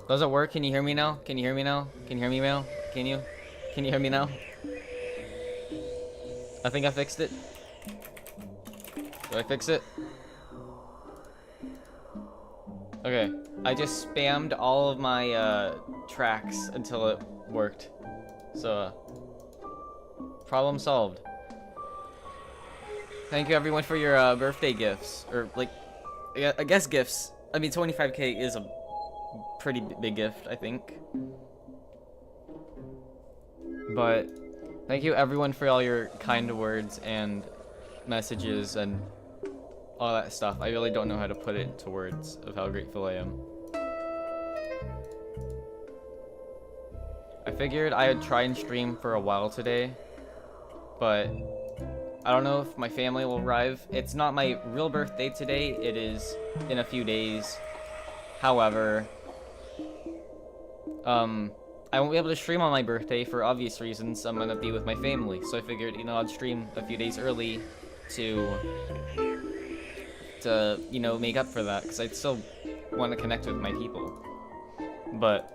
Does it work? Can you hear me now? Can you hear me now? Can you hear me now? Can you? Can you hear me now? I think I fixed it. Do I fix it? Okay. I just spammed all of my tracks until it worked. So, problem solved. Thank you everyone for your birthday gifts. Or, like, yeah, I guess gifts. I mean, 25k is a pretty big gift, I think. But thank you everyone for all your kind words and messages and all that stuff. I really don't know how to put it into words of how grateful I am. I figured I would try and stream for a while today, but I don't know if my family will arrive. It's not my real birthday today, it is in a few days. However, I won't be able to stream on my birthday for obvious reasons. I'm gonna be with my family, so I figured, you know, I'd stream a few days early to you know, make up for that, because I still want to connect with my people. But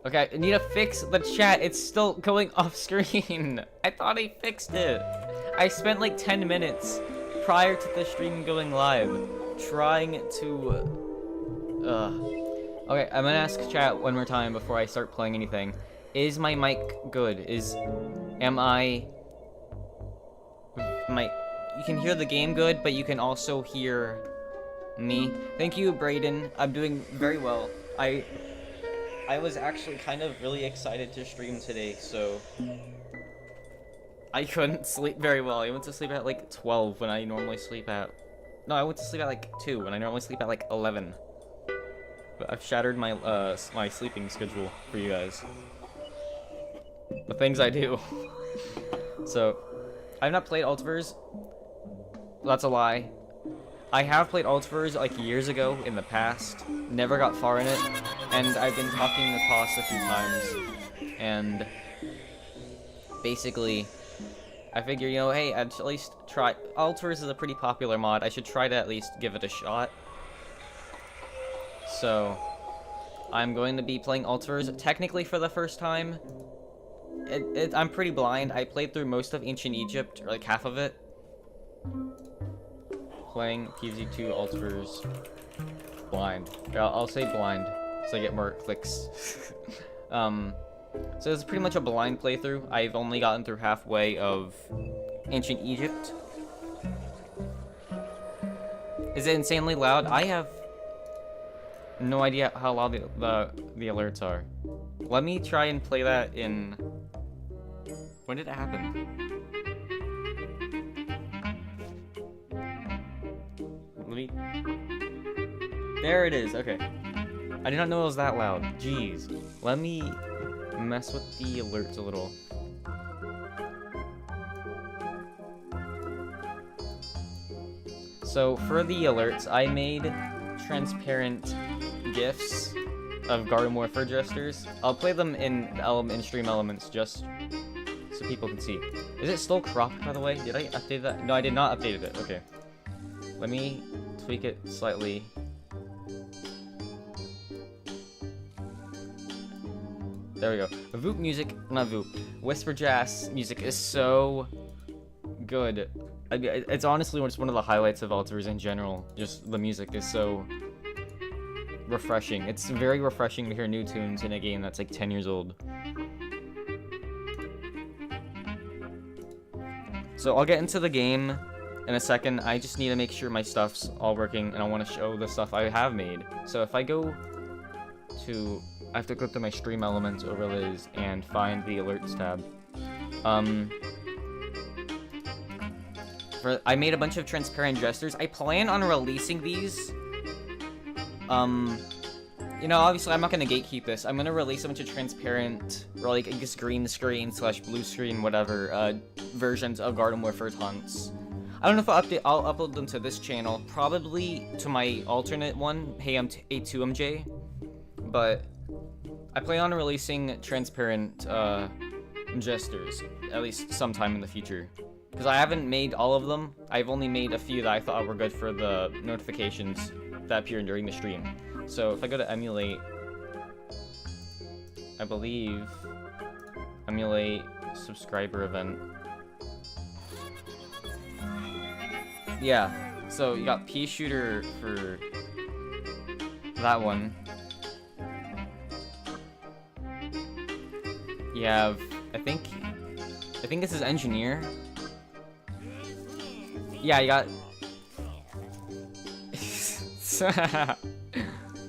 okay, I need to fix the chat. It's still going off screen. I thought I fixed it. I spent like 10 minutes prior to the stream going live trying to okay, I'm gonna ask chat one more time before I start playing anything. Is my mic good? You can hear the game good, but you can also hear me. Thank you, Brayden. I'm doing very well. I was actually kind of really excited to stream today, so I couldn't sleep very well. I went to sleep at like 12 when I normally sleep at... No, I went to sleep at like 2 when I normally sleep at like 11. But I've shattered my my sleeping schedule for you guys. The things I do. So, I've not played Ultiverse. That's a lie. I have played Ultiverse like years ago in the past. Never got far in it. And I've been talking to Toss a few times. And basically, I figure, you know, hey, I'd at least try. Ultiverse is a pretty popular mod. I should try to at least give it a shot. So, I'm going to be playing Ultiverse technically for the first time. I'm pretty blind. I played through most of Ancient Egypt, or like half of it. Playing PvZ2 Ultiverse blind. I'll say blind, so I get more clicks. So it's pretty much a blind playthrough. I've only gotten through halfway of Ancient Egypt. Is it insanely loud? I have no idea how loud the alerts are. Let me try and play that in... When did it happen? Let me... There it is, okay. I did not know it was that loud. Jeez. Let me mess with the alerts a little. So for the alerts, I made transparent GIFs of Garden Warfare jesters. I'll play them in stream elements just so people can see. Is it still cropped, by the way? Did I update that? No, I did not update it. Okay. Let me tweak it slightly. There we go. Voop music, not Voop. Whisper Jazz music is so good. It's honestly just one of the highlights of Ultiverse in general. Just the music is so refreshing. It's very refreshing to hear new tunes in a game that's like 10 years old. So I'll get into the game in a second. I just need to make sure my stuff's all working, and I want to show the stuff I have made. So if I go to... I have to go to my Stream Elements overlays and find the Alerts tab. I made a bunch of transparent gestures. I plan on releasing these. You know, obviously I'm not gonna gatekeep this. I'm gonna release a bunch of transparent, or like, I guess green screen / blue screen, whatever, versions of Garden Warfare taunts. I don't know if I'll upload them to this channel, probably to my alternate one, Hey A2MJ, but I plan on releasing transparent, gestures, at least sometime in the future. Because I haven't made all of them. I've only made a few that I thought were good for the notifications that appear during the stream. So if I go to emulate, I believe emulate subscriber event. Yeah, so you got pea shooter for that one. You have, I think this is engineer. Yeah, you got...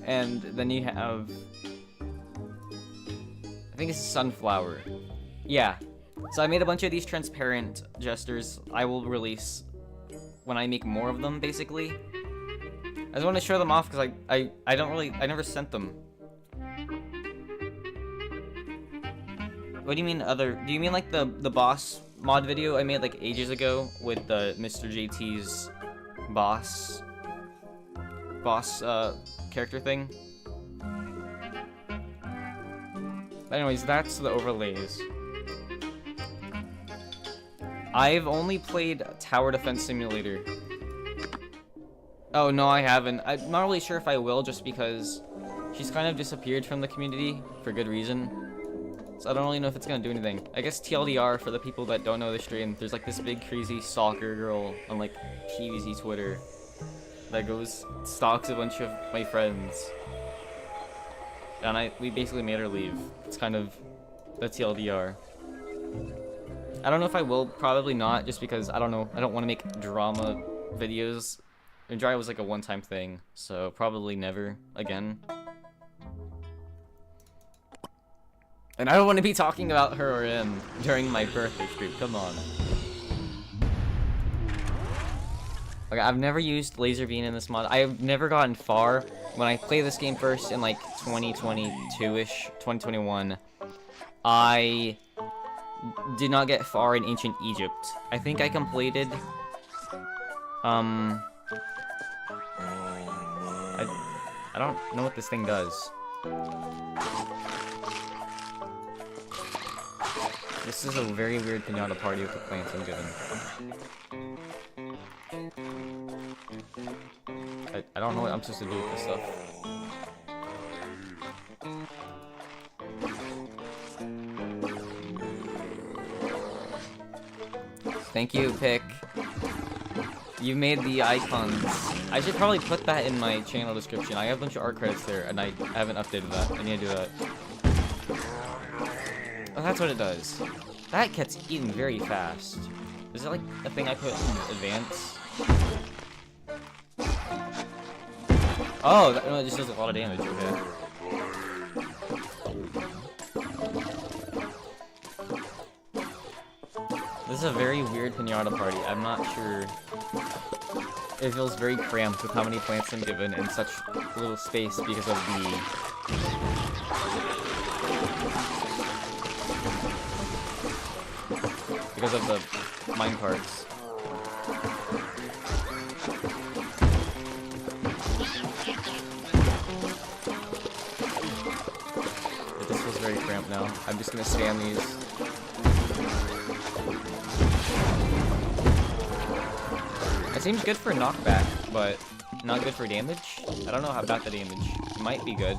and then you have... I think it's sunflower. Yeah. So I made a bunch of these transparent gestures. I will release when I make more of them, basically. I just want to show them off because I never sent them. What do you mean other? Do you mean like the boss mod video I made like ages ago with the Mr. JT's boss character thing? Anyways, that's the overlays. I've only played Tower Defense Simulator. Oh no, I haven't. I'm not really sure if I will, just because she's kind of disappeared from the community for good reason. So I don't really know if it's gonna do anything. I guess TLDR, for the people that don't know the stream, there's like this big crazy stalker girl on like TVZ Twitter that stalks a bunch of my friends. And we basically made her leave. It's kind of the TLDR. I don't know if I will, probably not, just because, I don't know, I don't want to make drama videos. Dry was like a one-time thing, so probably never again. And I don't want to be talking about her or him during my birthday stream, come on. Okay, I've never used laser beam in this mod. I've never gotten far. When I played this game first in like 2022-ish, 2021, I did not get far in ancient Egypt. I think I completed, I don't know what this thing does. This is a very weird pinata party with the plants I'm given. I don't know what I'm supposed to do with this stuff. Thank you, Pick. You made the icons. I should probably put that in my channel description. I have a bunch of art credits there, and I haven't updated that. I need to do that. Oh, that's what it does. That gets eaten very fast. Is that like a thing I put in advance? Oh, no, it just does a lot of damage, okay. This is a very weird pinata party. I'm not sure. It feels very cramped with how many plants I'm given in such little space because of the mine carts. This feels very cramped now. I'm just gonna spam these. It seems good for knockback, but not good for damage. I don't know how about the damage. It might be good.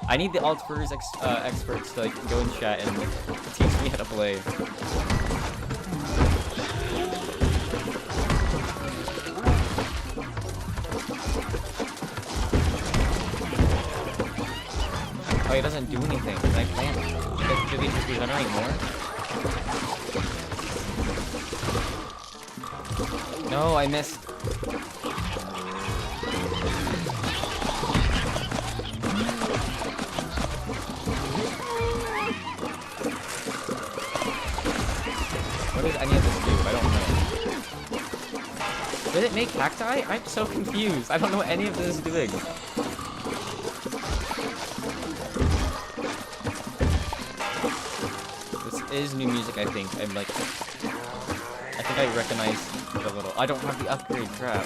I need the Altverse experts to like, go in chat and teach me how to play. Oh, it doesn't do anything. Can I plant? Do they just regenerate more? No, I missed. What does any of this do? I don't know. Did it make cacti? I'm so confused. I don't know what any of this is doing. This is new music, I think. I think I recognize the little... I don't have the upgrade, crap.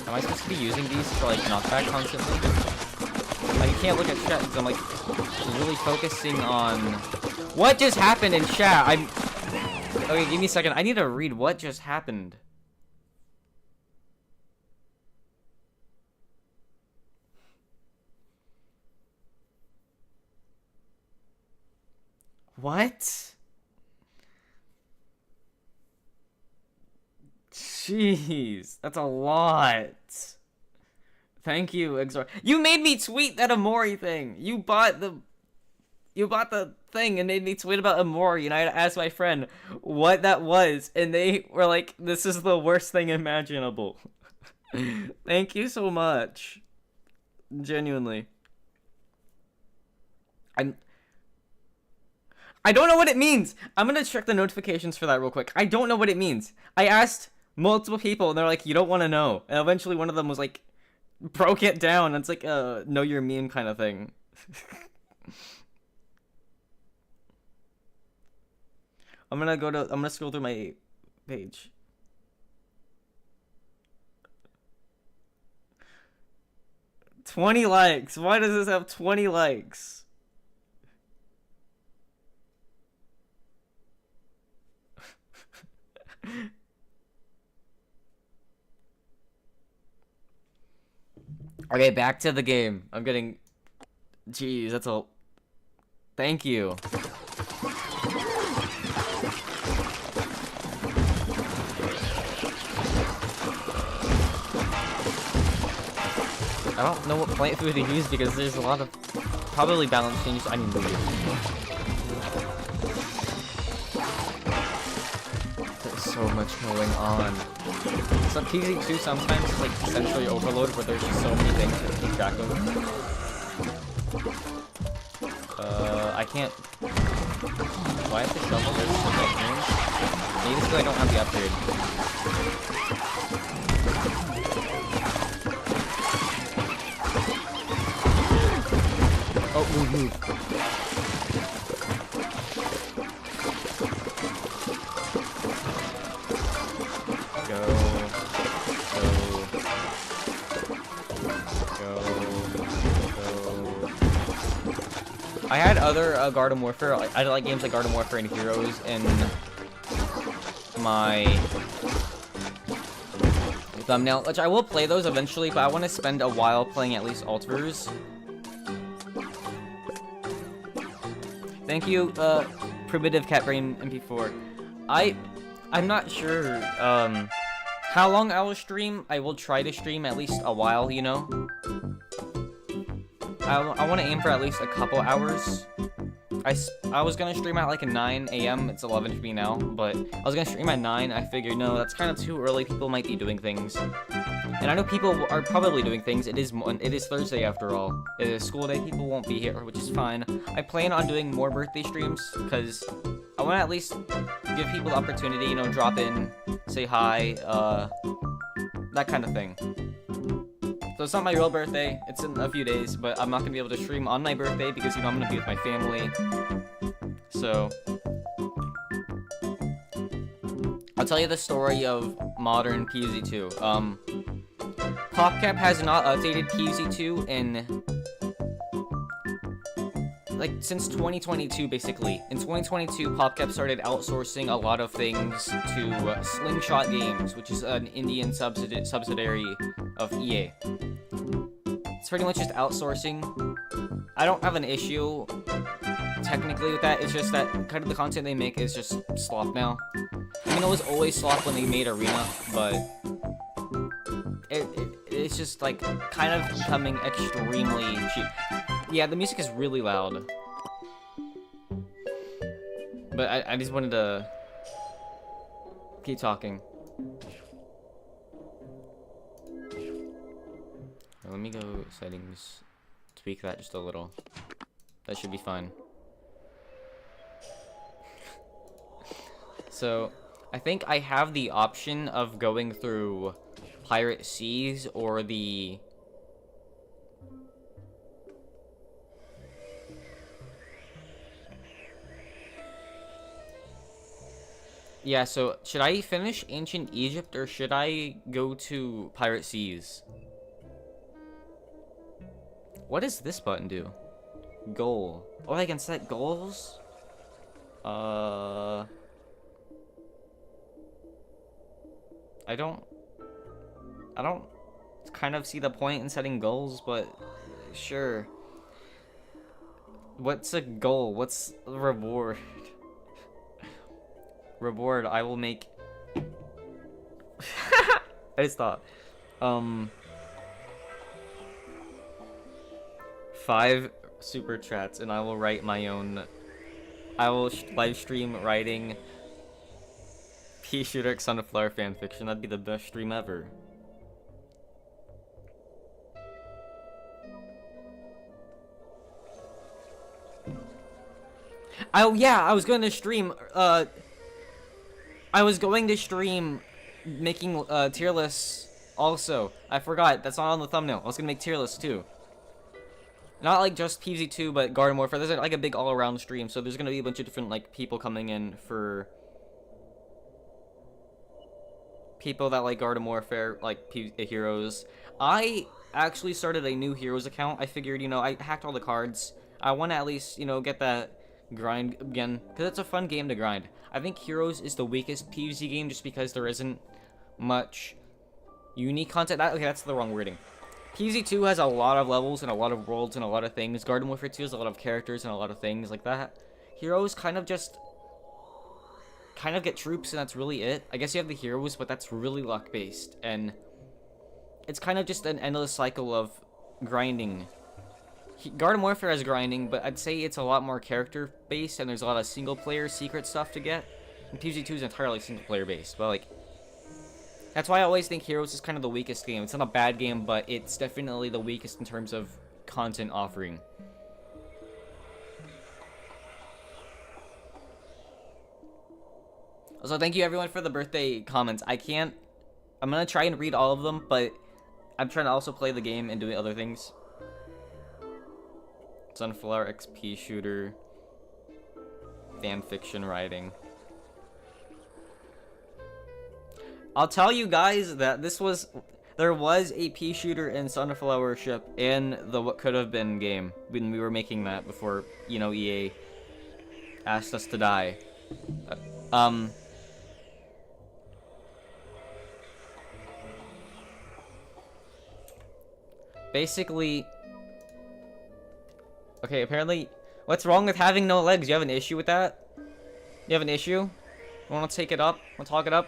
Am I supposed to be using these for, like, knockback constantly? Like, you can't look at chat because I'm, like, really focusing on... What just happened in chat? Okay, give me a second. I need to read what just happened. What? Jeez, that's a lot. Thank you, Exor. You made me tweet that Amori thing. You bought the thing and made me tweet about Amori, and I asked my friend what that was, and they were like, "This is the worst thing imaginable." Thank you so much. Genuinely. I don't know what it means. I'm gonna check the notifications for that real quick. I don't know what it means. I asked multiple people, and they're like, "You don't want to know." And eventually, one of them was like, broke it down. And it's like a know your meme kind of thing. I'm gonna scroll through my page. $20 likes. Why does this have 20 likes? Okay, back to the game. I'm getting... Jeez, that's a... Thank you. I don't know what plant food to use because there's a lot of... Probably balance changes I need to do. So much going on. So PZ2 sometimes is like essentially overload where there's just so many things to keep track of. I can't... Do I have to shovel this? Maybe it's because I don't have the upgrade. Oh, move. I had other Garden Warfare. I like games like Garden Warfare and Heroes in my thumbnail, which I will play those eventually, but I want to spend a while playing at least Altverse. Thank you, Primitive Catbrain MP4. I'm not sure how long I will stream. I will try to stream at least a while, you know. I want to aim for at least a couple hours. I was gonna stream at like 9 a.m. It's 11 for me now, but I was gonna stream at 9. I figured, no, that's kind of too early. People might be doing things, and I know people are probably doing things. It is Thursday after all. It is school day. People won't be here, which is fine. I plan on doing more birthday streams because I want to at least give people the opportunity, you know, drop in, say hi, that kind of thing. So it's not my real birthday, it's in a few days, but I'm not going to be able to stream on my birthday because, you know, I'm going to be with my family. So I'll tell you the story of modern PUZ2. PopCap has not updated PUZ2 in, like, since 2022, basically. In 2022, PopCap started outsourcing a lot of things to Slingshot Games, which is an Indian subsidiary of EA. It's pretty much just outsourcing. I don't have an issue technically with that. It's just that kind of the content they make is just slop now. I mean, it was always slop when they made Arena, but it's just like kind of becoming extremely cheap. Yeah, the music is really loud. But I just wanted to keep talking. Let me go settings, tweak that just a little. That should be fine. So, I think I have the option of going through Pirate Seas or the... Yeah, so should I finish Ancient Egypt or should I go to Pirate Seas? What does this button do? Goal. Oh, I can set goals? I don't kind of see the point in setting goals, but sure. What's a goal? What's a reward? Reward, I will make... I just thought. 5 super chats, and I will write my own... I will live stream writing Pea Shooter X Sunflower fanfiction. That'd be the best stream ever. Oh yeah, I was going to stream, making tier lists also. I forgot, that's not on the thumbnail. I was gonna make tier lists too. Not like just PvZ2, but Garden Warfare. There's like a big all-around stream, so there's gonna be a bunch of different like people coming in for people that like Garden Warfare, like heroes. I actually started a new heroes account. I figured, you know, I hacked all the cards. I want to at least, you know, get that grind again, because it's a fun game to grind. I think Heroes is the weakest PvZ game just because there isn't much unique content. Okay, that's the wrong wording. PvZ 2 has a lot of levels and a lot of worlds and a lot of things. Garden Warfare 2 has a lot of characters and a lot of things like that. Heroes kind of get troops and that's really it. I guess you have the heroes, but that's really luck based, and it's kind of just an endless cycle of grinding. Garden Warfare has grinding, but I'd say it's a lot more character based, and there's a lot of single player secret stuff to get. And PvZ 2 is entirely single player based, but like, that's why I always think Heroes is kind of the weakest game. It's not a bad game, but it's definitely the weakest in terms of content offering. Also, thank you everyone for the birthday comments. I'm gonna try and read all of them, but I'm trying to also play the game and doing other things. Sunflower XP shooter. Fanfiction writing. I'll tell you guys that there was a pea shooter and sunflower ship in the What Could Have Been game when we were making that before, you know, EA asked us to die. Basically, okay, apparently, what's wrong with having no legs? You have an issue with that? You have an issue? Want to take it up? Want to talk it up?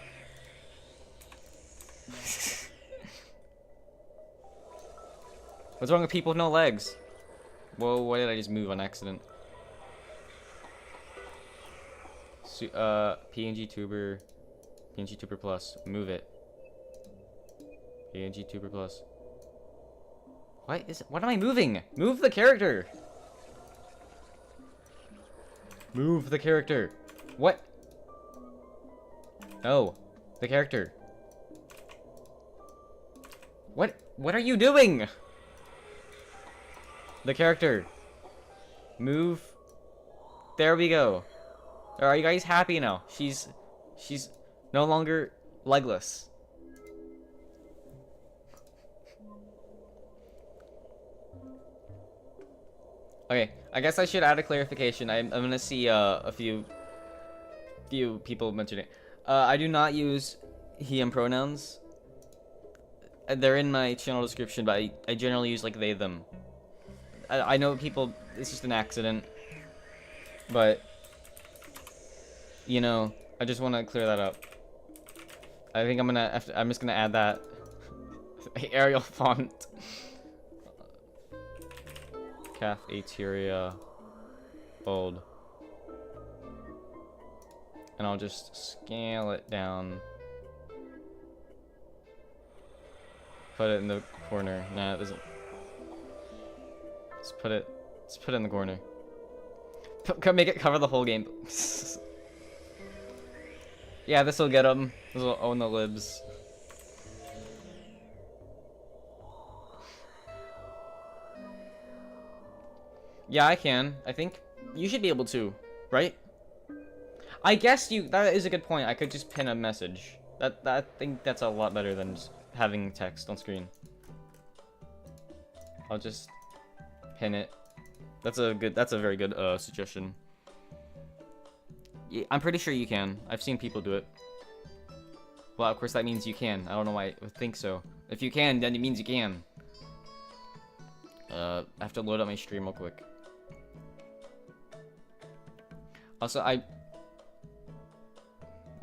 What's wrong with people with no legs? Whoa, why did I just move on accident? PNG Tuber Plus, move it. PNG Tuber Plus. What am I moving? Move the character! Move the character. What? No, the character. What are you doing? The character. Move. There we go. Are you guys happy now? She's no longer legless. Okay, I guess I should add a clarification. I'm gonna see a few people mention it. I do not use he and pronouns. They're in my channel description, but I generally use like they them. I know people, it's just an accident, but you know, I just want to clear that up. I think I'm just gonna add that Arial font. Cafeteria. Bold. And I'll just scale it down. Put it in the corner. Nah, it doesn't. Let's put it in the corner. Make it cover the whole game. Yeah, this will get them. This will own the libs. Yeah, I can. I think you should be able to, right? I guess that is a good point. I could just pin a message. I think that's a lot better than just having text on screen. I'll just pin it. That's a very good suggestion. Yeah, I'm pretty sure you can. I've seen people do it. Well, of course that means you can. I don't know why I would think so. If you can, then it means you can. I have to load up my stream real quick. Also, I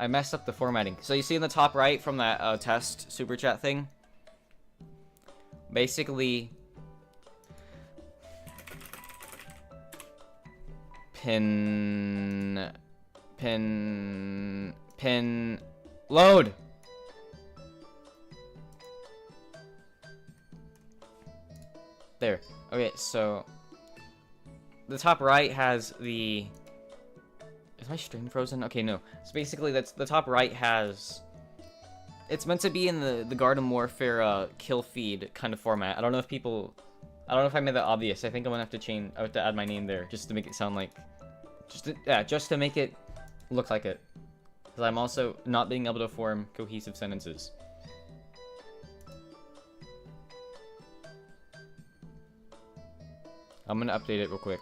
messed up the formatting. So you see in the top right from that test super chat thing? Basically, pin, load! There. Okay, so the top right has the... Is my stream frozen? Okay, no. So basically, that's the top right has... It's meant to be in the Garden Warfare kill feed kind of format. I don't know if people... I don't know if I made that obvious. I think I'm gonna have to change... I have to add my name there just to make it sound like... just to make it look like it. Because I'm also not being able to form cohesive sentences. I'm gonna update it real quick.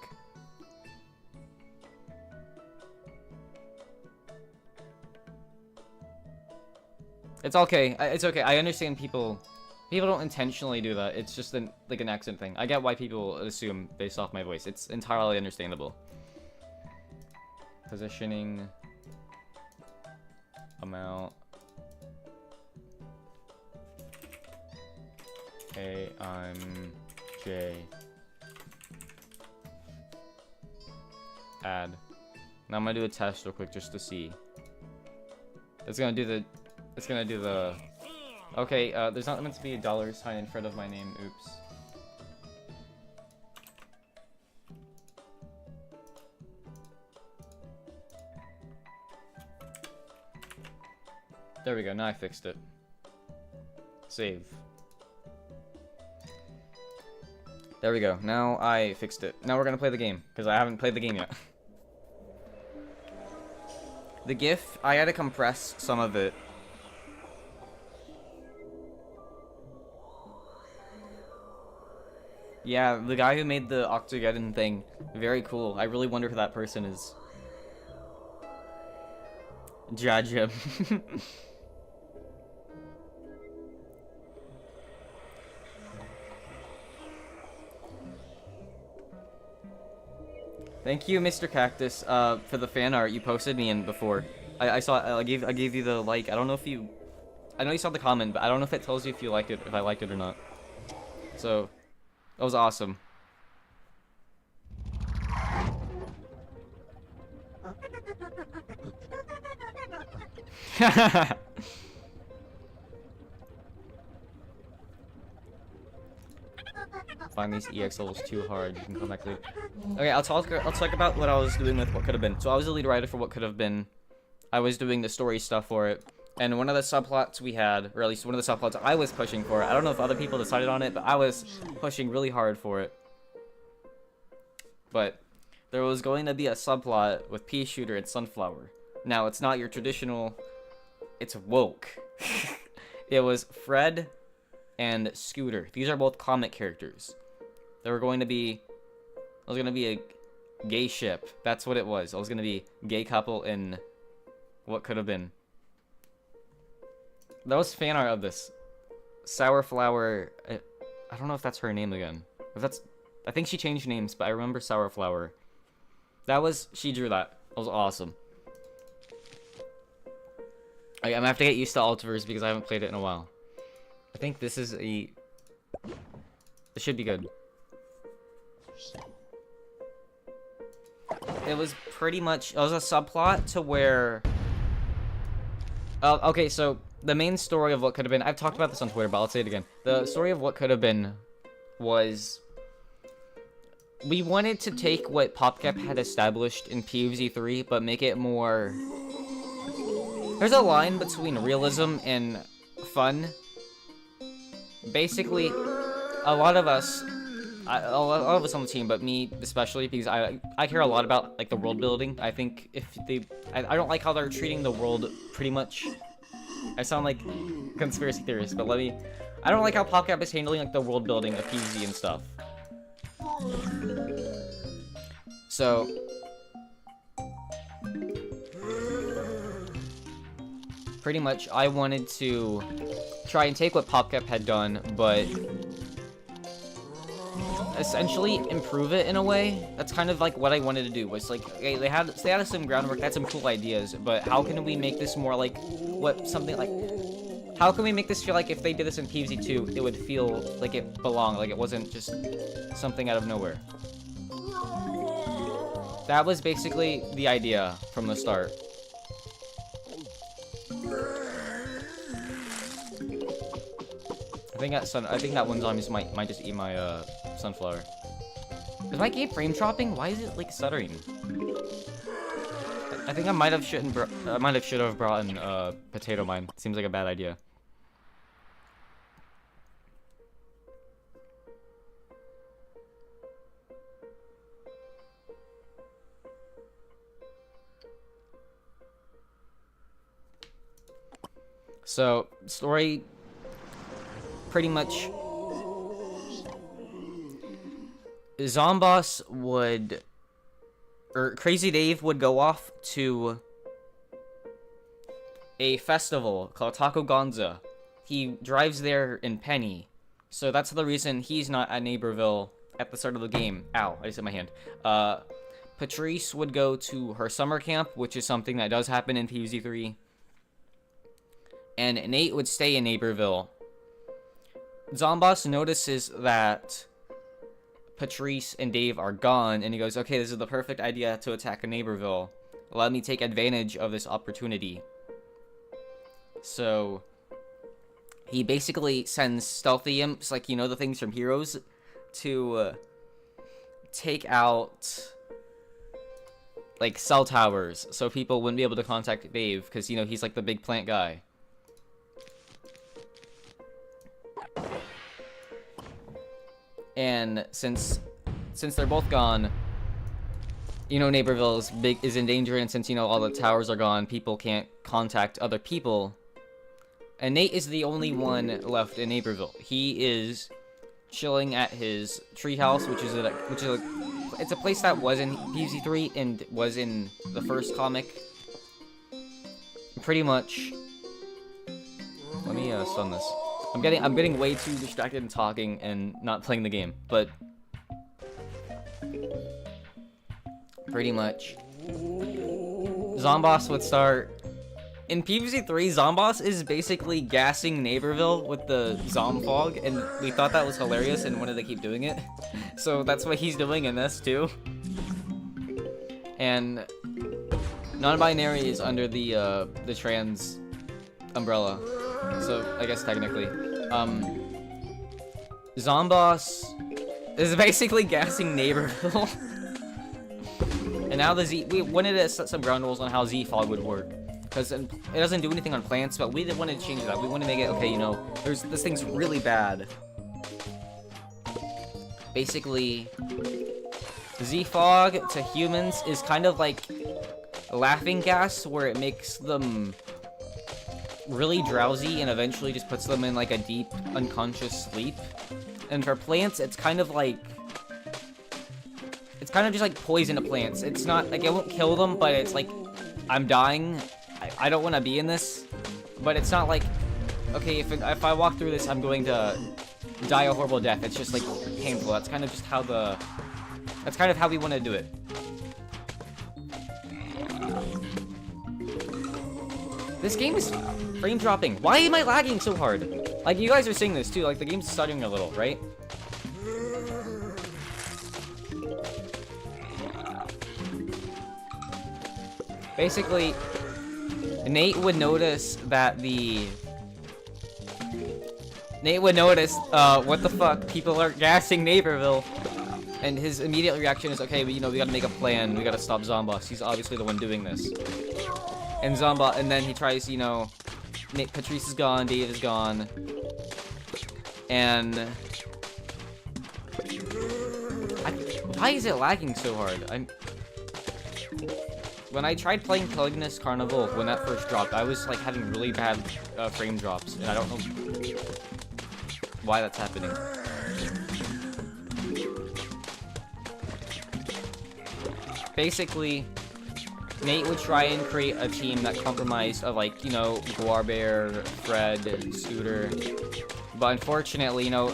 It's okay. It's okay. I understand people don't intentionally do that. It's just like an accent thing. I get why people assume based off my voice. It's entirely understandable. Positioning. Amount. Hey, I'm Jay. Add. Now I'm gonna do a test real quick just to see. It's gonna do the... Okay, there's not meant to be a $sign in front of my name. Oops. There we go, now I fixed it. Save. There we go, now I fixed it. Now we're gonna play the game, because I haven't played the game yet. The GIF, I had to compress some of it. Yeah, the guy who made the Octageddon thing, very cool. I really wonder who that person is. Jajib. Thank you, Mr. Cactus, for the fan art you posted me in before. I saw. I gave you the like. I don't know if you. I know you saw the comment, but I don't know if it tells you if you liked it, if I liked it or not. So, that was awesome. Find these EX levels too hard. You can come back later. Okay, I'll talk about what I was doing with What Could Have Been. So I was the lead writer for What Could Have Been. I was doing the story stuff for it. And one of the subplots we had, or at least one of the subplots I was pushing for, I don't know if other people decided on it, but I was pushing really hard for it. But there was going to be a subplot with Pea Shooter and Sunflower. Now, it's not your traditional... It's woke. It was Fred and Scooter. These are both comic characters. There were going to be... It was going to be a gay ship. That's what it was. It was going to be a gay couple in What Could Have Been. That was fan art of this. Sour Flower... I don't know if that's her name again. If that's... I think she changed names, but I remember Sour Flower. That was... She drew that. That was awesome. I'm gonna have to get used to Altiverse because I haven't played it in a while. I think this is a... It should be good. It was pretty much... It was a subplot to where... okay, so the main story of what could have been... I've talked about this on Twitter, but I'll say it again. The story of what could have been was... We wanted to take what PopCap had established in PvZ3, but make it more... There's a line between realism and fun. Basically, a lot of us on the team, but me especially, because I care a lot about like the world building. I think if they... I don't like how they're treating the world pretty much... I sound like conspiracy theorist, but I don't like how PopCap is handling like the world building of PvZ and stuff. So, pretty much, I wanted to try and take what PopCap had done, but essentially improve it in a way. That's kind of like what I wanted to do. Was like, okay, they had some groundwork, they had some cool ideas, but how can we make this more like how can we make this feel like if they did this in PvZ2, it would feel like it belonged, like it wasn't just something out of nowhere. That was basically the idea from the start. I think that one zombie might just eat my sunflower. Is my game frame dropping? Why is it like stuttering? I think I might have should have brought in potato mine. Seems like a bad idea. So, story, pretty much, Zomboss would, or Crazy Dave would go off to a festival called Taco Gonza. He drives there in Penny, so that's the reason he's not at Neighborville at the start of the game. Ow, I just hit my hand. Patrice would go to her summer camp, which is something that does happen in PvZ3. And Nate would stay in Neighborville. Zomboss notices that Patrice and Dave are gone, and he goes, okay, this is the perfect idea to attack Neighborville. Let me take advantage of this opportunity. So, he basically sends stealthy imps, like, you know, the things from Heroes, to take out, like, cell towers, so people wouldn't be able to contact Dave, because, you know, he's like the big plant guy. And since they're both gone, you know, Neighborville is in danger, and since, you know, all the towers are gone, people can't contact other people. And Nate is the only one left in Neighborville. He is chilling at his treehouse, it's a place that was in PvZ3 and was in the first comic. Pretty much. Let me stun this. I'm getting way too distracted and talking and not playing the game, but pretty much Zomboss would start in PvZ3. Zomboss is basically gassing Neighborville with the Zom Fog, and we thought that was hilarious and wanted to keep doing it. So that's what he's doing in this too. And non-binary is under the trans umbrella. So, I guess technically. Zomboss is basically gassing Neighborville. And now we wanted to set some ground rules on how Z-Fog would work. Because it doesn't do anything on plants, but we didn't want to change that. We want to make it, okay, you know, this thing's really bad. Basically, Z-Fog to humans is kind of like laughing gas, where it makes them really drowsy and eventually just puts them in like a deep unconscious sleep. And for plants, it's kind of just like poison to plants. It's not like, it won't kill them, but it's like, I'm dying, I don't want to be in this. But it's not like, okay, if I walk through this, I'm going to die a horrible death. It's just like painful. That's kind of just how we want to do it. This game is frame dropping. Why am I lagging so hard? Like, you guys are seeing this too, like, the game's stuttering a little, right? Basically, Nate would notice that what the fuck, people are gassing Naperville. And his immediate reaction is, okay, but you know, we gotta make a plan, we gotta stop Zomboss. He's obviously the one doing this. And then he tries, you know, Patrice is gone, Dave is gone. And... why is it lagging so hard? When I tried playing Polygonous Carnival, when that first dropped, I was, like, having really bad frame drops. And I don't know why that's happening. Basically, Nate would try and create a team that compromised of, like, you know, Guarbear, Fred, Scooter. But unfortunately, you know,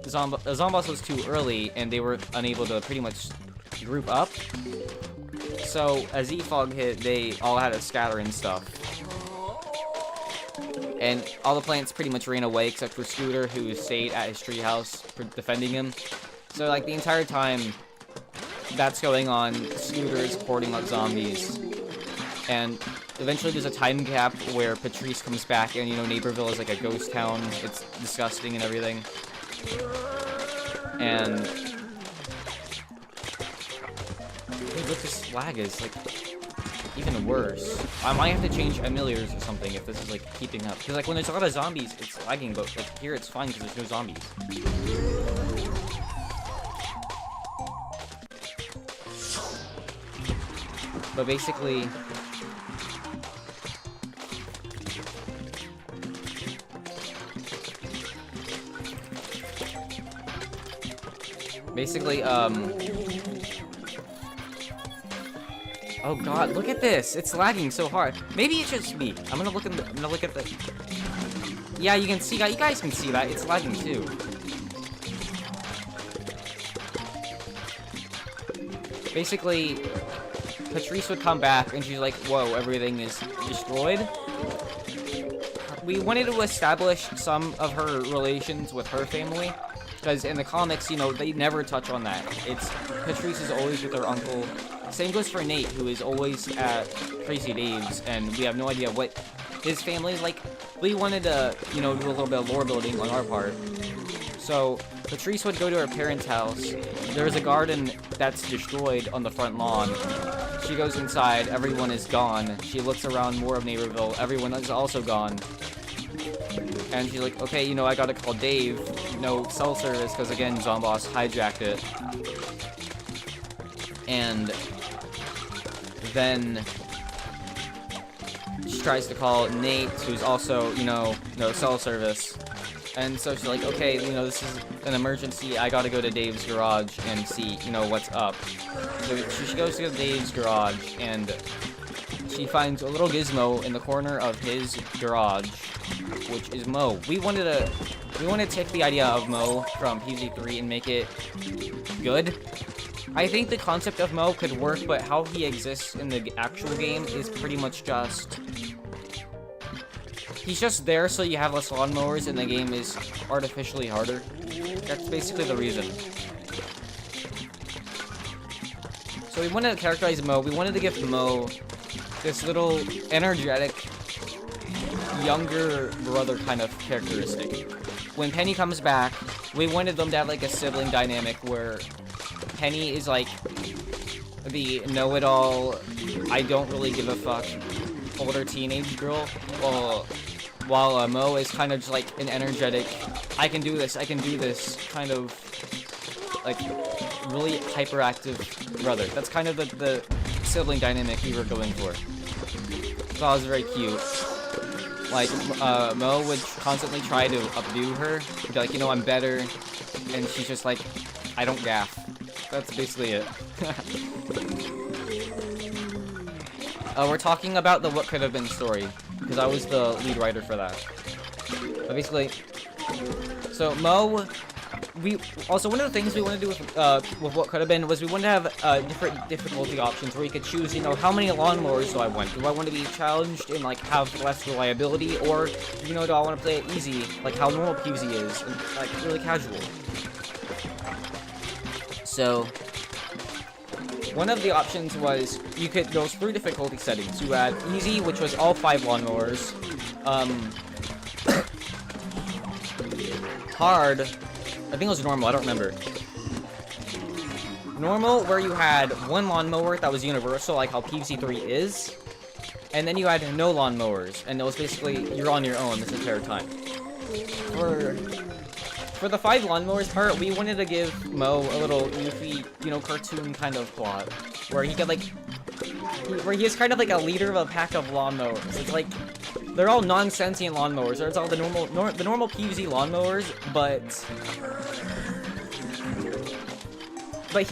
Zomboss was too early, and they were unable to pretty much group up. So, as E-Fog hit, they all had to scatter and stuff. And all the plants pretty much ran away, except for Scooter, who stayed at his treehouse, defending him. So, like, the entire time that's going on, Scooter is hoarding up zombies. And eventually there's a time gap where Patrice comes back and, you know, Naperville is like a ghost town. It's disgusting and everything. And... dude, look, this lag is, like, even worse. I might have to change emulators or something if this is, like, keeping up. Because, like, when there's a lot of zombies, it's lagging, but, like, here it's fine because there's no zombies. But basically... oh god, look at this! It's lagging so hard. Maybe it's just me. I'm gonna look at the... yeah, you can see that. You guys can see that. It's lagging too. Basically, Patrice would come back and she's like, whoa, everything is destroyed. We wanted to establish some of her relations with her family, because in the comics, you know, they never touch on that. It's Patrice is always with her uncle. Same goes for Nate, who is always at Crazy Dave's, and we have no idea what his family is like. We wanted to, you know, do a little bit of lore building on our part. So Patrice would go to her parents' house. There's a garden that's destroyed on the front lawn. She goes inside, everyone is gone. She looks around more of Naperville, everyone is also gone. And she's like, okay, you know, I gotta call Dave. No cell service, because again, Zomboss hijacked it. And then she tries to call Nate, who's also, you know, no cell service. And so she's like, okay, you know, this is an emergency. I gotta go to Dave's garage and see, you know, what's up. So she goes to Dave's garage, and she finds a little gizmo in the corner of his garage, which is Mo. We wanted to take the idea of Mo from PZ3 and make it good. I think the concept of Mo could work, but how he exists in the actual game is pretty much just... he's just there so you have less lawnmowers and the game is artificially harder. That's basically the reason. So we wanted to characterize Mo. We wanted to give Mo this little energetic, younger brother kind of characteristic. When Penny comes back, we wanted them to have like a sibling dynamic where Penny is like the know-it-all, I don't really give a fuck older teenage girl, while Mo is kind of just like an energetic, I can do this kind of like really hyperactive brother. That's kind of the sibling dynamic we were going for. So that was very cute. Like, Mo would constantly try to updo her, be like, you know, I'm better, and she's just like, I don't gaff. That's basically it. We're talking about the What Could Have Been story, because I was the lead writer for that. But basically, so Mo we also, one of the things we want to do with what could have been was we wanted to have different difficulty options where you could choose, you know, how many lawnmowers do I want? Do I want to be challenged and like have less reliability, or you know, do I want to play it easy, like how normal PvZ is, and like really casual? So one of the options was you could those 3 difficulty settings. You had easy, which was all 5 lawnmowers. Hard, I think it was normal, I don't remember. Normal, where you had 1 lawnmower that was universal, like how PvZ 3 is. And then you had no lawnmowers, and it was basically, you're on your own this entire time. For the 5 lawnmowers part, we wanted to give Mo a little goofy, you know, cartoon kind of plot. Where he could, like, where he is kind of like a leader of a pack of lawnmowers. It's like, they're all non-sentient lawnmowers. It's all the normal PvZ lawnmowers, but they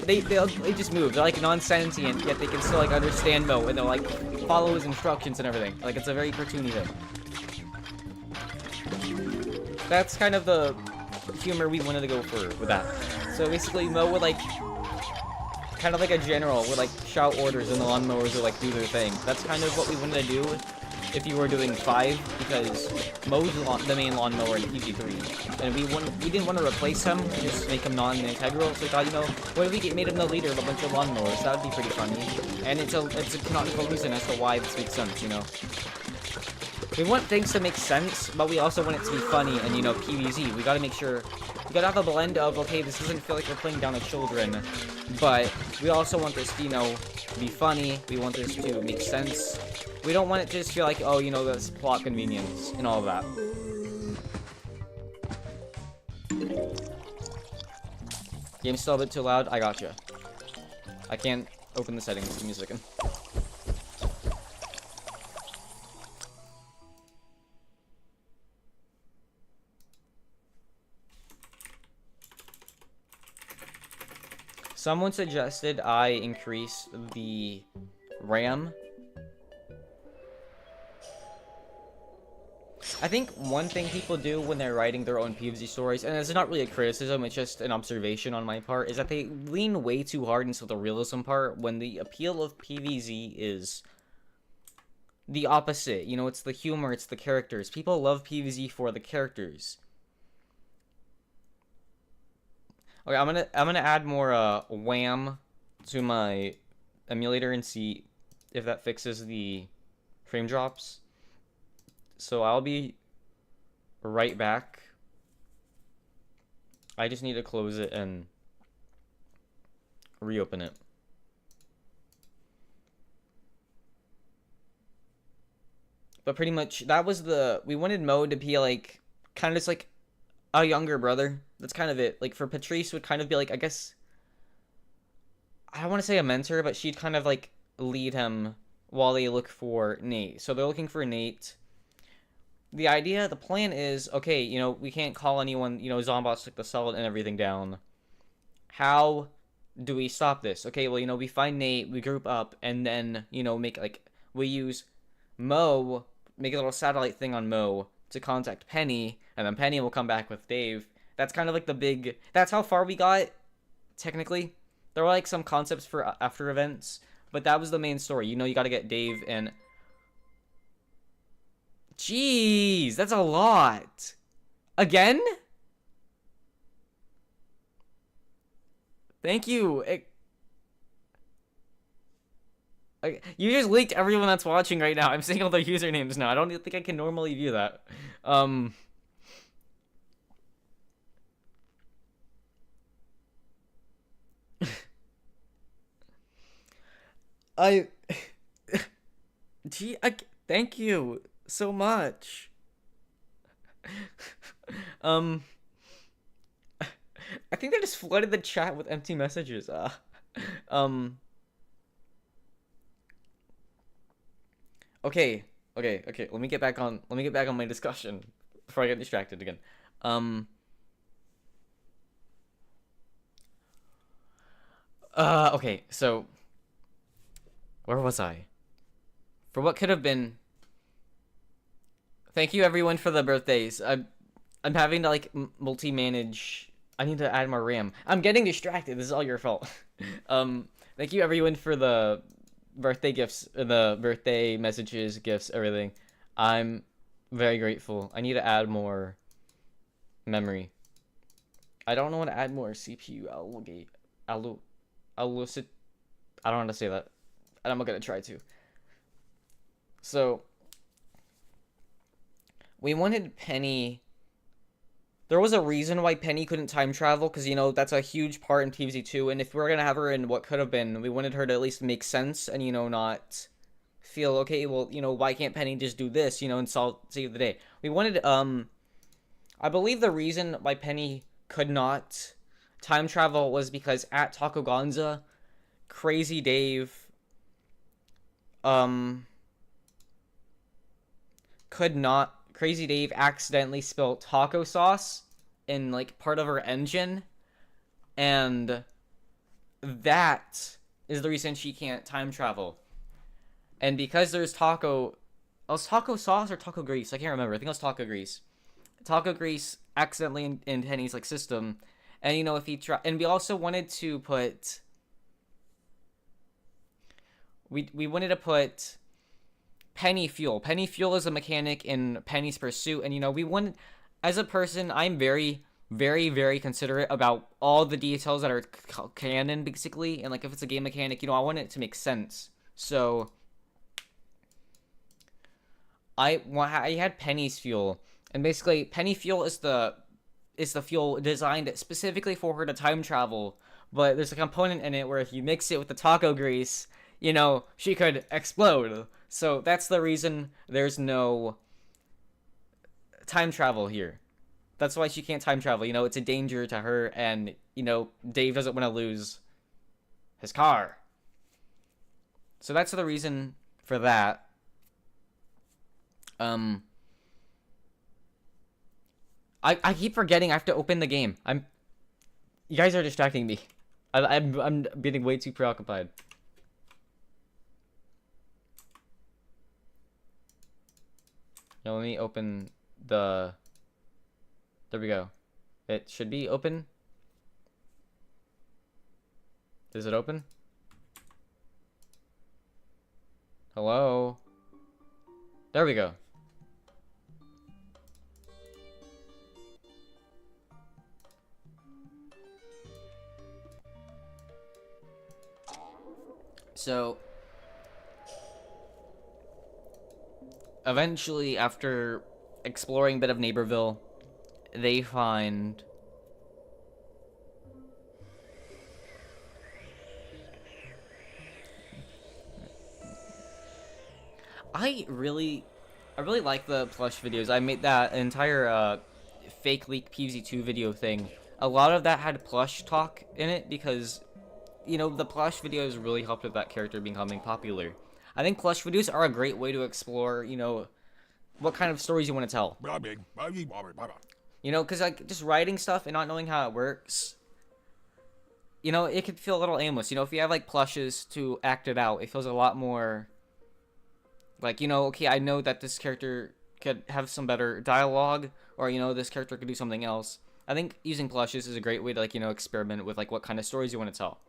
just move. They're like non-sentient, yet they can still like understand Mo, and they'll like follow his instructions and everything. Like it's a very cartoony thing. That's kind of the humor we wanted to go for with that. So basically, Mo would like kind of like a general would like shout orders, and the lawnmowers would like do their thing. That's kind of what we wanted to do if you were doing 5, because Mo's the main lawnmower in PvZ 3, and we didn't want to replace him, just make him non-integral. So we thought, you know, what if we made him the leader of a bunch of lawnmowers? That would be pretty funny, and it's a canonical reason as to why this makes sense, you know. We want things to make sense, but we also want it to be funny, and you know, PvZ. We gotta make sure we gotta have a blend of, okay, this doesn't feel like we're playing down to children, but we also want this to, you know, be funny. We want this to make sense. We don't want it to just feel like, oh, you know, this plot convenience and all of that. Game's still a bit too loud? I gotcha. I can't open the settings. Give me a second. Someone suggested I increase the RAM. I think one thing people do when they're writing their own PvZ stories, and it's not really a criticism, it's just an observation on my part, is that they lean way too hard into the realism part when the appeal of PvZ is the opposite. You know, it's the humor, it's the characters. People love PvZ for the characters. Okay, I'm gonna add more WAM to my emulator and see if that fixes the frame drops. So I'll be right back. I just need to close it and reopen it. But pretty much that was we wanted Mo to be like kind of just like a younger brother. That's kind of it. Like for Patrice would kind of be like, I guess, I don't want to say a mentor, but she'd kind of like lead him while they look for Nate. So they're looking for Nate. The plan is, okay, you know, we can't call anyone, you know, Zombots took the solid and everything down. How do we stop this? Okay, well, you know, we find Nate, we group up, and then, you know, we use Mo, make a little satellite thing on Mo to contact Penny, and then Penny will come back with Dave. That's kind of like that's how far we got, technically. There were like some concepts for after events, but that was the main story. You know, you gotta get Dave and... Jeez, that's a lot. Again? Thank you. You just leaked everyone that's watching right now. I'm seeing all their usernames now. I don't think I can normally view that. Thank you so much. I think they just flooded the chat with empty messages. Okay. Let me get back on my discussion before I get distracted again. Okay, so where was I? For what could have been. Thank you everyone for the birthdays. I'm having to like multi-manage I need to add more RAM. I'm getting distracted. This is all your fault. Thank you everyone for the birthday gifts, the birthday messages, gifts, everything. I'm very grateful. I need to add more memory. I don't know how to add more CPU allocate. Allucid. I don't know how to say that. And I'm not gonna try to. So we wanted Penny. There was a reason why Penny couldn't time travel, because, you know, that's a huge part in TVZ2, and if we were going to have her in what could have been, we wanted her to at least make sense, and, you know, not feel, okay, well, you know, why can't Penny just do this, you know, and save the day. We wanted, I believe the reason why Penny could not time travel was because at Taco Gonza, Crazy Dave, Crazy Dave accidentally spilled taco sauce in, like, part of her engine, and that is the reason she can't time travel. And because there's taco sauce or taco grease? I can't remember. I think it was taco grease. Taco grease accidentally in Penny's, like, system, and, you know, if he and we also wanted to put, we wanted to put Penny Fuel. Penny Fuel is a mechanic in Penny's Pursuit, and, you know, we wanted, as a person, I'm very, very, very considerate about all the details that are canon, basically, and, like, if it's a game mechanic, you know, I want it to make sense. So I had Penny's Fuel, and basically Penny Fuel is the fuel designed specifically for her to time travel, but there's a component in it where if you mix it with the taco grease, you know, she could explode. So that's the reason there's no time travel here. That's why she can't time travel. You know, it's a danger to her, and, you know, Dave doesn't want to lose his car. So that's the reason for that. I keep forgetting I have to open the game. You guys are distracting me. I'm getting way too preoccupied. Now let me open the... There we go. It should be open. Is it open? Hello? There we go. So eventually, after exploring a bit of Neighborville, they find I really like the plush videos. I made that entire fake leak PvZ2 video thing. A lot of that had plush talk in it because, you know, the plush videos really helped with that character becoming popular. I think plush videos are a great way to explore, you know, what kind of stories you want to tell. You know, because, like, just writing stuff and not knowing how it works, you know, it could feel a little aimless. You know, if you have, like, plushes to act it out, it feels a lot more, like, you know, okay, I know that this character could have some better dialogue, or, you know, this character could do something else. I think using plushes is a great way to, like, you know, experiment with, like, what kind of stories you want to tell.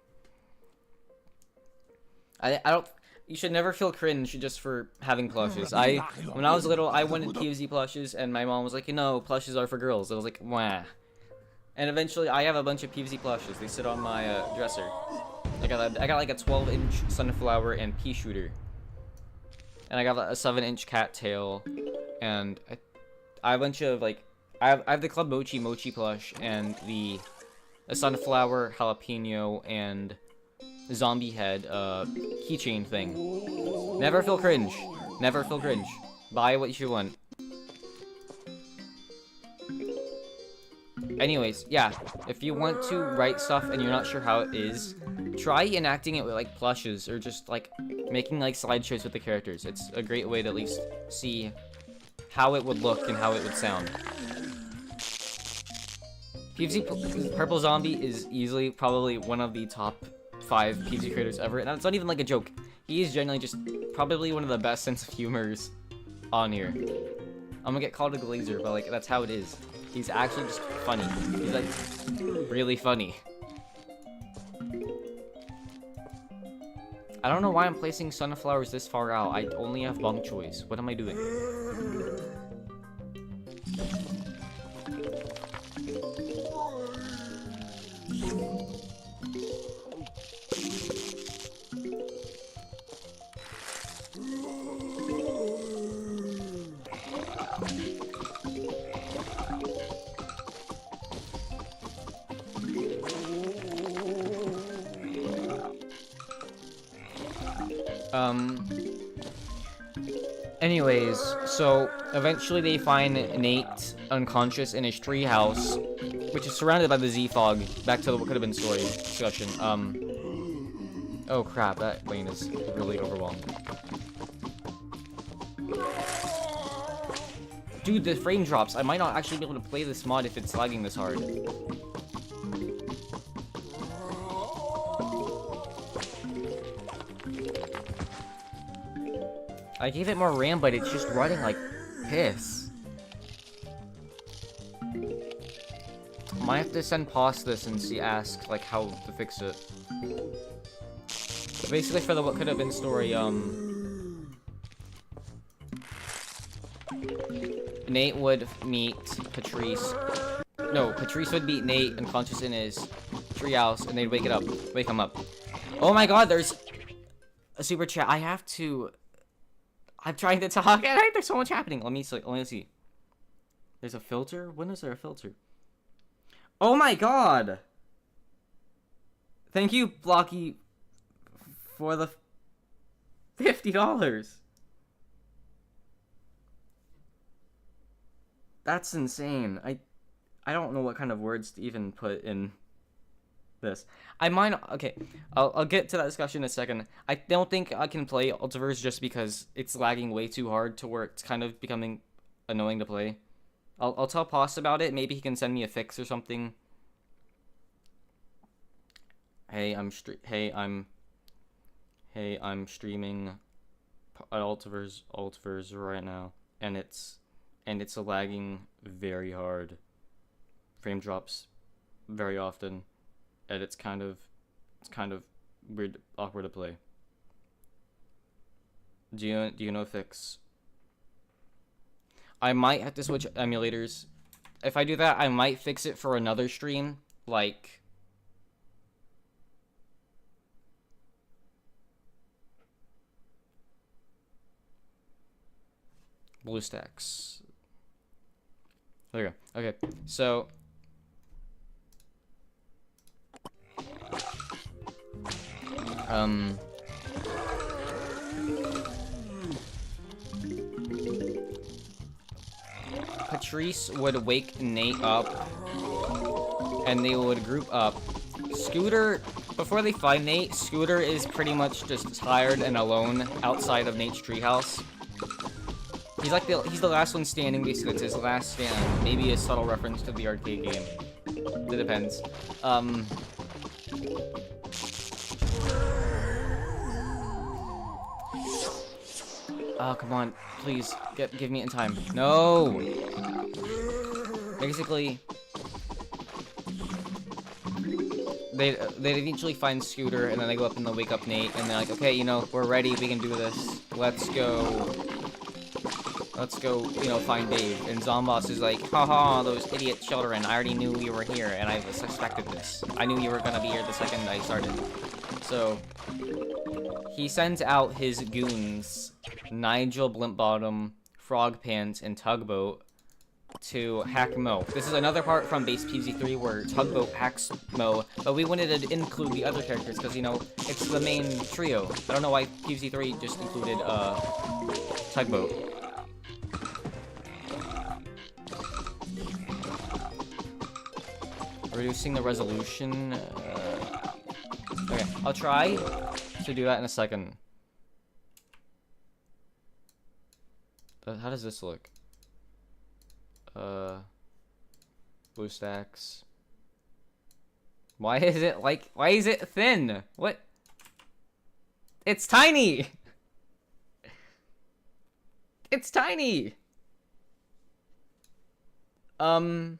I don't... You should never feel cringe just for having plushes. When I was little, I wanted PvZ plushes, and my mom was like, you know, plushes are for girls. I was like, wah. And eventually, I have a bunch of PvZ plushes. They sit on my dresser. I got like a 12-inch sunflower and pea shooter. And I got a 7-inch cattail. And I have a bunch of, like, I have the Club Mochi plush, and the sunflower, jalapeno, and zombie head keychain thing. Never feel cringe. Never feel cringe. Buy what you want. Anyways, yeah, if you want to write stuff and you're not sure how it is, try enacting it with, like, plushes, or just, like, making, like, slideshows with the characters. It's a great way to at least see how it would look and how it would sound. PvZ Purple Zombie is easily probably one of the top 5 PvZ creators ever, and that's not even, like, a joke. He is generally just probably one of the best sense of humors on here. I'm gonna get called a glazer, but, like, that's how it is. He's actually just funny. He's like really funny. I don't know why I'm placing sunflowers this far out. I only have bunk choice. What am I doing? Anyways, so eventually they find Nate unconscious in his treehouse, which is surrounded by the Z-Fog. Back to the what could have been story discussion. Oh crap, that lane is really overwhelmed. Dude, the frame drops. I might not actually be able to play this mod if it's lagging this hard. I gave it more RAM, but it's just running like piss. Might have to send pause this and ask like how to fix it. But basically, for the what could have been story, Nate would meet Patrice. No, Patrice would meet Nate unconscious in his treehouse, and they'd wake him up. Oh my God, there's a super chat. I'm trying to talk, and there's so much happening. Let me see. There's a filter? When is there a filter? Oh my God! Thank you, Blocky, for the $50. That's insane. I don't know what kind of words to even put in this. Okay, I'll get to that discussion in a second. I don't think I can play Ultiverse just because it's lagging way too hard to where it's kind of becoming annoying to play. I'll tell Poss about it. Maybe he can send me a fix or something. Hey, I'm streaming Ultiverse right now, and it's lagging very hard. Frame drops very often. And it's kind of weird, awkward to play. Do you know a fix? I might have to switch emulators. If I do that, I might fix it for another stream, like BlueStacks. There we go. Okay, so Patrice would wake Nate up, and they would group up. Scooter, before they find Nate, Scooter is pretty much just tired and alone outside of Nate's treehouse. He's the last one standing, basically. It's his last stand. Maybe a subtle reference to the arcade game. It depends. Oh, come on. Please, give me it in time. No! Basically, they eventually find Scooter, and then they go up and they'll wake up Nate, and they're like, okay, you know, we're ready, we can do this. Let's go, find Dave. And Zomboss is like, haha, those idiot children, I already knew you were here, and I suspected this. I knew you were gonna be here the second I started. So, he sends out his goons, Nigel Blimpbottom, Frog Pants, and Tugboat, to hack Mo. This is another part from base PZ3 where Tugboat hacks Mo, but we wanted to include the other characters because, you know, it's the main trio. I don't know why PZ3 just included Tugboat. Reducing the resolution. Okay, I'll try to do that in a second. How does this look? BlueStacks. Why is it thin? What? It's tiny! It's tiny! Um.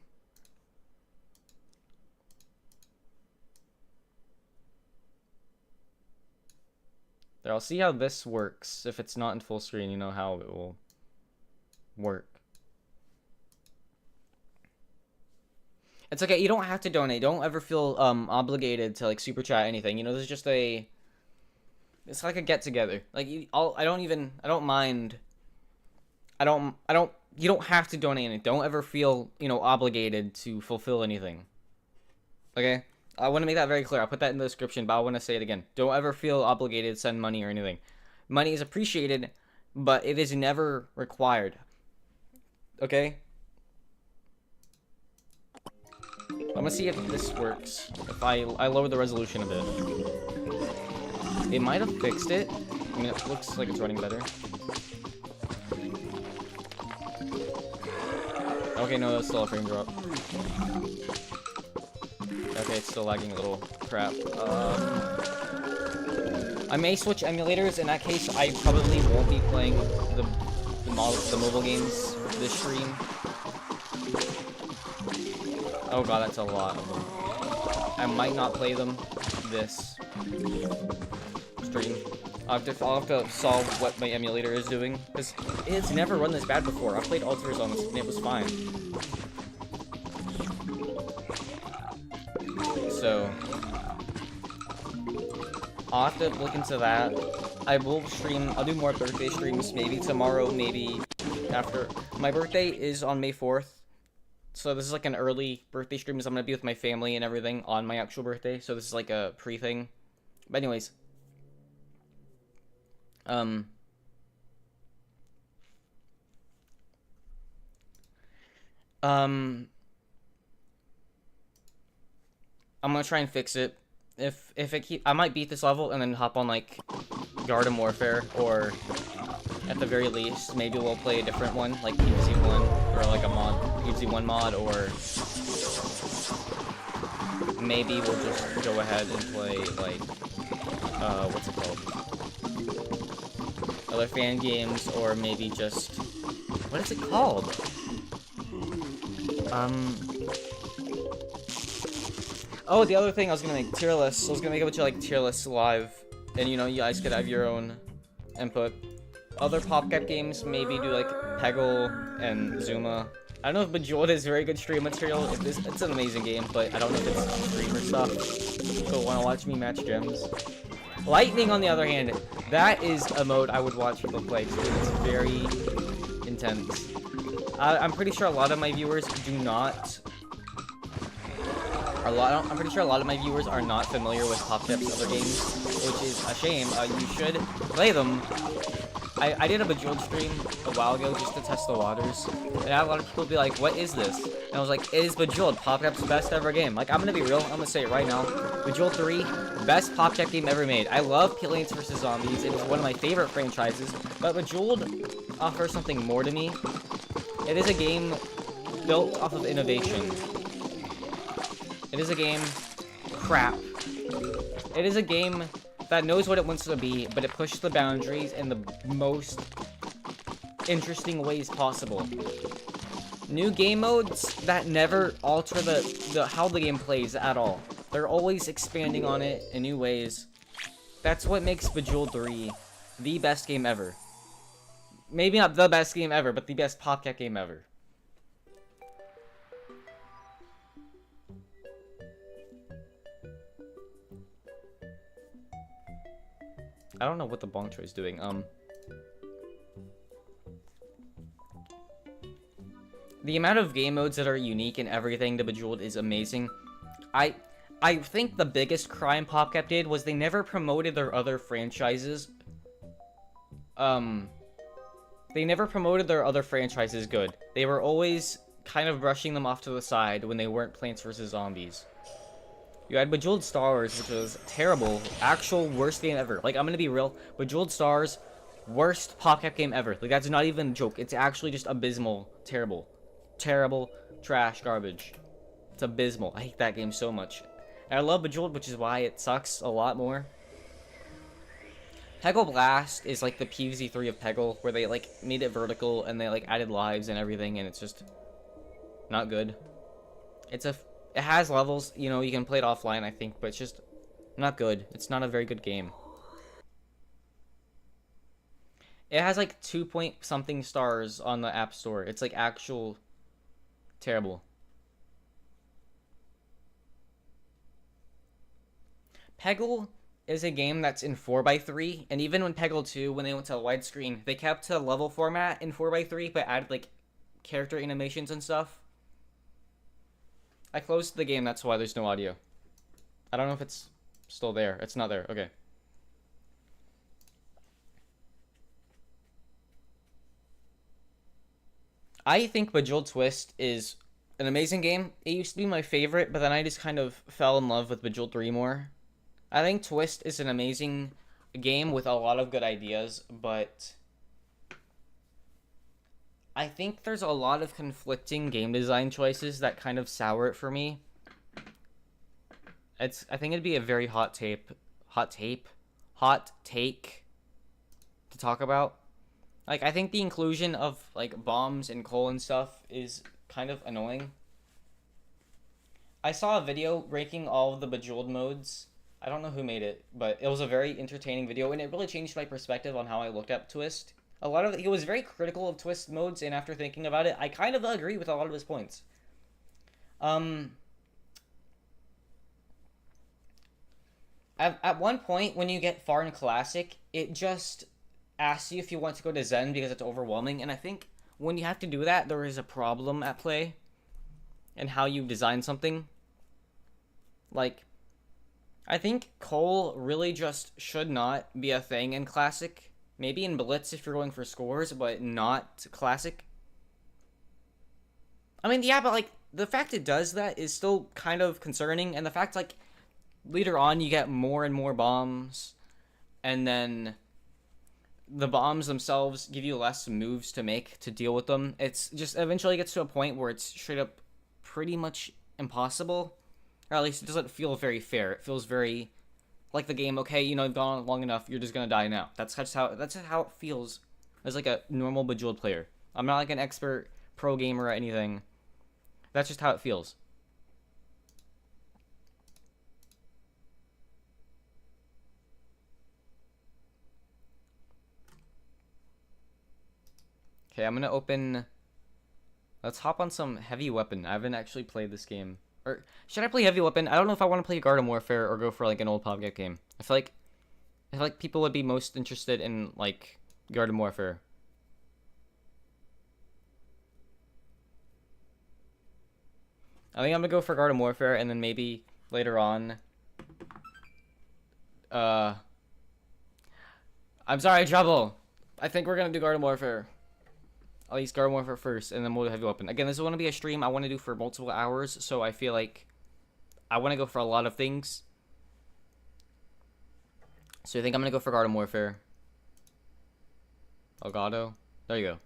There, I'll see how this works. If it's not in full screen, you know how it will work. It's okay, you don't have to donate. Don't ever feel obligated to like super chat anything. You know, this is just a it's like a get together. Like I don't mind. You don't have to donate anything. Don't ever feel, you know, obligated to fulfill anything. Okay? I want to make that very clear. I'll put that in the description, but I want to say it again. Don't ever feel obligated to send money or anything. Money is appreciated, but it is never required. Okay? I'm gonna see if this works. If I lower the resolution a bit. It might have fixed it. I mean, it looks like it's running better. Okay, no, that's still a frame drop. Okay, it's still lagging a little. Crap. I may switch emulators. In that case, I probably won't be playing the mobile games this stream. Oh god, that's a lot of them. I might not play them this stream. I'll have to solve what my emulator is doing, because it's never run this bad before. I played Alters on this and it was fine. So I'll have to look into that. I'll do more birthday streams, maybe tomorrow, maybe after. My birthday is on May 4th. So this is like an early birthday stream, because I'm gonna be with my family and everything on my actual birthday. So this is like a pre-thing. But anyways. I'm gonna try and fix it. If it I might beat this level and then hop on like Garden Warfare, or at the very least, maybe we'll play a different one, like PvZ1, or like a mod, PvZ1 mod, or maybe we'll just go ahead and play like, what's it called? Other fan games, or maybe just, what is it called? Oh, the other thing I was gonna make, tier lists. I was gonna make a bunch of like tier lists live, and you know, you guys could have your own input. Other PopCap games, maybe do like Peggle and Zuma. I don't know if Bejeweled is very good stream material. It's an amazing game, but I don't know if it's streamer stuff. So wanna watch me match gems? Lightning, on the other hand, that is a mode I would watch people play, because it's very intense. I'm pretty sure a lot of my viewers do not. I'm pretty sure a lot of my viewers are not familiar with PopCap's other games, which is a shame. You should play them. I did a Bejeweled stream a while ago just to test the waters, and I had a lot of people be like, "What is this?" And I was like, "It is Bejeweled, PopCap's best ever game." Like, I'm gonna be real. I'm gonna say it right now. Bejeweled 3, best PopCap game ever made. I love Plants vs Zombies. It is one of my favorite franchises, but Bejeweled offers something more to me. It is a game built off of innovation. It is a game crap. It is a game that knows what it wants to be, but it pushes the boundaries in the most interesting ways possible. New game modes that never alter how the game plays at all. They're always expanding on it in new ways. That's what makes Bejeweled 3 the best game ever. Maybe not the best game ever, but the best PopCap game ever. I don't know what the Bong Choy is doing. The amount of game modes that are unique and everything to Bejeweled is amazing. I think the biggest crime PopCap did was they never promoted their other franchises. They never promoted their other franchises good. They were always kind of brushing them off to the side when they weren't Plants vs Zombies. You had Bejeweled Stars, which was terrible. Actual worst game ever. Like, I'm gonna be real. Bejeweled Stars, worst PopCap game ever. Like, that's not even a joke. It's actually just abysmal. Terrible. Terrible. Trash. Garbage. It's abysmal. I hate that game so much. And I love Bejeweled, which is why it sucks a lot more. Peggle Blast is like the PvZ3 of Peggle, where they like made it vertical and they like added lives and everything, and it's just Not good. It has levels, you know, you can play it offline, I think, but it's just not good. It's not a very good game. It has like 2 point something stars on the App Store. It's like actual terrible. Peggle is a game that's in 4x3, and even when Peggle 2, when they went to widescreen, they kept to level format in 4x3, but added like character animations and stuff. I closed the game, that's why there's no audio. I don't know if it's still there. It's not there. Okay. I think Bejeweled Twist is an amazing game. It used to be my favorite, but then I just kind of fell in love with Bejeweled 3 more. I think Twist is an amazing game with a lot of good ideas, but I think there's a lot of conflicting game design choices that kind of sour it for me. I think it'd be a very hot take to talk about. Like, I think the inclusion of like bombs and coal and stuff is kind of annoying. I saw a video ranking all of the Bejeweled modes. I don't know who made it, but it was a very entertaining video, and it really changed my perspective on how I looked at Twist. He was very critical of Twist modes, and after thinking about it, I kind of agree with a lot of his points. At one point, when you get far in Classic, it just asks you if you want to go to Zen because it's overwhelming, and I think when you have to do that, there is a problem at play in how you design something. Like, I think coal really just should not be a thing in Classic. Maybe in Blitz if you're going for scores, but not Classic. I mean, yeah, but like, the fact it does that is still kind of concerning, and the fact, like, later on you get more and more bombs, and then the bombs themselves give you less moves to make to deal with them. It's just eventually gets to a point where it's straight up pretty much impossible. Or at least it doesn't feel very fair. It feels very like the game, okay, you know, you've gone on long enough, you're just gonna die now. That's just how it feels as like a normal Bejeweled player. I'm not like an expert pro gamer or anything. That's just how it feels. Okay, I'm gonna open. Let's hop on some Heavy Weapon. I haven't actually played this game. Or should I play Heavy Weapon? I don't know if I want to play Garden Warfare or go for like an old PUBG game. I feel like people would be most interested in like Garden Warfare. I think I'm gonna go for Garden Warfare, and then maybe later on. I'm sorry, Trouble. I think we're gonna do Garden Warfare. At least Garden Warfare first, and then we'll do Heavy Weapon. Again, this is going to be a stream I want to do for multiple hours, so I feel like I want to go for a lot of things. So I think I'm going to go for Garden Warfare. Elgato. There you go.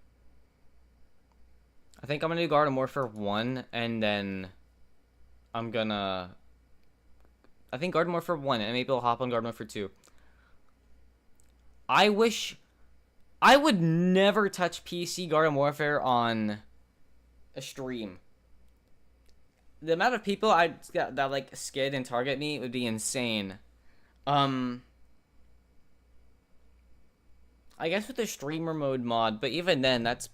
I think I'm going to do Garden Warfare 1, and then I'm going to... I think Garden Warfare 1, and maybe I'll hop on Garden Warfare 2. I wish... I would never touch PC Garden Warfare on a stream. The amount of people that like skid and target me would be insane. I guess with the streamer mode mod, but even then that's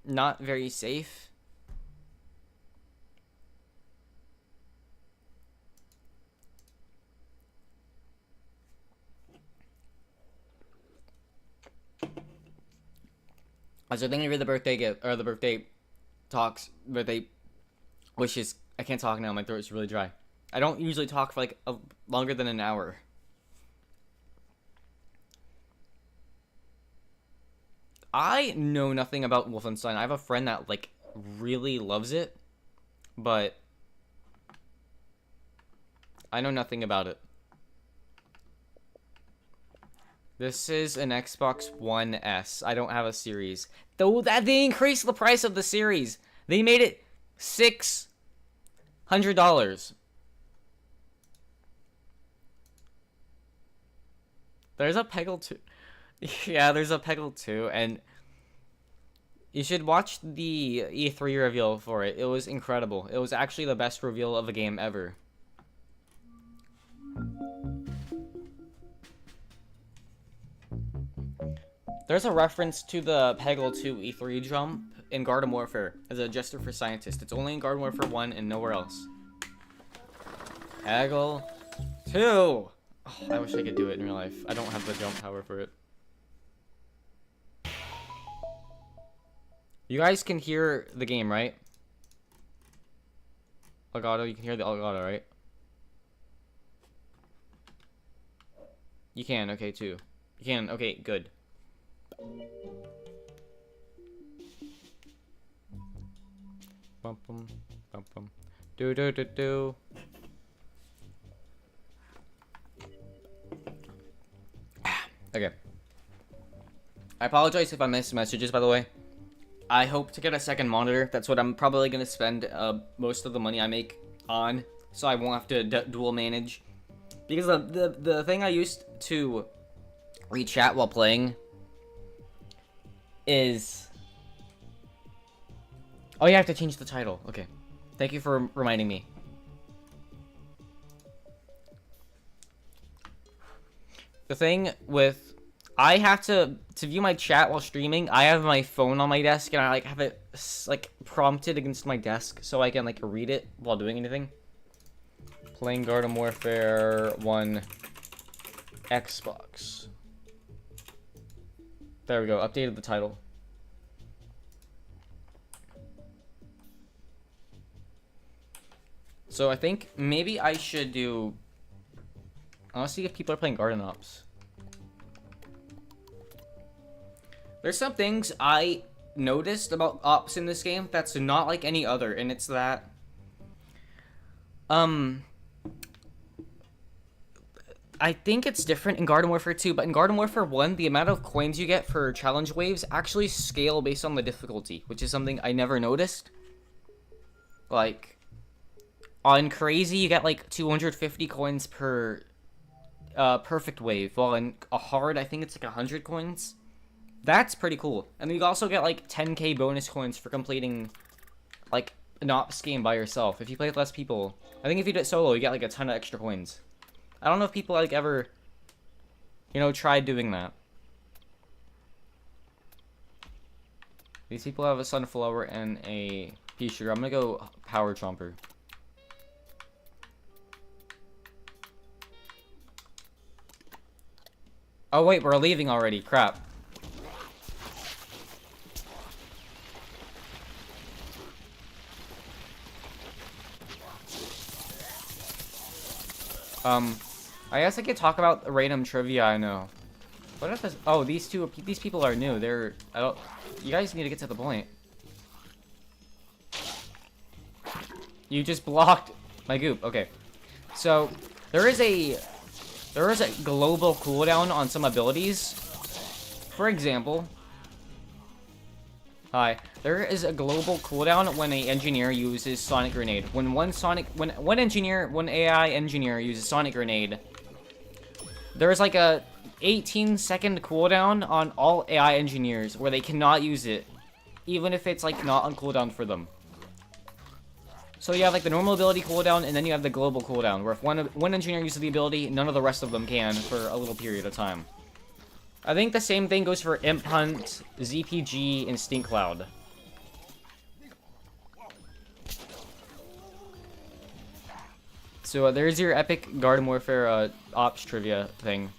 not very safe. So thank you for the birthday gift, or the birthday birthday wishes. I can't talk now, my throat is really dry. I don't usually talk for like longer than an hour. I know nothing about Wolfenstein. I have a friend that like really loves it, but I know nothing about it. This is an Xbox One S. I don't have a series. Though that they increased the price of the series. They made it $600. There's a Peggle 2. Yeah, there's a Peggle 2, and You should watch the E3 reveal for it. It was incredible. It was actually the best reveal of a game ever. There's a reference to the Peggle 2 E3 jump in Garden Warfare as a gesture for scientists. It's only in Garden Warfare 1 and nowhere else. Peggle 2! Oh, I wish I could do it in real life. I don't have the jump power for it. You guys can hear the game, right? Elgato, you can hear the Elgato, right? You can, okay, too. You can, okay, good. Bum bum bum bum. Do do do do. Okay. I apologize if I missed messages, by the way. I hope to get a second monitor. That's what I'm probably gonna spend most of the money I make on, so I won't have to dual manage. Because the thing I used to read chat while playing is... Oh, you have to change the title. Okay. Thank you for reminding me. The thing with... I have to view my chat while streaming, I have my phone on my desk, and I have it prompted against my desk so I can read it while doing anything. Playing Garden Warfare 1 Xbox. There we go, updated the title. So I think maybe I should do... I want to see if people are playing Garden Ops. There's some things I noticed about Ops in this game that's not like any other, and it's that... I think it's different in Garden Warfare 2, but in Garden Warfare 1, the amount of coins you get for challenge waves actually scale based on the difficulty, which is something I never noticed. Like, on Crazy, you get 250 coins per perfect wave, while in a hard, I think it's 100 coins. That's pretty cool. And you also get 10k bonus coins for completing an Ops game by yourself. If you play with less people, I think if you do it solo, you get a ton of extra coins. I don't know if people ever, tried doing that. These people have a sunflower and a pea sugar. I'm gonna go power chomper. Oh wait, we're leaving already. Crap. I guess I could talk about random trivia I know. What if this... Oh, these people are new. You guys need to get to the point. You just blocked my goop. Okay. So, there is a global cooldown on some abilities. For example... Hi. There is a global cooldown when an engineer uses Sonic Grenade. When one AI engineer uses Sonic Grenade, there's a 18-second cooldown on all AI engineers where they cannot use it, even if it's not on cooldown for them. So you have the normal ability cooldown, and then you have the global cooldown, where if one engineer uses the ability, none of the rest of them can for a little period of time. I think the same thing goes for Imp Hunt, ZPG, and Stink Cloud. So there's your epic Garden Warfare Ops trivia thing.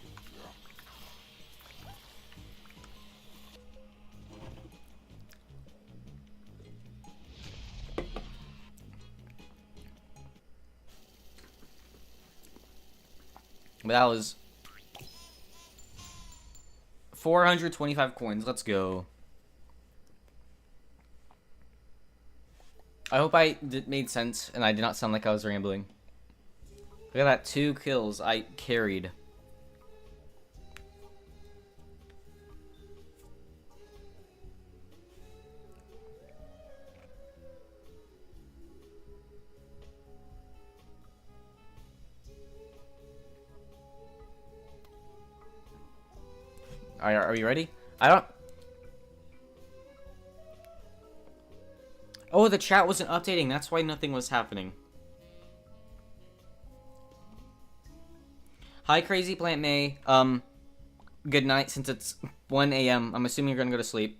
But that was 425 coins. Let's go. I hope I made sense and I did not sound like I was rambling. Look at that, 2 kills. I carried. Are you ready? I don't... Oh, the chat wasn't updating. That's why nothing was happening. Hi, Crazy Plant May. Good night, since it's 1 a.m. I'm assuming you're gonna go to sleep.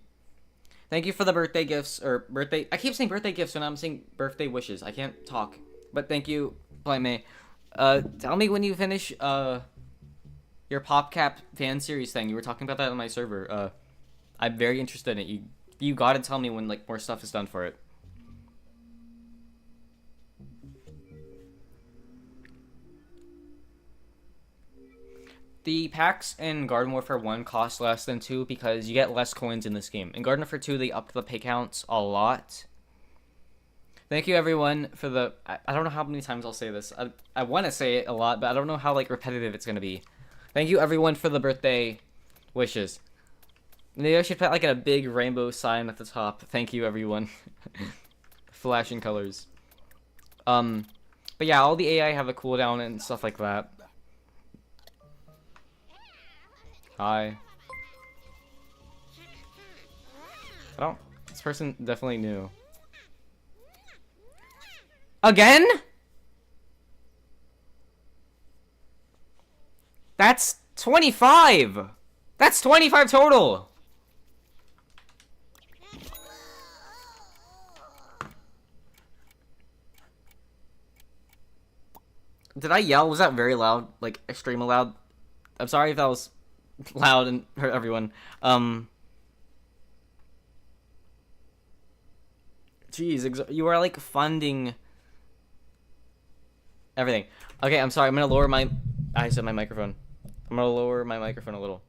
Thank you for the birthday gifts, or birthday... I keep saying birthday gifts when I'm saying birthday wishes. I can't talk. But thank you, Plant May. Tell me when you finish, your PopCap fan series thing. You were talking about that on my server. I'm very interested in it. You gotta tell me when, like, more stuff is done for it. The packs in Garden Warfare 1 cost less than 2 because you get less coins in this game. In Garden Warfare 2, they upped the pay counts a lot. Thank you, everyone, for the... I don't know how many times I'll say this. I want to say it a lot, but I don't know how, like, repetitive it's going to be. Thank you, everyone, for the birthday wishes. Maybe I should put, like, a big rainbow sign at the top. Thank you, everyone. Flashing colors. But yeah, all the AI have a cooldown and stuff like that. Hi. This person definitely knew. Again? That's 25! That's 25 total! Did I yell? Was that very loud? Like, extremely loud? I'm sorry if that was loud and hurt everyone. Jeez, you are, like, funding everything. Okay, I'm sorry. I'm gonna lower my... I said my microphone. I'm gonna lower my microphone a little.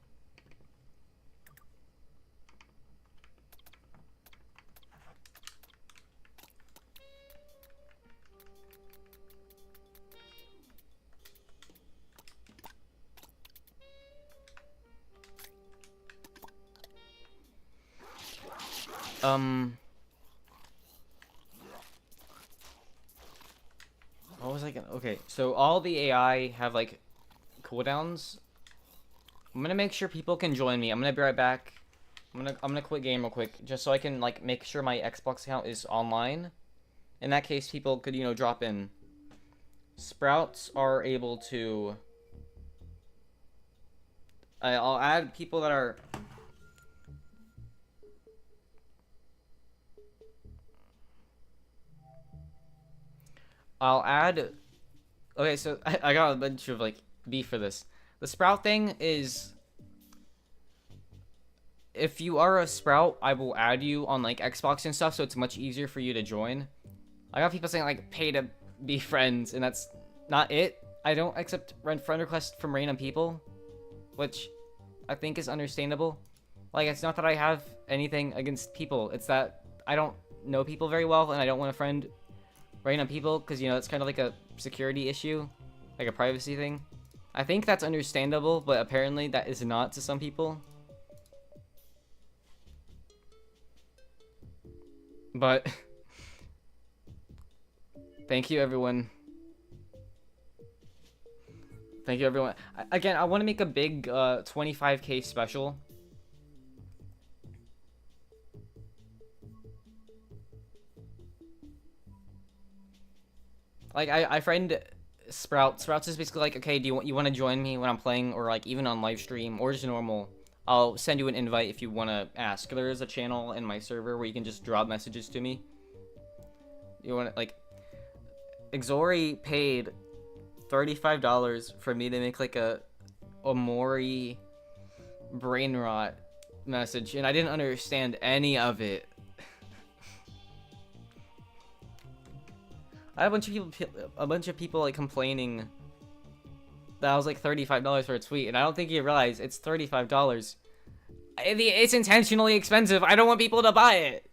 What was I gonna... Okay, so all the AI have, like, cooldowns. I'm gonna make sure people can join me. I'm gonna be right back. I'm gonna quit game real quick, just so I can, like, make sure my Xbox account is online. In that case, people could, you know, drop in. Sprouts are able to... I'll add people that are... I'll add... Okay, so I got a bunch of, like, beef for this. The Sprout thing is... If you are a Sprout, I will add you on, like, Xbox and stuff, so it's much easier for you to join. I got people saying, like, pay to be friends, and that's not it. I don't accept friend requests from random people, which I think is understandable. Like, it's not that I have anything against people. It's that I don't know people very well, and I don't want to friend random people, because, you know, it's kind of like a security issue, like a privacy thing. I think that's understandable, but apparently that is not to some people. But thank you, everyone. Thank you, everyone. Again, I want to make a big 25K special. Like, I friend Sprout. Sprouts is basically like, okay, do you want to join me when I'm playing, or like even on live stream, or just normal? I'll send you an invite if you want to ask. There is a channel in my server where you can just drop messages to me. You want to, like... Exori paid $35 for me to make, like, a Omori brain rot message, and I didn't understand any of it. I had a bunch of people, like, complaining that was like $35 for a tweet, and I don't think you realize it's $35. It's intentionally expensive. I don't want people to buy it.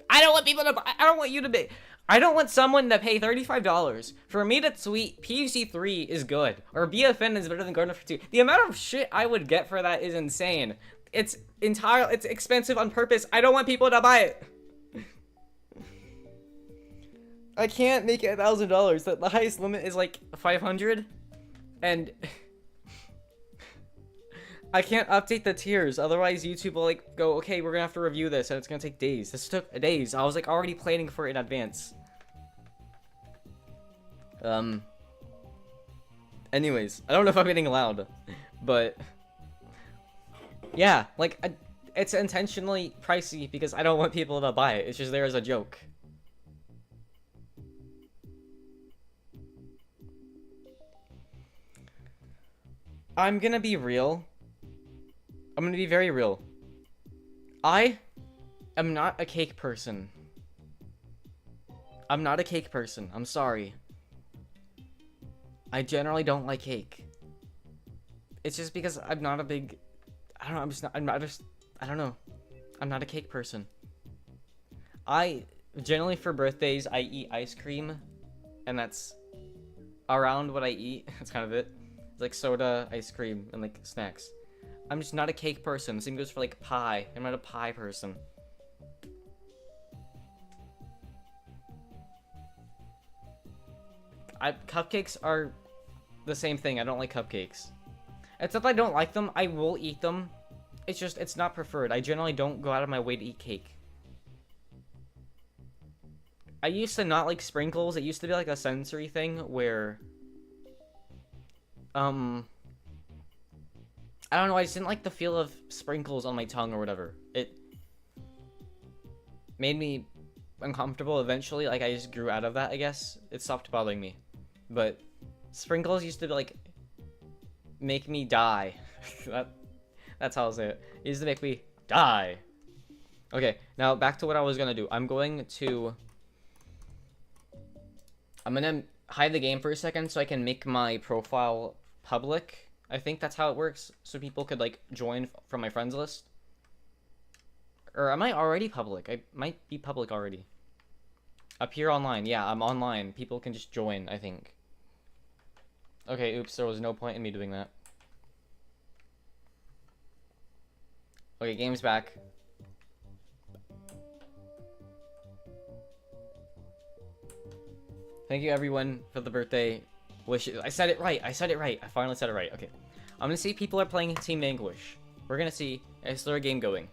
I don't want people to buy. I don't want you to be. I don't want someone to pay $35 for me to tweet PUC3 is good or BFN is better than Garden Warfare 2. The amount of shit I would get for that is insane. It's expensive on purpose. I don't want people to buy it. I can't make it $1,000. The highest limit is like 500. And I can't update the tiers, otherwise YouTube will like go, okay, we're gonna have to review this, and it's gonna take days. This took days. I was like already planning for it in advance. Anyways, I don't know if I'm getting loud, but yeah, like it's intentionally pricey because I don't want people to buy it. It's just there as a joke. I'm gonna be real. I'm gonna be very real. I am not a cake person. I'm not a cake person. I'm sorry. I generally don't like cake. It's just because I'm not a big... I don't know, I don't know. I'm not a cake person. I, generally for birthdays, I eat ice cream. And that's around what I eat. That's kind of it. It's like soda, ice cream, and like snacks. I'm just not a cake person. The same goes for like pie. I'm not a pie person. Cupcakes are the same thing. I don't like cupcakes. It's not that I don't like them. I will eat them. It's just, it's not preferred. I generally don't go out of my way to eat cake. I used to not like sprinkles. It used to be like a sensory thing where... I don't know, I just didn't like the feel of sprinkles on my tongue or whatever. It made me uncomfortable eventually. Like, I just grew out of that, I guess. It stopped bothering me. But sprinkles used to, like, make me die. That's how I'll say it. It used to make me die. Okay, now back to what I was gonna do. I'm gonna hide the game for a second so I can make my profile public. I think that's how it works, so people could like join from my friends list. Or am I already public? I might be public already. Appear online. Yeah, I'm online. People can just join, I think. Okay, oops, there was no point in me doing that. Okay, game's back. Thank you everyone for the birthday wishes. I said it right. I said it right. I finally said it right. Okay. I'm gonna see people are playing Team Vanquish. We're gonna see. Is there a game going?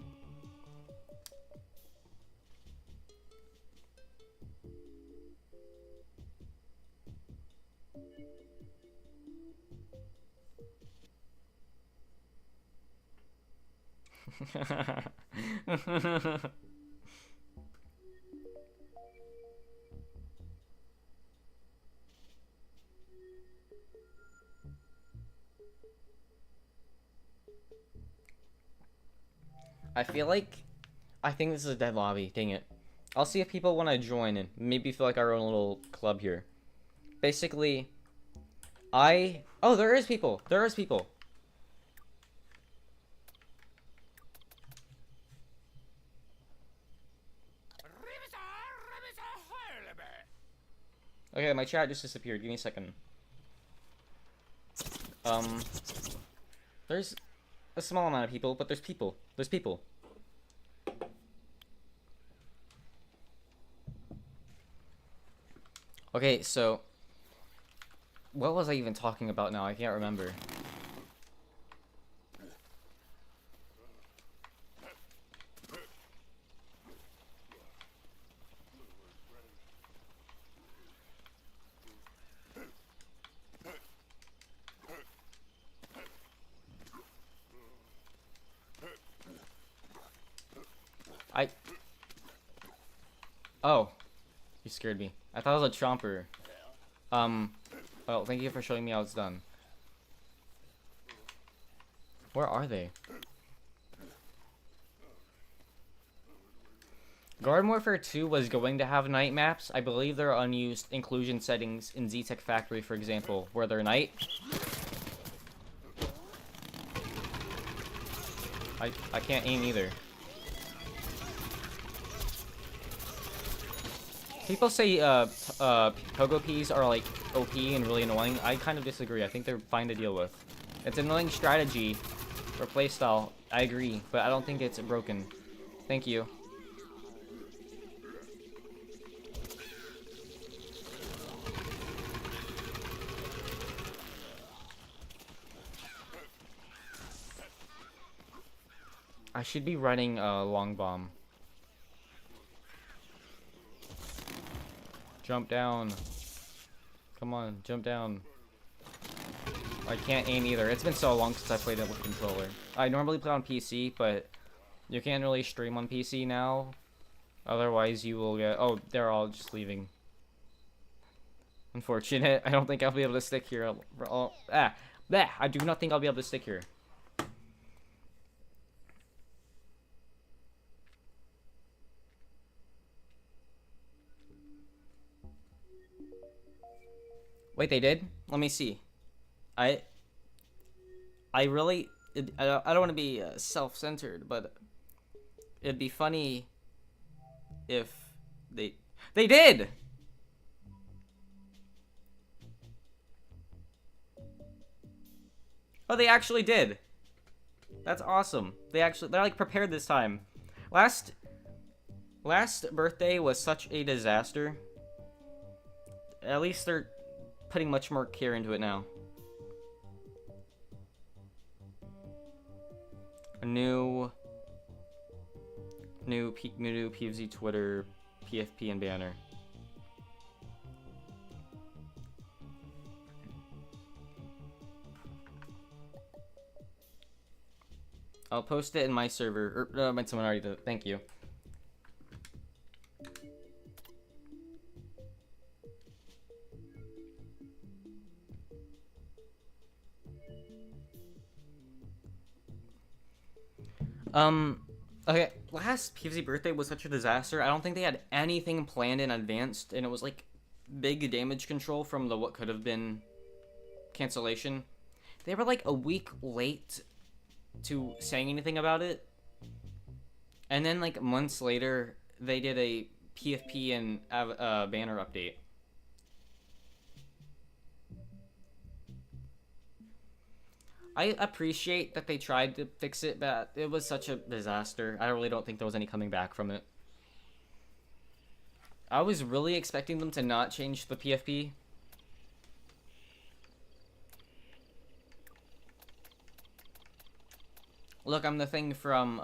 I think this is a dead lobby. Dang it. I'll see if people want to join and maybe feel like our own little club here. Basically, oh, there is people. There is people. Okay, my chat just disappeared. Give me a second. There's a small amount of people, but there's people. There's people. Okay, so what was I even talking about now? I can't remember. Oh, you scared me. I thought it was a chomper. Well, thank you for showing me how it's done. Where are they? Garden Warfare 2 was going to have night maps. I believe there are unused inclusion settings in Z-Tech Factory, for example, where they're night. I can't aim either. People say Pogo Peas are like OP and really annoying. I kind of disagree. I think they're fine to deal with. It's an annoying strategy or playstyle. I agree, but I don't think it's broken. Thank you. I should be running a long bomb. Jump down. Come on, jump down. I can't aim either. It's been so long since I played it with a controller. I normally play on PC, but you can't really stream on PC now. Otherwise, you will get... Oh, they're all just leaving. Unfortunate. I don't think I'll be able to stick here. I do not think I'll be able to stick here. Wait, they did? Let me see. I really... I don't want to be self-centered, but it'd be funny if they did! Oh, they actually did. That's awesome. They're like prepared this time. Last birthday was such a disaster. At least they're putting much more care into it now. A new PFZ Twitter, PFP, and banner. I'll post it in my server. Someone already did. Thank you. Okay, last PFZ birthday was such a disaster. I don't think they had anything planned in advance, and it was like big damage control from the what could have been cancellation. They were like a week late to saying anything about it, and then like months later they did a PFP and banner update. I appreciate that they tried to fix it, but it was such a disaster. I really don't think there was any coming back from it. I was really expecting them to not change the PFP. Look, I'm the thing from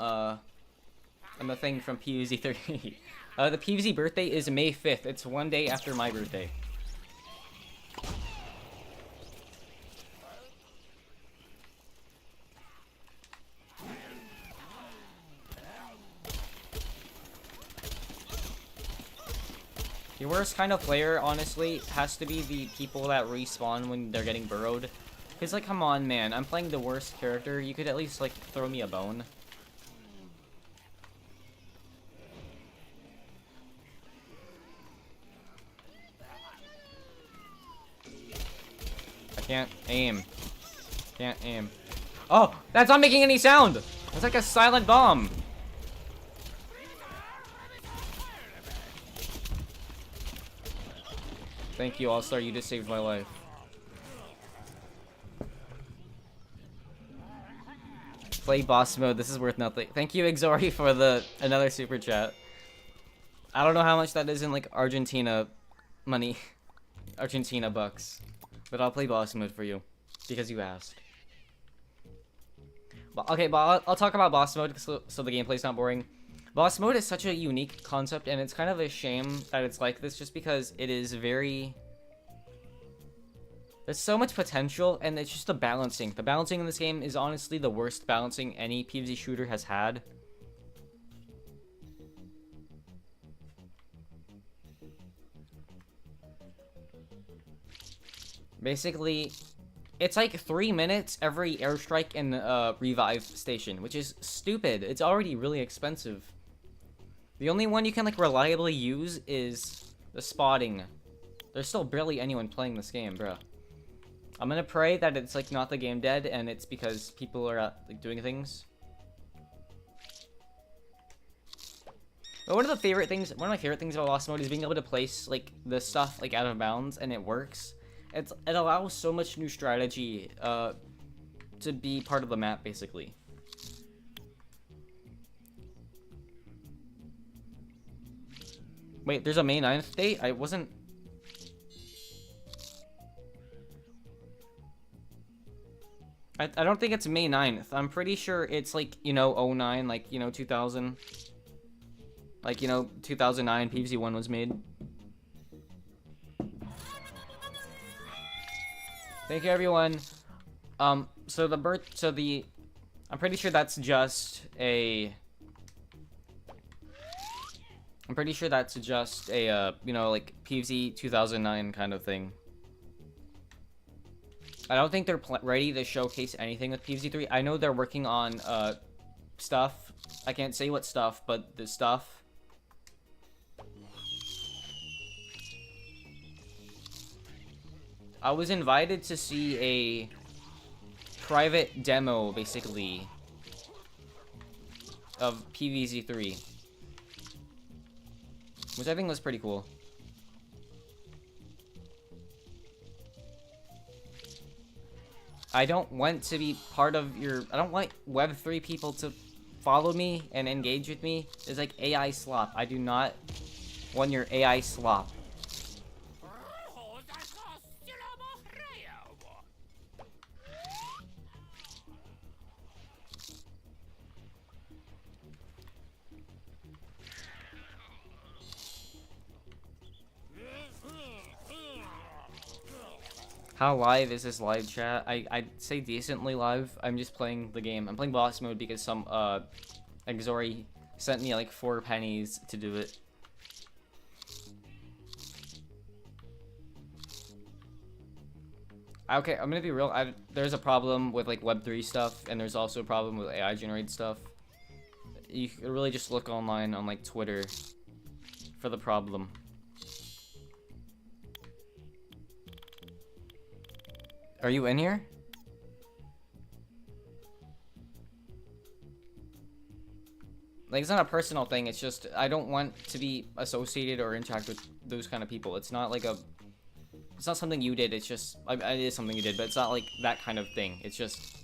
PVZ 30. The PVZ birthday is May 5th. It's one day after my birthday. The worst kind of player, honestly, has to be the people that respawn when they're getting burrowed. Because, like, come on, man. I'm playing the worst character. You could at least, like, throw me a bone. I can't aim. Can't aim. Oh! That's not making any sound! It's like a silent bomb. Thank you, All-Star. You just saved my life. Play boss mode. This is worth nothing. Thank you, Exori, for another super chat. I don't know how much that is in like Argentina money, Argentina bucks, but I'll play boss mode for you because you asked. Okay, but I'll talk about boss mode so the gameplay's not boring. Boss mode is such a unique concept, and it's kind of a shame that it's like this just because it is very... There's so much potential, and it's just the balancing. The balancing in this game is honestly the worst balancing any PvZ shooter has had. Basically, it's like 3 minutes every airstrike and revive station, which is stupid. It's already really expensive. The only one you can like reliably use is the spotting. There's still barely anyone playing this game, bruh. I'm gonna pray that it's like not the game dead and it's because people are like doing things. But one of my favorite things about Lost Mode is being able to place like the stuff like out of bounds, and it works. It allows so much new strategy to be part of the map, basically. Wait, there's a May 9th date? I wasn't... I don't think it's May 9th. I'm pretty sure it's like, you know, '09, like, you know, 2000. Like, you know, 2009 PvZ 1 was made. Thank you, everyone. So I'm pretty sure that's just a... I'm pretty sure that's just a, you know, like, PvZ 2009 kind of thing. I don't think they're ready to showcase anything with PvZ 3. I know they're working on, stuff. I can't say what stuff, but the stuff. I was invited to see a private demo, basically, of PvZ 3. Which I think was pretty cool. I don't want to be part of your... I don't want Web3 people to follow me and engage with me. It's like AI slop. I do not want your AI slop. How live is this live chat? I'd say decently live. I'm just playing the game. I'm playing boss mode because some Exori sent me like 4 pennies to do it. Okay, I'm gonna be real. There's a problem with like Web3 stuff, and there's also a problem with AI generated stuff. You could really just look online on like Twitter for the problem. Are you in here? Like, it's not a personal thing, it's just, I don't want to be associated or interact with those kind of people. It's not like it's not something you did, it's just, it is something you did, but it's not like that kind of thing. It's just,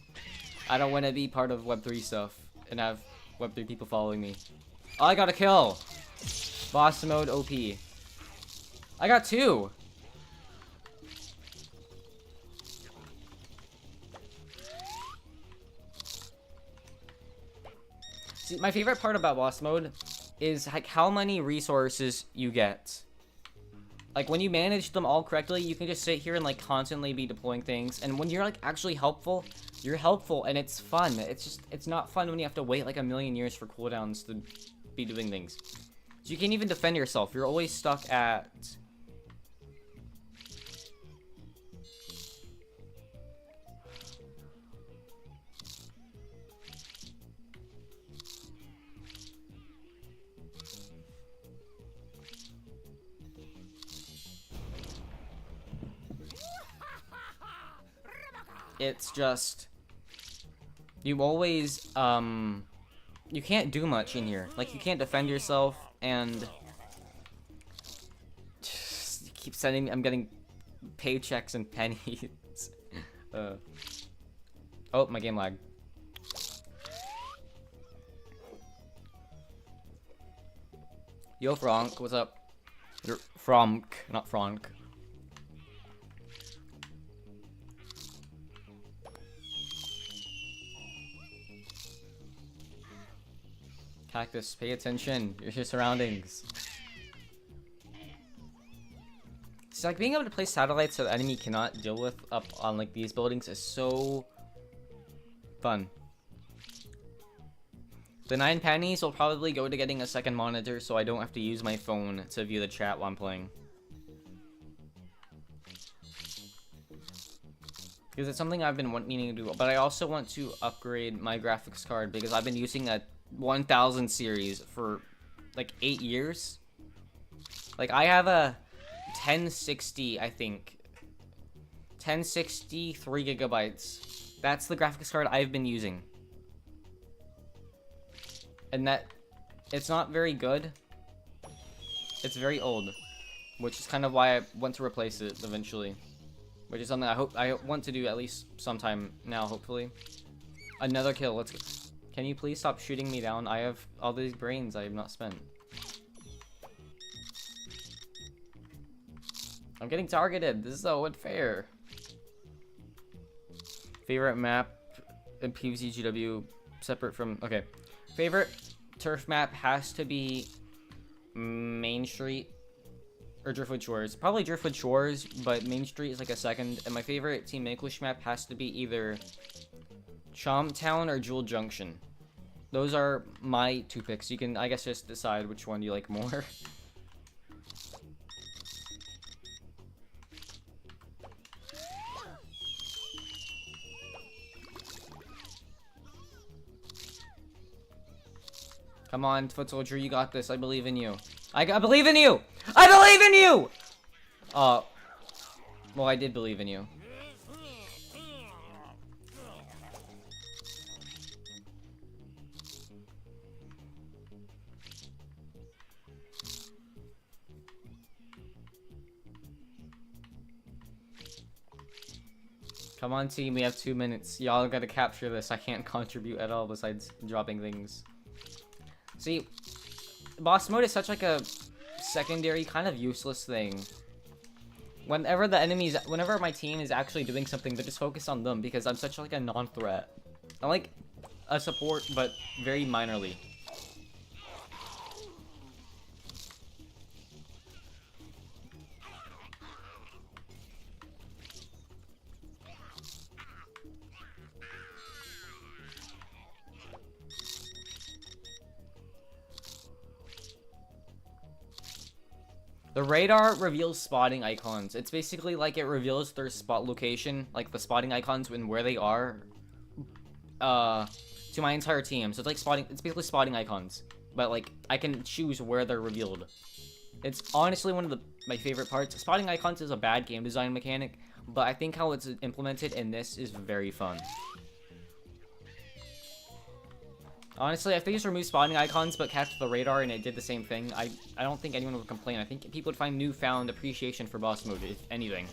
I don't want to be part of Web3 stuff and have Web3 people following me. Oh, I got a kill! Boss mode OP. I got 2! See, my favorite part about boss mode is like how many resources you get. Like when you manage them all correctly, you can just sit here and like constantly be deploying things. And when you're like actually helpful, you're helpful and it's fun. It's not fun when you have to wait like a million years for cooldowns to be doing things. So you can't even defend yourself. You're always stuck at... It's just... You always, you can't do much in here. Like, you can't defend yourself, and... Just, you keep sending... I'm getting paychecks and pennies. Oh, my game lagged. Yo, Frank, what's up? You're Frank, not Frank. Cactus, pay attention. Your surroundings. It's like being able to place satellites so the enemy cannot deal with up on like these buildings is so fun. The 9 pennies will probably go to getting a second monitor so I don't have to use my phone to view the chat while I'm playing. Because it's something I've been meaning to do, but I also want to upgrade my graphics card because I've been using a 1000 series for like 8 years. Like I have a 1060, I think. 1060, 3 gigabytes. That's the graphics card I've been using. And that, it's not very good. It's very old. Which is kind of why I want to replace it eventually. Which is something I want to do at least sometime now, hopefully. Another kill, let's go. Can you please stop shooting me down? I have all these brains I have not spent. I'm getting targeted. This is so unfair. Favorite map? and PvZGW separate from... Okay. Favorite turf map has to be Main Street or Driftwood Shores. Probably Driftwood Shores, but Main Street is like a second. And my favorite Team English map has to be either Chomp Town or Jewel Junction. Those are my 2 picks. You can, I guess, just decide which one you like more. Come on, Foot Soldier, you got this. I believe in you. I believe in you! I believe in you! Well, I did believe in you. Come on, team, we have 2 minutes. Y'all gotta capture this. I can't contribute at all besides dropping things. See, boss mode is such like a secondary kind of useless thing. Whenever my team is actually doing something, they're just focused on them because I'm such like a non-threat. I'm like a support, but very minorly. The radar reveals spotting icons. It's basically like it reveals their spot location, like the spotting icons and where they are, to my entire team. So it's like spotting. It's basically spotting icons, but like I can choose where they're revealed. It's honestly one of my favorite parts. Spotting icons is a bad game design mechanic, but I think how it's implemented in this is very fun. Honestly, if they just removed spotting icons but kept the radar and it did the same thing, I don't think anyone would complain. I think people would find newfound appreciation for boss mode, if anything.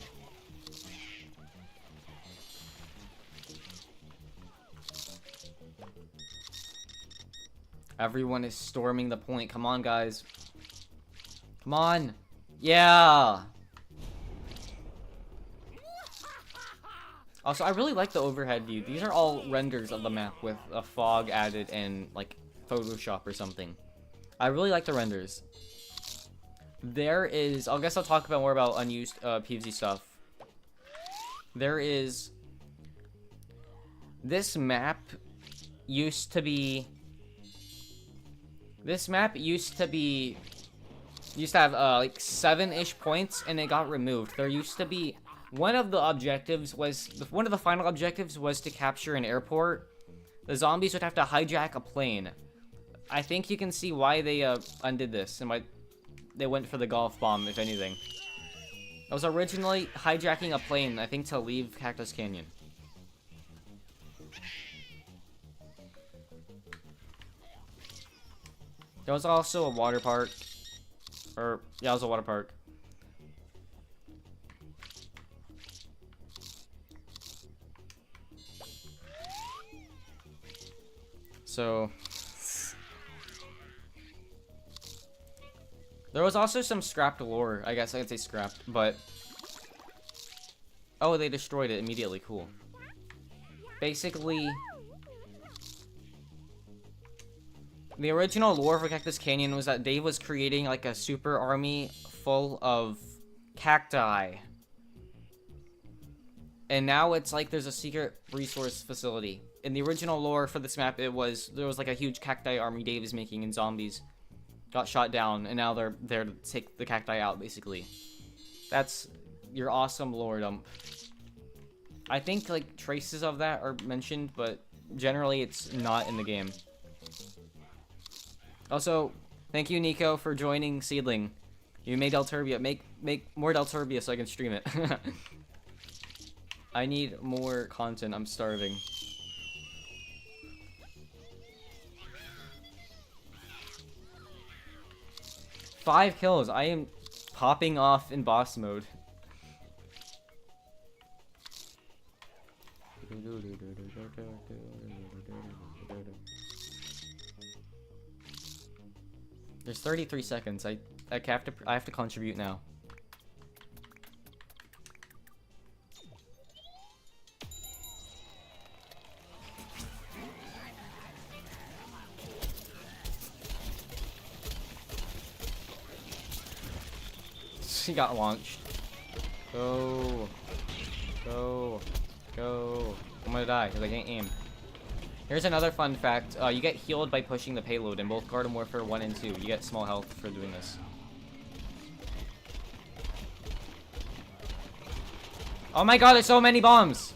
Everyone is storming the point. Come on, guys. Come on. Yeah. Also, I really like the overhead view. These are all renders of the map with a fog added and like Photoshop or something. I really like the renders. There is, I guess I'll talk about more about unused PvZ stuff. There is, this map used to have like 7-ish points and it got removed. There used to be one of the final objectives was to capture an airport. The zombies would have to hijack a plane. I think you can see why they undid this and why they went for the golf bomb, if anything. It was originally hijacking a plane, I think, to leave Cactus Canyon. There was also a water park. Yeah, it was a water park. So there was also some scrapped lore. I guess I could say scrapped, but oh, they destroyed it immediately. Cool. Basically, the original lore for Cactus Canyon was that Dave was creating like a super army full of cacti. And now it's like there's a secret resource facility. In the original lore for this map, there was like a huge cacti army Dave is making, and zombies got shot down, and now they're there to take the cacti out, basically. That's your awesome lore dump. I think like traces of that are mentioned, but generally it's not in the game. Also, thank you, Nico, for joining Seedling. You made Delturbia. Make more Delturbia so I can stream it. I need more content. I'm starving. 5 kills. I am popping off in boss mode. There's 33 seconds. I have to contribute now. He got launched. Go. Go. Go. I'm gonna die because I can't aim. Here's another fun fact. You get healed by pushing the payload in both Garden Warfare 1 and 2. You get small health for doing this. Oh my god, there's so many bombs!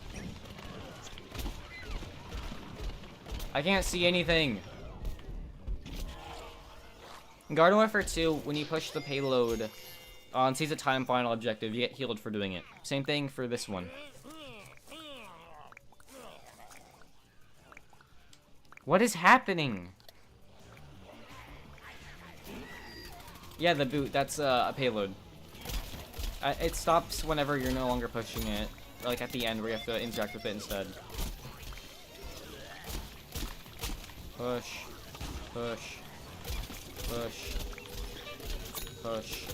I can't see anything. In Garden Warfare 2, when you push the payload on Seize a Time final objective, you get healed for doing it. Same thing for this one. What is happening? Yeah, the boot, that's a payload. It stops whenever you're no longer pushing it. Like at the end where you have to interact with it instead. Push. Push. Push. Push.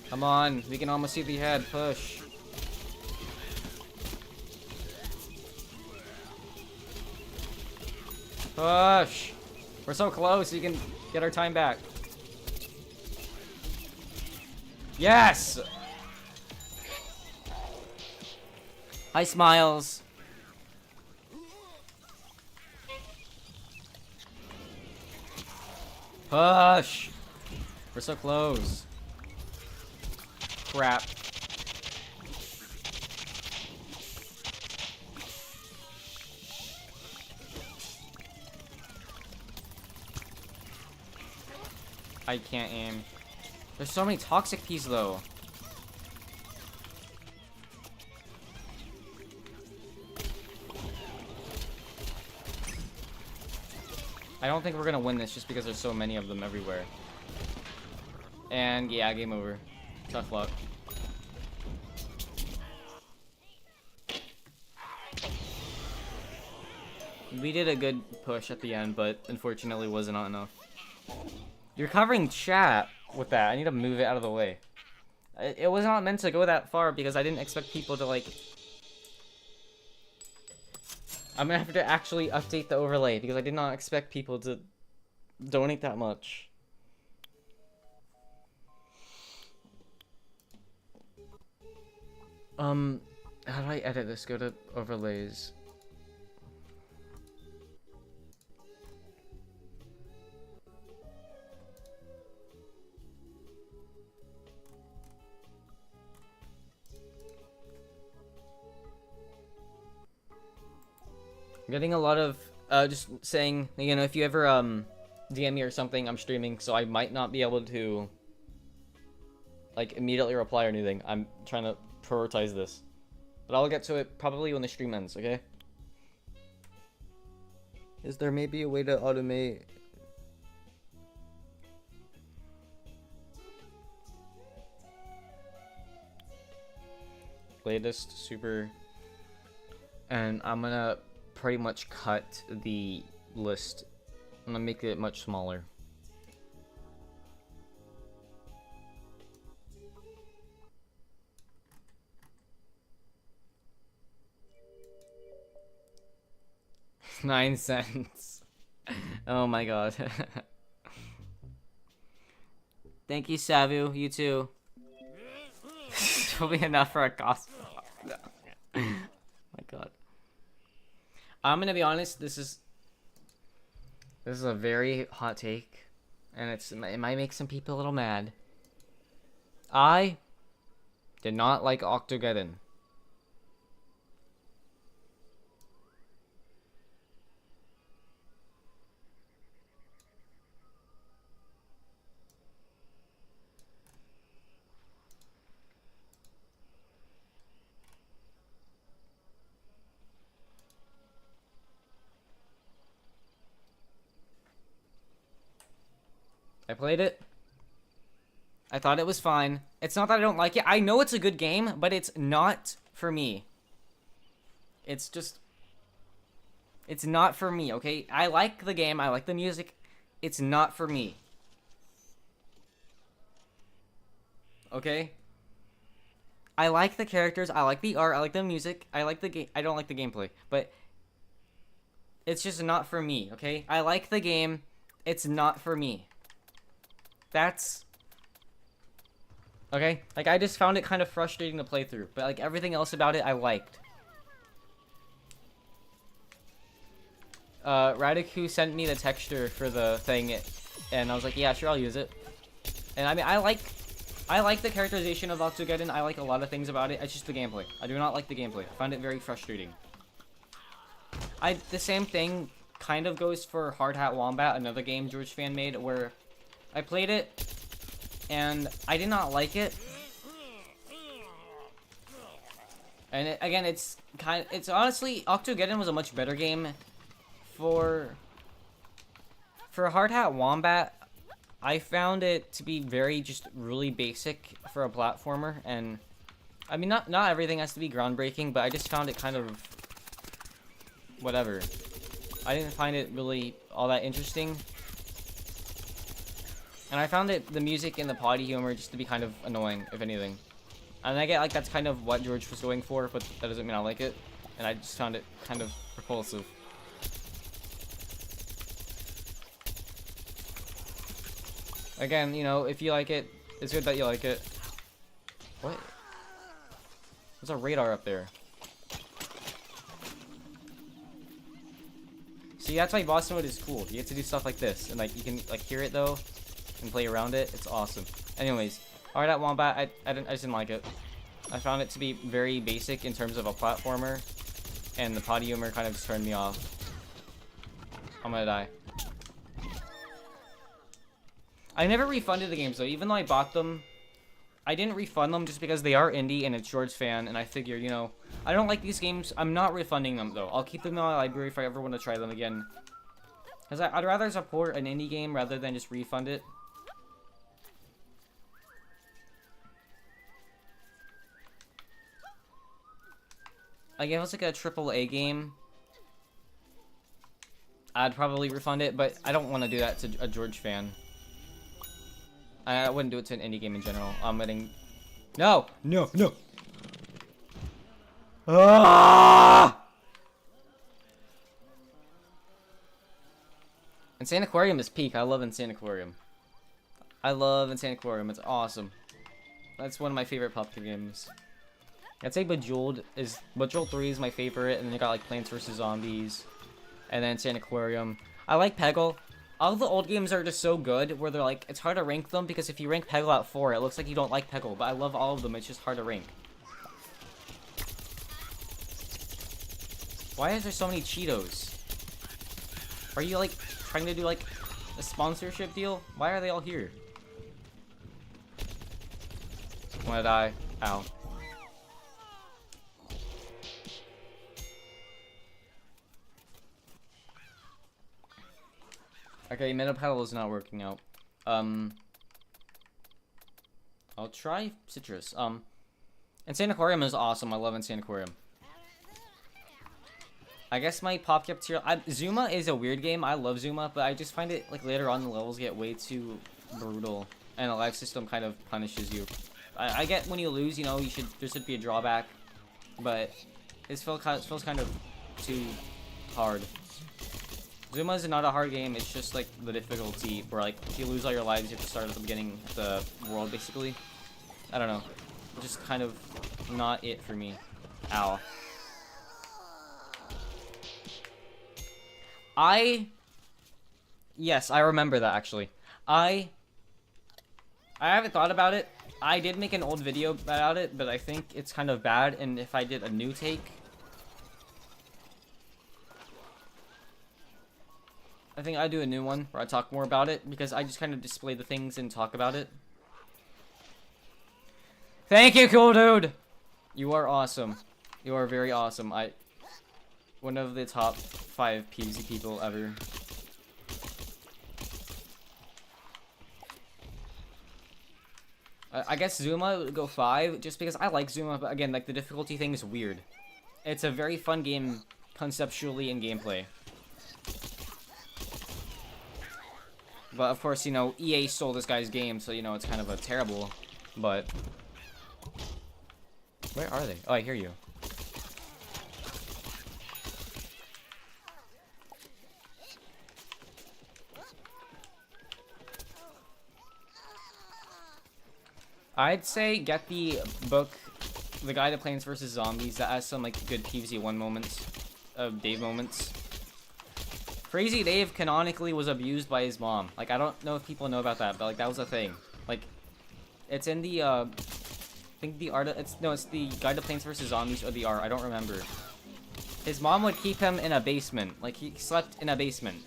Come on, we can almost see the head. Push. Push. We're so close, we can get our time back. Yes! Hi, Smiles. Push! We're so close. Crap. I can't aim. There's so many toxic peas though. I don't think we're gonna win this just because there's so many of them everywhere. And yeah, game over. Tough luck. We did a good push at the end, but unfortunately was not enough. You're covering chat with that. I need to move it out of the way. It was not meant to go that far because I didn't expect people to like... I'm gonna have to actually update the overlay because I did not expect people to donate that much. How do I edit this? Go to overlays. I'm getting a lot of just saying, you know, if you ever DM me or something, I'm streaming, so I might not be able to like immediately reply or anything. I'm trying to prioritize this, but I'll get to it probably when the stream ends. Okay? Is there maybe a way to automate? Latest super, and I'm gonna pretty much cut the list. I'm gonna make it much smaller. $0.09. Oh my god. Thank you, Savu. You too. This will be enough for a cost. Oh my god. I'm gonna be honest, this is a very hot take, and it might make some people a little mad. I did not like Octogeddon. I played it. I thought it was fine. It's not that I don't like it. I know it's a good game, but it's not for me. It's just... It's not for me, okay? I like the game. I like the music. It's not for me. Okay? I like the characters. I like the art. I like the music. I like the game. I don't like the gameplay. But... It's just not for me, okay? I like the game. It's not for me. That's Okay? Like, I just found it kind of frustrating to play through. But, like, everything else about it, I liked. Radiku sent me the texture for the thing, and I was like, yeah, sure, I'll use it. And, I mean, I like the characterization of Octogeddon. I like a lot of things about it. It's just the gameplay. I do not like the gameplay. I find it very frustrating. The same thing kind of goes for Hard Hat Wombat, another game George Fan made, where I played it, and I did not like it. And again, it's honestly, Octogeddon was a much better game. For Hard Hat Wombat, I found it to be just really basic for a platformer, and I mean, not everything has to be groundbreaking, but I just found it kind of whatever. I didn't find it really all that interesting. And I found the music and the potty humor just to be kind of annoying, if anything. And I get like that's kind of what George was going for, but that doesn't mean I like it. And I just found it kind of repulsive. Again, you know, if you like it, it's good that you like it. What? There's a radar up there. See, that's why boss mode is cool. You get to do stuff like this, and like you can like hear it though, and play around it. It's awesome. Anyways, Hard Hat Wombat, I just didn't like it. I found it to be very basic in terms of a platformer, and the potty humor kind of just turned me off. I'm gonna die. I never refunded the games though, even though I bought them. I didn't refund them just because they are indie and it's George Fan, and I figured, you know, I don't like these games. I'm not refunding them though. I'll keep them in my library if I ever want to try them again. Because I'd rather support an indie game rather than just refund it. Like, if it was like a AAA game, I'd probably refund it, but I don't want to do that to a George Fan. I wouldn't do it to an indie game in general. I'm letting... No! No! No! Ah! Insane Aquarium is peak. I love Insane Aquarium. I love Insane Aquarium. It's awesome. That's one of my favorite puppet games. I'd say Bejeweled 3 is my favorite, and then you got like Plants vs Zombies, and then Insane Aquarium. I like Peggle. All the old games are just so good, where they're like, it's hard to rank them, because if you rank Peggle at 4, it looks like you don't like Peggle, but I love all of them, it's just hard to rank. Why is there so many Cheetos? Are you, like, trying to do, like, a sponsorship deal? Why are they all here? I'm gonna die. Ow. Okay, Meta Paddle is not working out. I'll try Citrus. Insane Aquarium is awesome. I love Insane Aquarium. I guess my PopCap tier... Zuma is a weird game. I love Zuma, but I just find it, like, later on the levels get way too brutal. And the life system kind of punishes you. I get when you lose, you know, there should be a drawback. But it feels kind of too hard. Zuma is not a hard game, it's just like the difficulty where like if you lose all your lives you have to start at the beginning of the world basically. I don't know. Just kind of not it for me. Ow. Yes, I remember that actually. I haven't thought about it. I did make an old video about it, but I think it's kind of bad, and if I did a new take, I think I'd do a new one where I talk more about it, because I just kind of display the things and talk about it. Thank you, cool dude! You are awesome. You are very awesome. One of the top 5 PvZ people ever. I guess Zuma would go 5, just because I like Zuma, but again, like, the difficulty thing is weird. It's a very fun game, conceptually and gameplay. But of course, you know, EA stole this guy's game, so you know it's kind of a terrible, but... Where are they? Oh, I hear you. I'd say get the book, The Guide to Plants vs. Zombies, that has some like good PvZ1 moments, Dave moments. Crazy Dave canonically was abused by his mom. Like, I don't know if people know about that, but like that was a thing. Like, it's in the I think the art. It's the Guide to Plants vs. Zombies or the art. I don't remember. His mom would keep him in a basement. Like, he slept in a basement.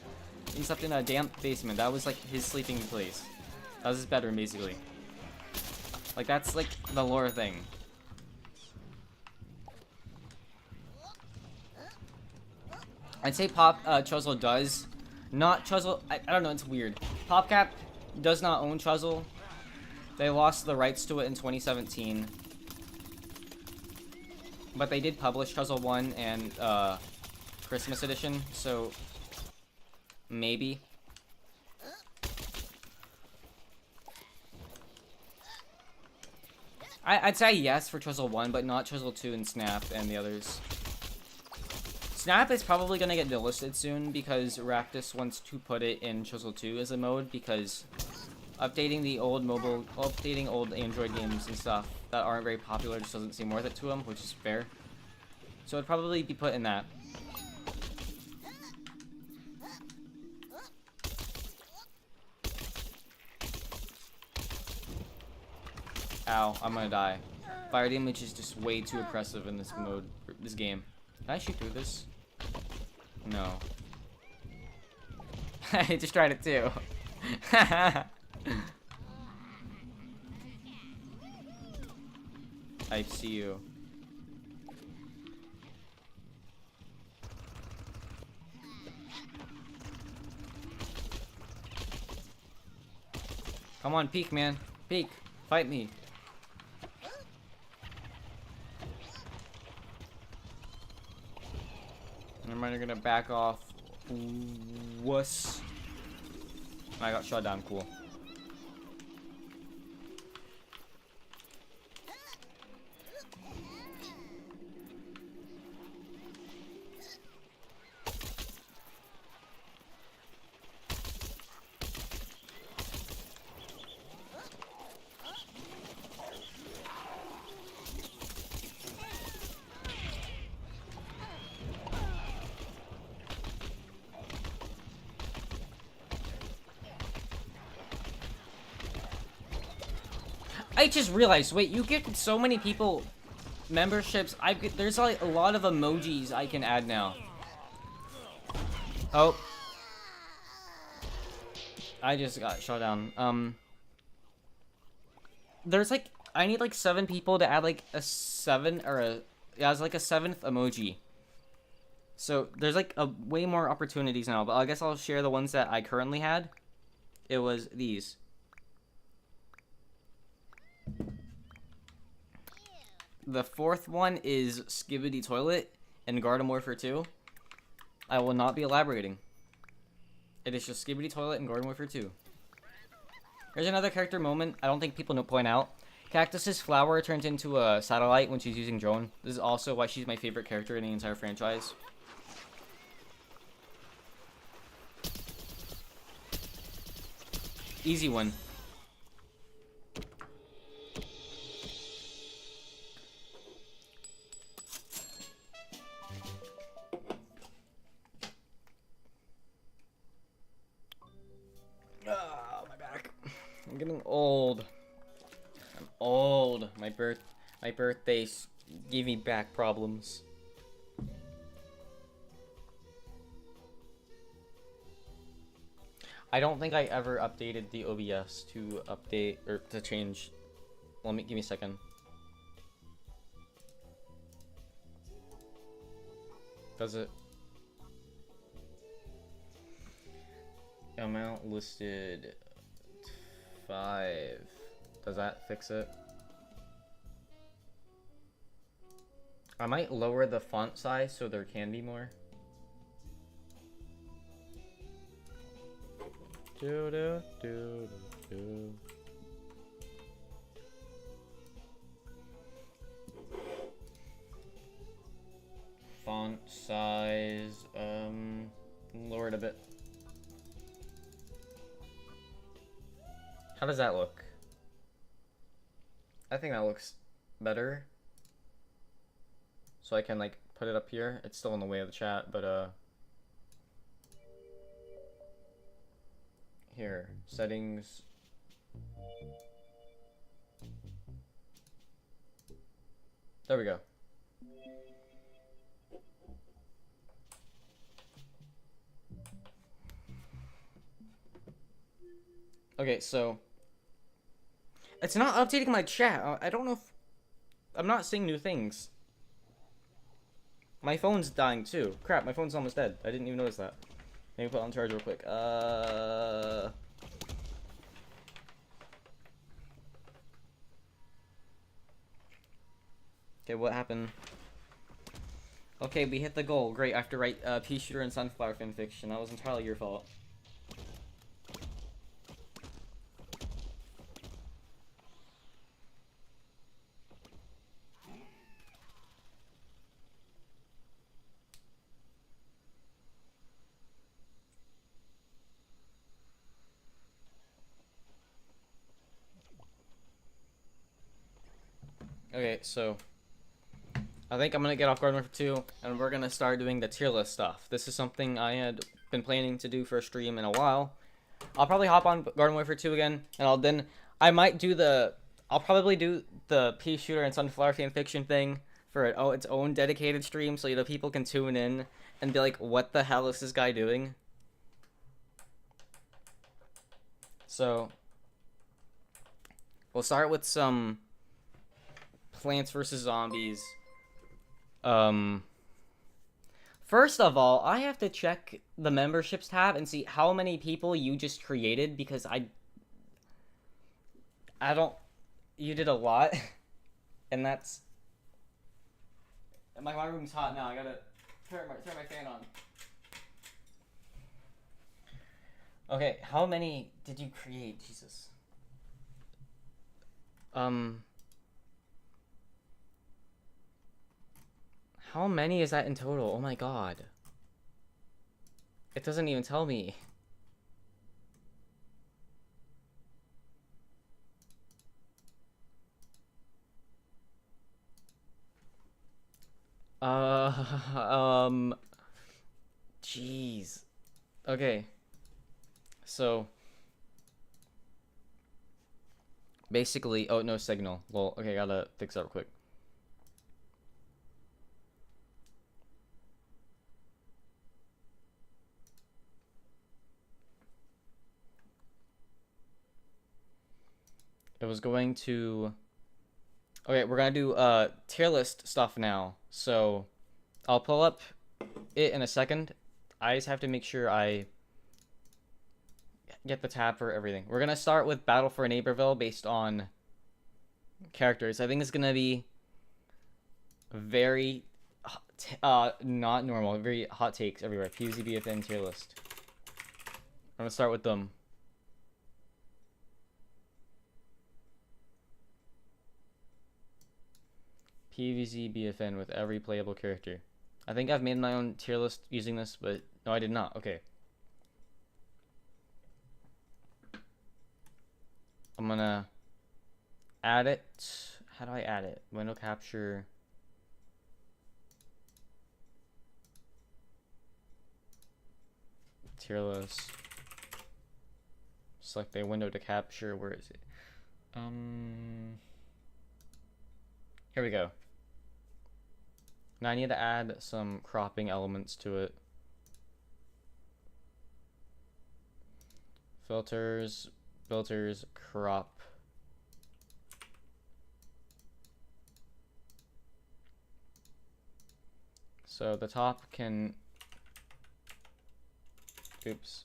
He slept in a damp basement. That was like his sleeping place. That was his bedroom, basically. Like, that's like the lore thing. I'd say Chuzzle does. Not Chuzzle. I don't know, it's weird. PopCap does not own Chuzzle. They lost the rights to it in 2017. But they did publish Chuzzle 1 and Christmas Edition, so maybe. I'd say yes for Chuzzle 1, but not Chuzzle 2 and Snap and the others. Snap is probably going to get delisted soon because Raktus wants to put it in Chuzzle 2 as a mode because updating old Android games and stuff that aren't very popular just doesn't seem worth it to them, which is fair. So it'd probably be put in that. Ow, I'm gonna die. Fire damage is just way too oppressive in this mode, this game. Can I shoot through this? No. I just tried it too. I see you. Come on, peek, man. Peek. Fight me. Never mind, you're gonna back off. Wuss. I got shot down, cool. I just realized, wait, you get so many people memberships. There's like a lot of emojis I can add now. Oh. I just got shot down. There's like, I need like 7 people to add like a 7 or a, yeah, it's like a 7th emoji. So there's like way more opportunities now, but I guess I'll share the ones that I currently had. It was these. The 4th one is Skibidi Toilet and Garden Warfare 2. I will not be elaborating. It is just Skibidi Toilet and Garden Warfare 2. Here's another character moment I don't think people point out. Cactus's flower turns into a satellite when she's using drone. This is also why she's my favorite character in the entire franchise. Easy one. My back. I'm getting old. I'm old. My birthdays give me back problems. I don't think I ever updated the OBS to update or to change. Give me a second. Does it? Amount listed 5. Does that fix it? I might lower the font size so there can be more. Do do do do. Font size, lower it a bit. How does that look? I think that looks better. So I can like put it up here. It's still in the way of the chat, but here, settings. There we go. Okay, so it's not updating my chat. I don't know if I'm not seeing new things. My phone's dying too. Crap, my phone's almost dead. I didn't even notice that. Maybe put it on charge real quick. Okay, what happened? Okay, we hit the goal. Great, I have to write Pea Shooter and Sunflower fanfiction. That was entirely your fault. Okay, so I think I'm gonna get off Garden Warfare 2, and we're gonna start doing the tier list stuff. This is something I had been planning to do for a stream in a while. I'll probably hop on Garden Warfare 2 again, and I'll probably do the Pea Shooter and Sunflower fanfiction thing for its own dedicated stream, so people can tune in and be like, what the hell is this guy doing? So we'll start with some Plants vs. Zombies. First of all, I have to check the memberships tab and see how many people you just created, because I don't, you did a lot, and that's, my room's hot now, I gotta turn my fan on. Okay, how many did you create? Jesus. How many is that in total? Oh my god. It doesn't even tell me. Jeez. Okay. So basically, oh, no signal. Well, okay, gotta fix that real quick. It was going to... Okay, we're gonna do tier list stuff now. So I'll pull up it in a second. I just have to make sure I get the tab for everything. We're gonna start with Battle for Neighborville based on characters. I think it's gonna be very not normal, very hot takes everywhere. PvZBFN tier list. I'm gonna start with them. PvZBFN with every playable character. I think I've made my own tier list using this, but no, I did not. Okay. I'm gonna add it. How do I add it? Window capture. Tier list. Select a window to capture. Where is it? Here we go. Now I need to add some cropping elements to it. Filters, crop. So the top can, oops.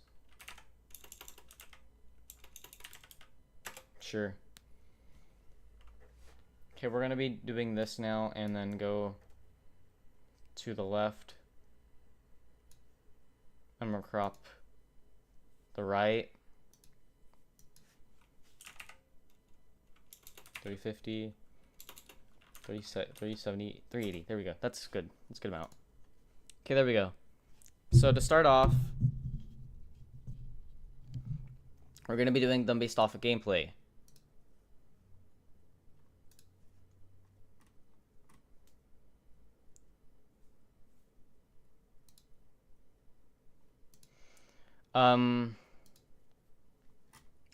Sure. Okay, we're gonna be doing this now, and then go to the left. I'm gonna crop the right. 350, 370, 380. There we go. That's good. That's a good amount. Okay, there we go. So to start off, we're gonna be doing them based off of gameplay. Um,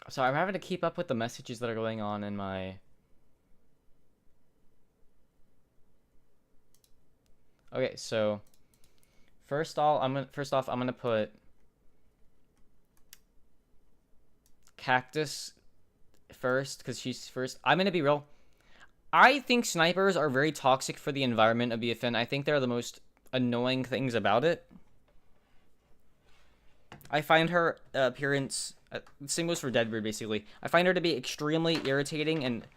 so I'm having to keep up with the messages that are going on in my. Okay, so first off I'm gonna put Cactus first because she's first. I'm gonna be real. I think snipers are very toxic for the environment of BFN. I think they're the most annoying things about it. I find her appearance, same goes for Deadbird basically. I find her to be extremely irritating and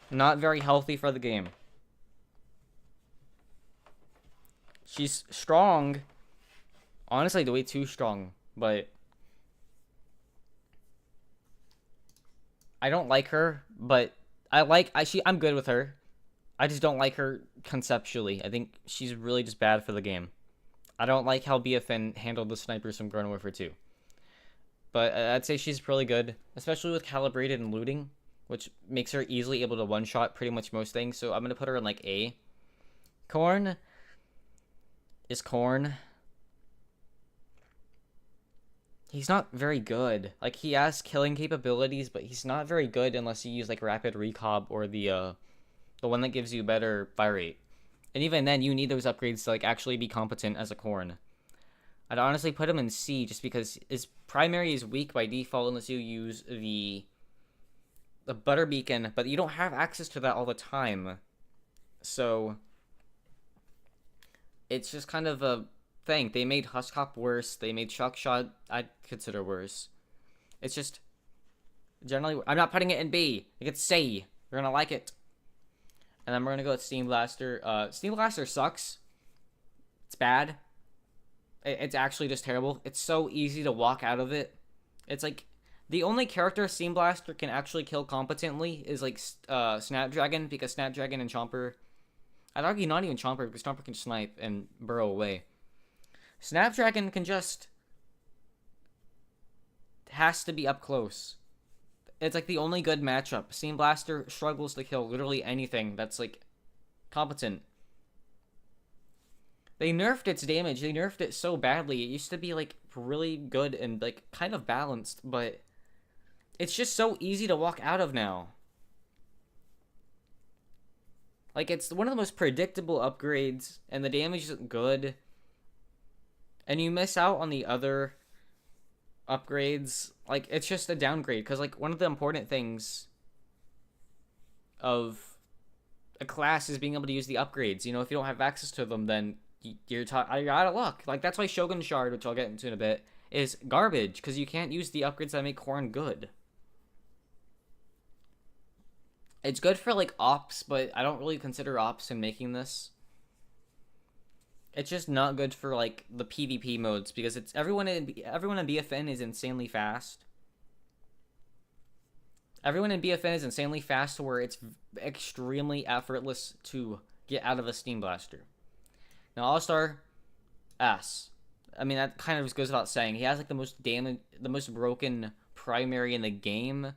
not very healthy for the game. She's strong, honestly, way too strong, but I don't like her. But I'm good with her. I just don't like her conceptually. I think she's really just bad for the game. I don't like how BFN handled the snipers from Garden Warfare 2. But I'd say she's really good, especially with calibrated and looting, which makes her easily able to one-shot pretty much most things. So I'm going to put her in like A. Corn is Corn. He's not very good. Like, he has killing capabilities, but he's not very good unless you use like rapid recob or the one that gives you better fire rate. And even then, you need those upgrades to like actually be competent as a Corn. I'd honestly put him in C just because his primary is weak by default unless you use the butter beacon, but you don't have access to that all the time. So it's just kind of a thing. They made Huskop worse. They made Shock Shot I'd consider worse. It's just generally I'm not putting it in B. It gets C. You're gonna like it. And then we're gonna go with Steam Blaster. Steam Blaster sucks. It's bad. It's actually just terrible. It's so easy to walk out of it. It's like the only character Steam Blaster can actually kill competently is like Snapdragon, because Snapdragon and Chomper. I'd argue not even Chomper, because Chomper can snipe and burrow away. Snapdragon can just has to be up close. It's like the only good matchup. Steam Blaster struggles to kill literally anything that's like competent. They nerfed its damage. They nerfed it so badly. It used to be like really good and like kind of balanced, but it's just so easy to walk out of now. Like, it's one of the most predictable upgrades, and the damage isn't good. And you miss out on the other upgrades. Like, it's just a downgrade, because like one of the important things of a class is being able to use the upgrades. You know, if you don't have access to them, then you're out of luck. Like, that's why Shogun Shard, which I'll get into in a bit, is garbage, because you can't use the upgrades that make Corn good. It's good for like ops, but I don't really consider ops in making this. It's just not good for like the PvP modes, because it's everyone in BFN is insanely fast. Everyone in BFN is insanely fast to where it's extremely effortless to get out of a Steam Blaster. Now, All-Star S. I mean, that kind of just goes without saying. He has like the most broken primary in the game,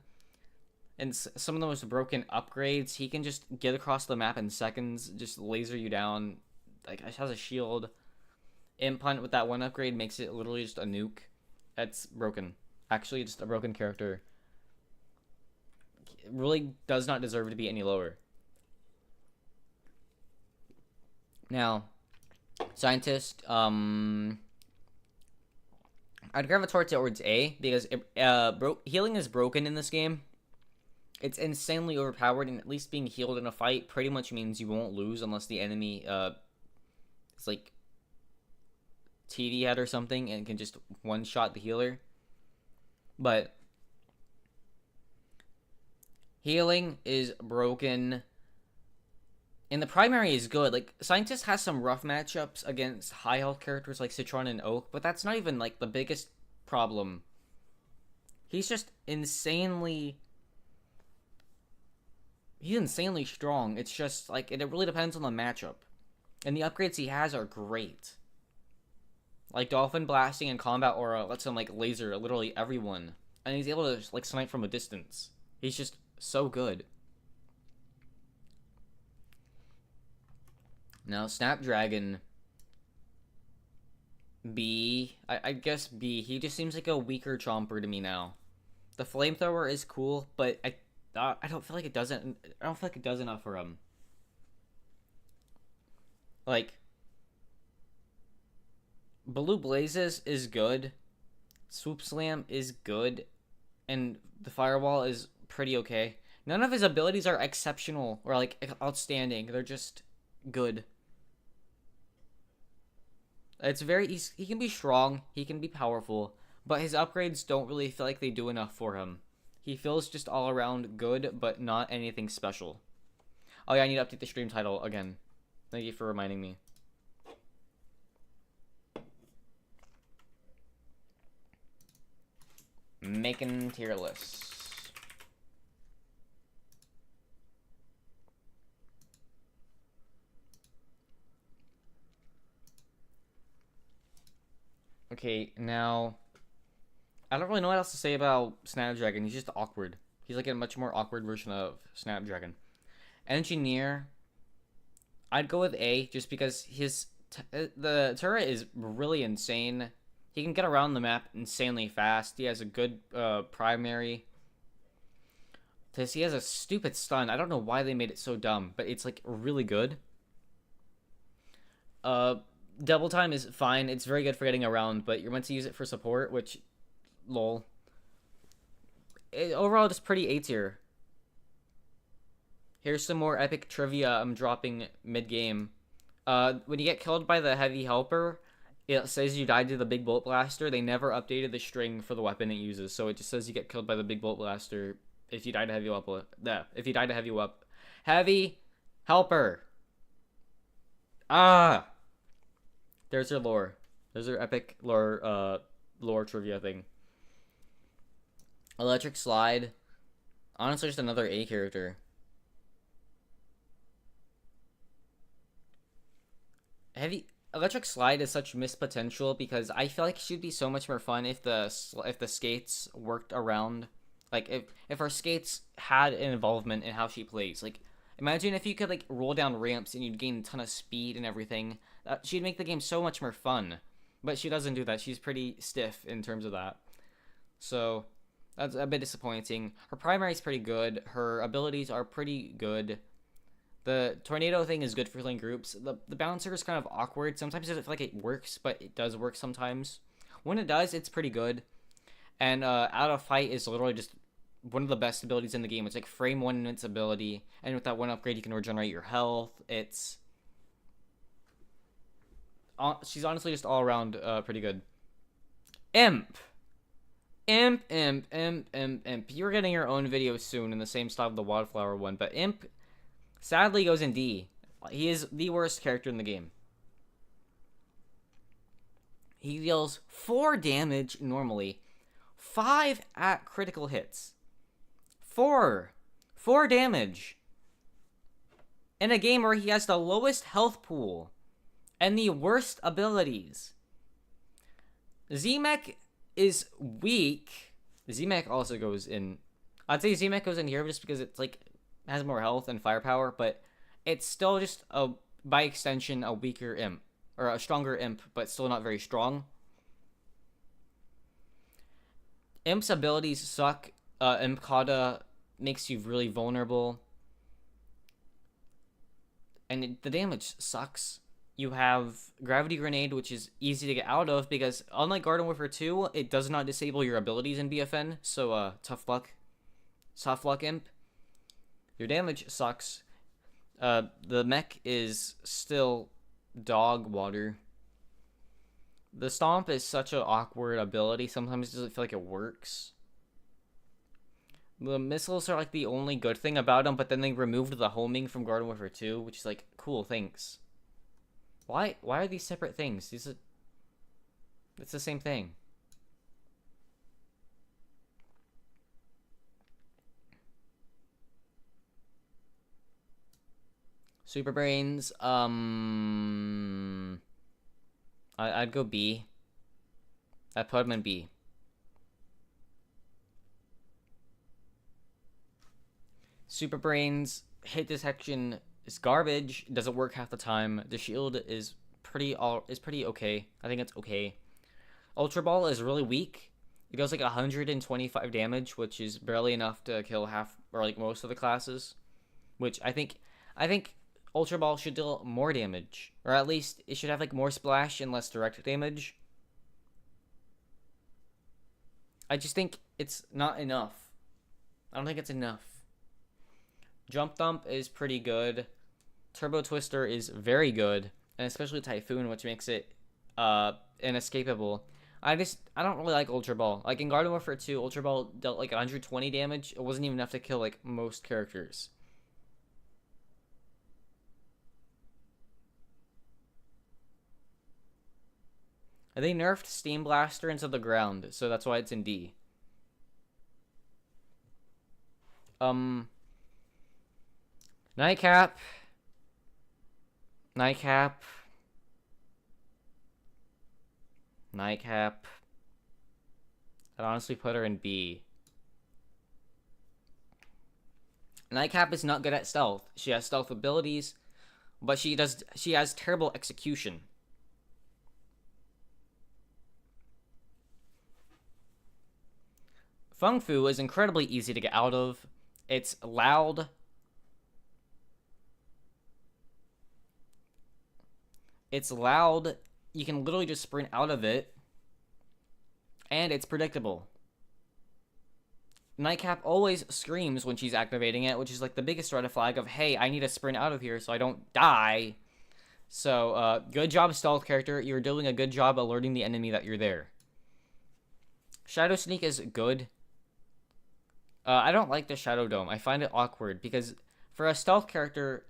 and some of the most broken upgrades. He can just get across the map in seconds, just laser you down. Like, it has a shield. Impunt with that one upgrade makes it literally just a nuke. That's broken. Actually, just a broken character. It really does not deserve to be any lower. Now, Scientist, I'd gravitate towards A, because healing is broken in this game. It's insanely overpowered, and at least being healed in a fight pretty much means you won't lose unless the enemy is like TV head or something and can just one-shot the healer. But healing is broken, and the primary is good. Like, Scientist has some rough matchups against high health characters like Citron and Oak, but that's not even like the biggest problem. He's just insanely strong. It's just like it really depends on the matchup, and the upgrades he has are great. Like Dolphin Blasting and Combat Aura lets him like laser literally everyone, and he's able to like snipe from a distance. He's just so good. Now, Snapdragon. B. I guess B. He just seems like a weaker Chomper to me now. The flamethrower is cool, but I don't feel like it doesn't. I don't feel like it does enough for him. Like, Blue Blazes is good. Swoop Slam is good, and the Firewall is pretty okay. None of his abilities are exceptional or like outstanding. They're just good. He can be strong, he can be powerful, but his upgrades don't really feel like they do enough for him. He feels just all around good, but not anything special. Oh yeah, I need to update the stream title again. Thank you for reminding me. Making tier lists. Okay, now I don't really know what else to say about Snapdragon. He's just awkward. He's like a much more awkward version of Snapdragon. Engineer, I'd go with A just because the turret is really insane. He can get around the map insanely fast. He has a good primary. He has a stupid stun. I don't know why they made it so dumb, but it's like really good. Double time is fine. It's very good for getting around, but you're meant to use it for support, which, lol. Overall, just pretty A tier. Here's some more epic trivia I'm dropping mid-game. When you get killed by the heavy helper, it says you died to the big bolt blaster. They never updated the string for the weapon it uses, so it just says you get killed by the big bolt blaster if you die to heavy helper. Ah! There's their lore. There's their epic lore trivia thing. Electric Slide. Honestly, just another A character. Electric Slide is such missed potential because I feel like it should be so much more fun if the skates worked around, like if her skates had an involvement in how she plays. Like, imagine if you could like roll down ramps and you'd gain a ton of speed and everything. She'd make the game so much more fun, but she doesn't do that. She's pretty stiff in terms of that, so that's a bit disappointing. Her primary is pretty good. Her abilities are pretty good. The tornado thing is good for killing groups. The bouncer is kind of awkward. Sometimes it doesn't feel like it works, but it does work sometimes. When it does, it's pretty good. And out of fight is literally just one of the best abilities in the game. It's like frame 1 invincibility, and with that one upgrade, you can regenerate your health. She's honestly just all around pretty good. Imp. You're getting your own video soon in the same style of the Wildflower one, but Imp sadly goes in D. He is the worst character in the game. He deals 4 damage normally, 5 at critical hits. 4 damage. In a game where he has the lowest health pool and the worst abilities. Z-Mech is weak. Z-Mech also goes in. I'd say Z-Mech goes in here just because it's like has more health and firepower, but it's still just by extension a weaker imp or a stronger imp, but still not very strong. Imp's abilities suck. Imp Kata makes you really vulnerable, and the damage sucks. You have Gravity Grenade, which is easy to get out of because unlike Garden Warfare 2, it does not disable your abilities in BFN. So tough luck, soft luck imp. Your damage sucks. The mech is still dog water. The Stomp is such an awkward ability. Sometimes it doesn't feel like it works. The missiles are like the only good thing about them, but then they removed the homing from Garden Warfare 2, which is like, cool, thanks. Why are these separate things? It's the same thing. Super Brains, I'd go B. I'd put him in B. Super Brains, hit detection is garbage. It doesn't work half the time. The shield is pretty okay. I think it's okay. Ultra Ball is really weak. It goes like 125 damage, which is barely enough to kill half or like most of the classes. Which I think Ultra Ball should deal more damage, or at least it should have like more splash and less direct damage. I just think it's not enough. I don't think it's enough. Jump Thump is pretty good. Turbo Twister is very good, and especially Typhoon, which makes it inescapable. I don't really like Ultra Ball. Like in Garden Warfare 2, Ultra Ball dealt like 120 damage. It wasn't even enough to kill like most characters. They nerfed Steam Blaster into the ground, so that's why it's in D. Nightcap. Nightcap. Nightcap. I'd honestly put her in B. Nightcap is not good at stealth. She has stealth abilities, but she has terrible execution. Fung Fu is incredibly easy to get out of. It's loud. It's loud. You can literally just sprint out of it. And it's predictable. Nightcap always screams when she's activating it, which is like the biggest red flag of, hey, I need to sprint out of here so I don't die. So, good job, stealth character. You're doing a good job alerting the enemy that you're there. Shadow Sneak is good. I don't like the Shadow Dome. I find it awkward because for a stealth character,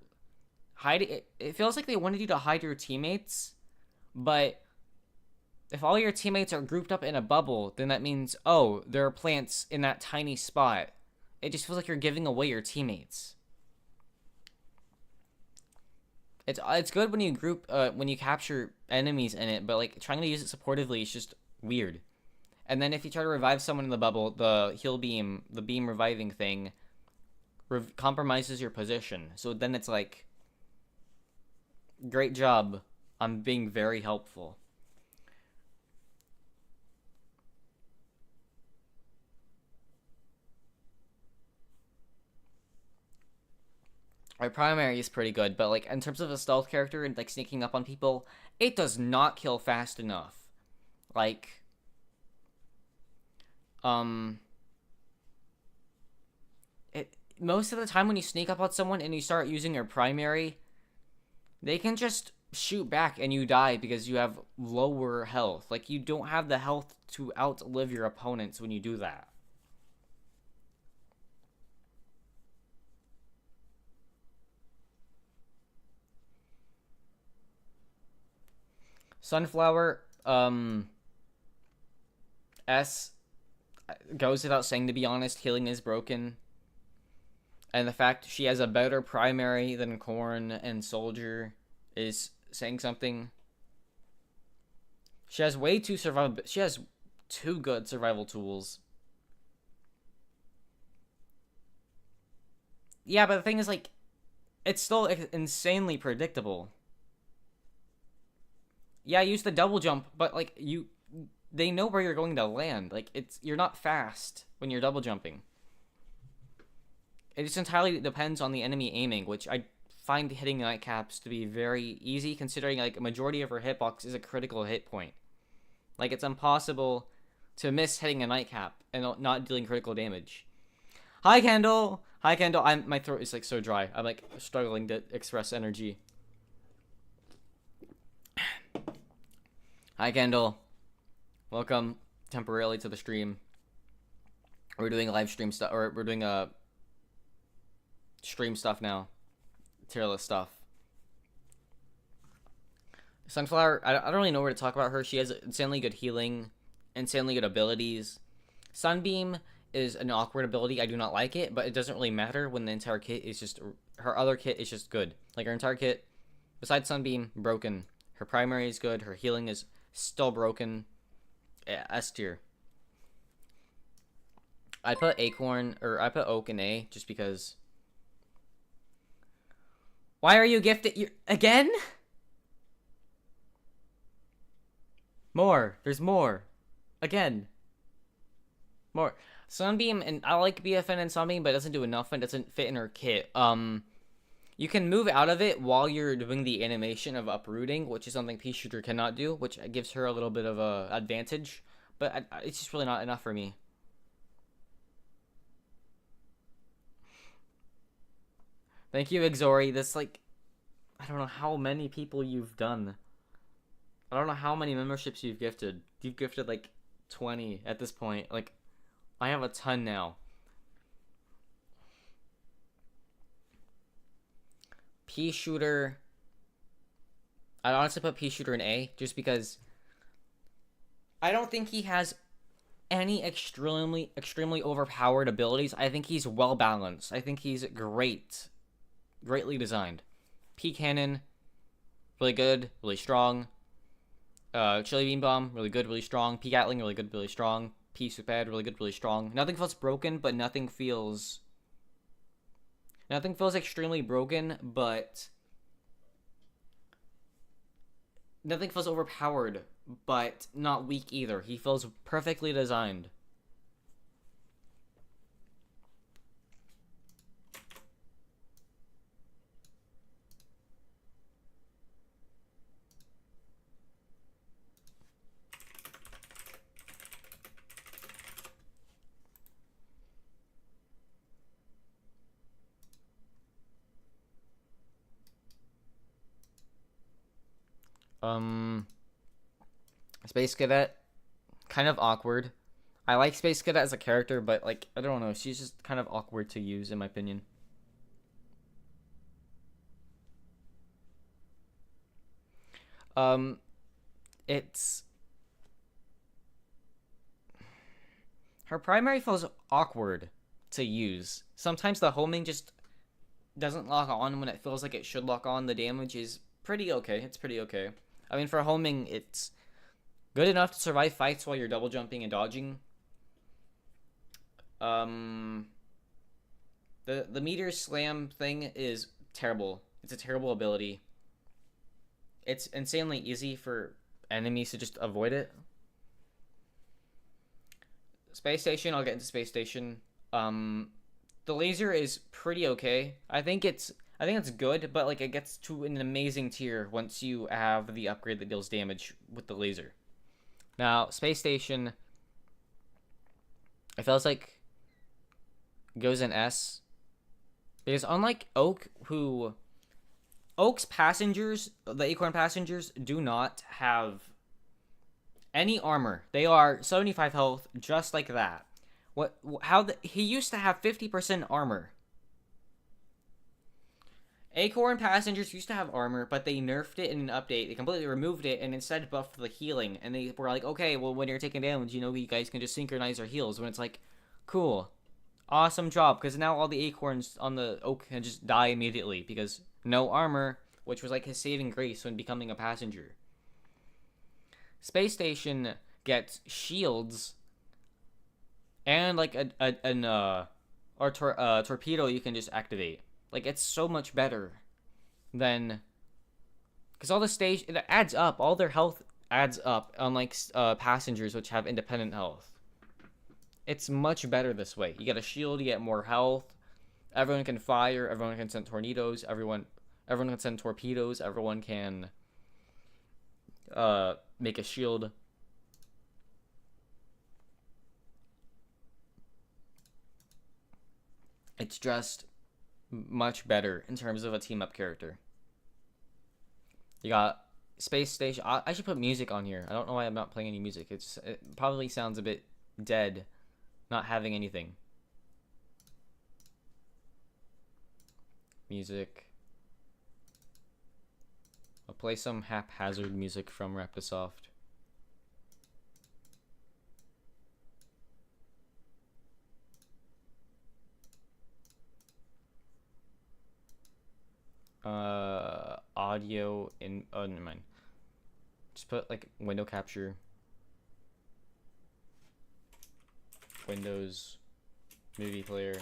it feels like they wanted you to hide your teammates, but if all your teammates are grouped up in a bubble, then that means, oh, there are plants in that tiny spot. It just feels like you're giving away your teammates. It's good when you when you capture enemies in it, but like trying to use it supportively is just weird. And then if you try to revive someone in the bubble, the heal beam, the beam reviving thing, compromises your position. So then it's like, great job. I'm being very helpful. My primary is pretty good, but like in terms of a stealth character and like sneaking up on people, it does not kill fast enough. Like, most of the time when you sneak up on someone and you start using your primary, they can just shoot back and you die because you have lower health. Like, you don't have the health to outlive your opponents when you do that. Sunflower, S goes without saying, to be honest. Healing is broken. And the fact she has a better primary than Corn and Soldier is saying something. She has she has two good survival tools. Yeah, but the thing is, like, it's still insanely predictable. Yeah, use the double jump, but like they know where you're going to land. Like, you're not fast when you're double jumping. It just entirely depends on the enemy aiming, which I find hitting Nightcaps to be very easy, considering like a majority of her hitbox is a critical hit point. Like, it's impossible to miss hitting a Nightcap and not dealing critical damage. Hi, Kendall. Hi, Kendall. My throat is like so dry. I'm like struggling to express energy. Hi, Kendall. Welcome temporarily to the stream. We're doing live stream stuff, or we're doing stream stuff now. Tier list stuff. Sunflower, I don't really know where to talk about her. She has insanely good healing, insanely good abilities. Sunbeam is an awkward ability. I do not like it, but it doesn't really matter when the entire kit is just... Her other kit is just good. Like, her entire kit, besides Sunbeam, broken. Her primary is good. Her healing is still broken. Yeah, S tier. I put Oak in A, just because... Why are you gifted? Again? More. There's more. Again. More. Sunbeam, and I like BFN and Sunbeam, but it doesn't do enough and doesn't fit in her kit. You can move out of it while you're doing the animation of uprooting, which is something Pea Shooter cannot do, which gives her a little bit of a advantage. But it's just really not enough for me. Thank you, Exori. That's like, I don't know how many people you've done. I don't know how many memberships you've gifted. You've gifted like 20 at this point. Like, I have a ton now. Pea Shooter. I'd honestly put Pea Shooter in A, just because I don't think he has any extremely overpowered abilities. I think he's well balanced. I think he's greatly designed. Pea Cannon, really good, really strong. Chili Bean Bomb, really good, really strong. Pea Gatling, really good, really strong. Pea Supad, really good, really strong. Nothing feels broken, but nothing feels extremely broken, but nothing feels overpowered, but not weak either. He feels perfectly designed. Space Cadet, kind of awkward. I like Space Cadet as a character, but like, I don't know, she's just kind of awkward to use in my opinion. Um, it's her primary feels awkward to use. Sometimes the homing just doesn't lock on when it feels like it should lock on. The damage is pretty okay. It's pretty okay. I mean, for homing, it's good enough to survive fights while you're double jumping and dodging. The meteor slam thing is terrible. It's a terrible ability. It's insanely easy for enemies to just avoid it. Space Station, I'll get into Space Station. The laser is pretty okay. I think it's good, but like, it gets to an amazing tier once you have the upgrade that deals damage with the laser. Now, Space Station, it feels like goes in S, because unlike Oak, Oak's passengers, the Acorn passengers, do not have any armor. They are 75 health, just like that. He used to have 50% armor. Acorn passengers used to have armor, but they nerfed it in an update. They completely removed it and instead buffed the healing. And they were like, okay, well, when you're taking damage, you guys can just synchronize your heals. When it's like, cool, awesome job, because now all the Acorns on the Oak can just die immediately because no armor, which was like his saving grace when becoming a passenger. Space Station gets shields and like a torpedo you can just activate. Like, it's so much better than, because all the stage, it adds up. All their health adds up, unlike passengers, which have independent health. It's much better this way. You get a shield, you get more health. Everyone can fire. Everyone can send tornadoes. Everyone can send torpedoes. Everyone can make a shield. It's just much better in terms of a team up character. You got Space Station. I should put music on here. I don't know why I'm not playing any music. It probably sounds a bit dead, not having anything. Music. I'll play some haphazard music from Reptisoft. Audio in, oh, never mind. Just put like window capture, Windows movie player.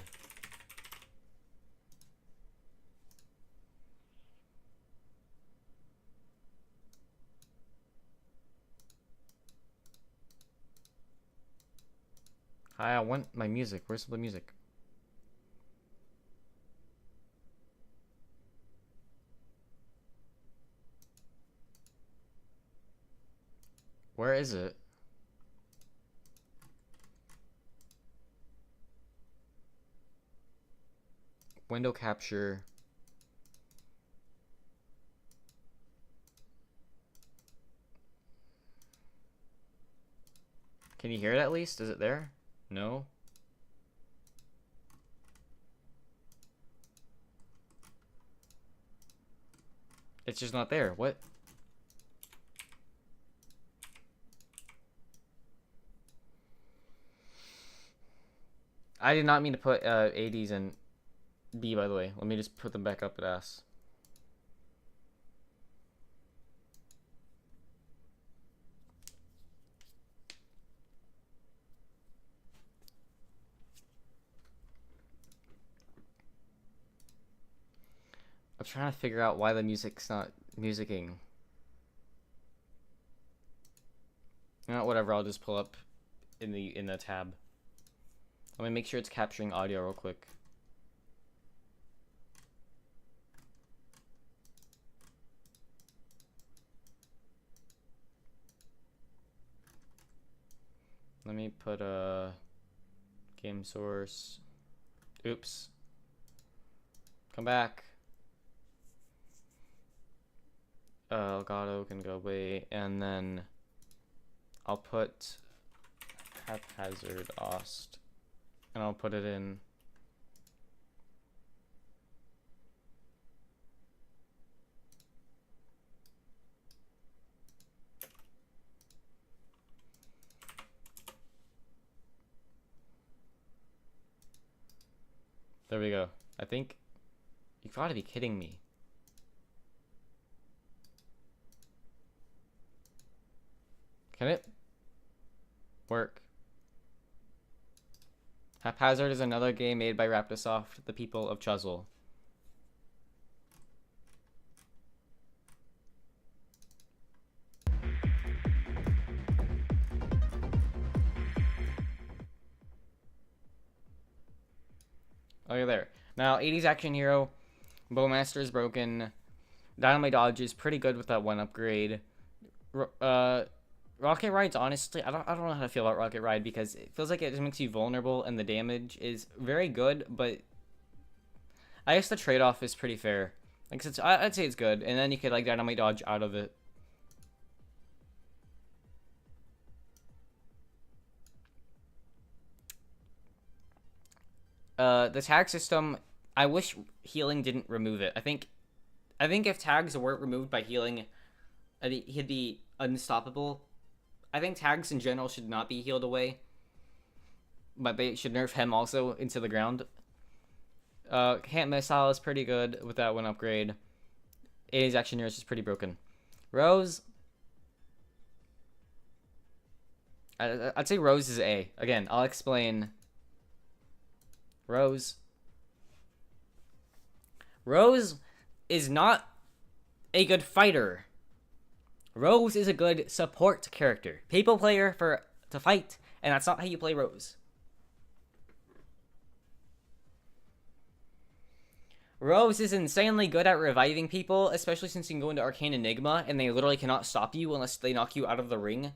Hi, I want my music. Where's the music? Where is it? Window capture. Can you hear it at least? Is it there? No? It's just not there. What? I did not mean to put ADs in B, by the way. Let me just put them back up at S. I'm trying to figure out why the music's not musicking. You know, whatever, I'll just pull up in the tab. Let me make sure it's capturing audio real quick. Let me put a game source. Oops. Come back. Elgato can go away, and then I'll put haphazard ost, and I'll put it in. There we go. I think you've got to be kidding me. Can it work? Haphazard is another game made by Raptosoft, the people of Chuzzle. Okay, there. Now, 80s Action Hero, Bowmaster is broken. Dynamite Dodge is pretty good with that one upgrade. Rocket Ride's honestly, I don't know how to feel about Rocket Ride because it feels like it just makes you vulnerable and the damage is very good, but I guess the trade-off is pretty fair. Like, I'd say it's good, and then you could like Dynamite Dodge out of it. The tag system, I wish healing didn't remove it. I think if tags weren't removed by healing, he'd be unstoppable. I think tags in general should not be healed away, but they should nerf him also into the ground. Camp Missile is pretty good with that one upgrade. 80's Action Heroes is pretty broken. Rose, I'd say Rose is A. Again, I'll explain. Rose is not a good fighter. Rose is a good support character. People play her to fight, and that's not how you play Rose. Rose is insanely good at reviving people, especially since you can go into Arcane Enigma, and they literally cannot stop you unless they knock you out of the ring.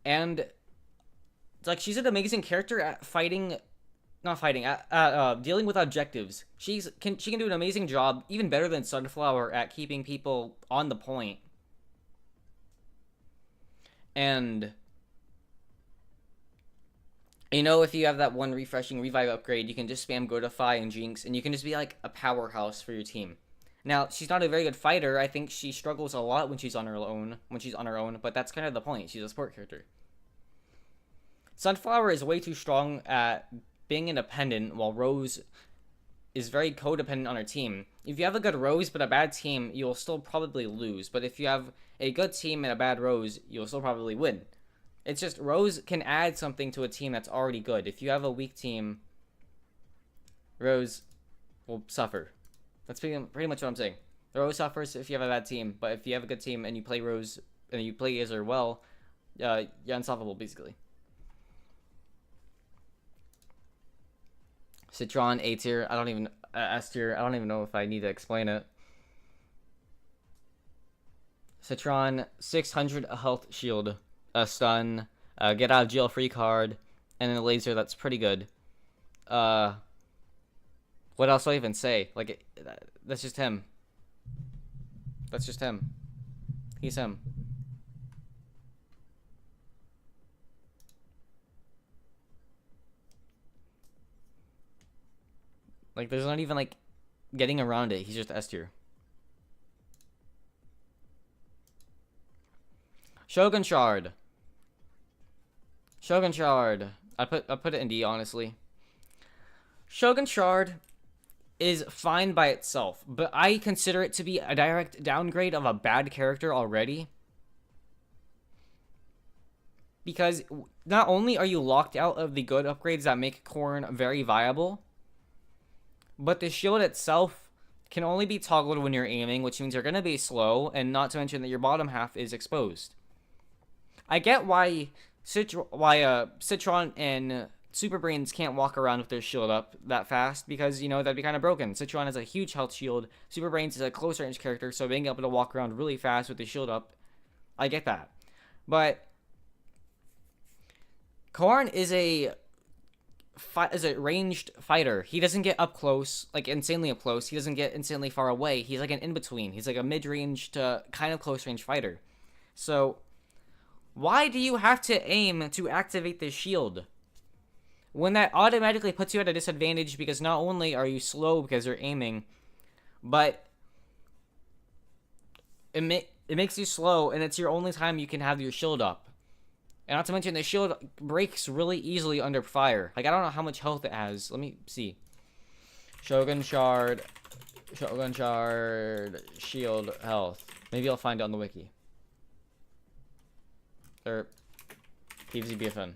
And it's like, she's an amazing character at dealing with objectives. She can do an amazing job, even better than Sunflower, at keeping people on the point. And you know, if you have that one refreshing revive upgrade, you can just spam Godify and Jinx, and you can just be like a powerhouse for your team. Now, she's not a very good fighter. I think she struggles a lot when she's on her own. But that's kind of the point. She's a support character. Sunflower is way too strong at being independent, while Rose is very codependent on her team. If you have a good Rose but a bad team, you'll still probably lose. But if you have a good team and a bad Rose, you'll still probably win. It's just Rose can add something to a team that's already good. If you have a weak team, Rose will suffer. That's pretty much what I'm saying. Rose suffers if you have a bad team, but if you have a good team and you play Rose and you play as her well, you're unstoppable basically. Citron A tier. I don't even S tier. I don't even know if I need to explain it. Citron 600 health shield, a stun, get out of jail free card, and then a laser that's pretty good. What else do I even say? Like that's just him. That's just him. He's him. Like there's not even like getting around it. He's just S tier. Shogun Shard. Shogun Shard. I put it in D, honestly. Shogun Shard is fine by itself, but I consider it to be a direct downgrade of a bad character already. Because not only are you locked out of the good upgrades that make Corn very viable, but the shield itself can only be toggled when you're aiming, which means you're going to be slow, and not to mention that your bottom half is exposed. I get why Citron and Super Brains can't walk around with their shield up that fast, because, you know, that'd be kind of broken. Citron has a huge health shield. Super Brains is a close range character, so being able to walk around really fast with the shield up, I get that. But Corn is a ranged fighter. He doesn't get up close, like insanely up close. He doesn't get insanely far away. He's like an in-between. He's like a mid-range to kind of close-range fighter. So why do you have to aim to activate the shield? When that automatically puts you at a disadvantage, because not only are you slow because you're aiming, but it makes you slow, and it's your only time you can have your shield up. And not to mention, the shield breaks really easily under fire. Like, I don't know how much health it has. Let me see. Shogun Shard, shield health. Maybe I'll find it on the wiki. Or PvZBFN.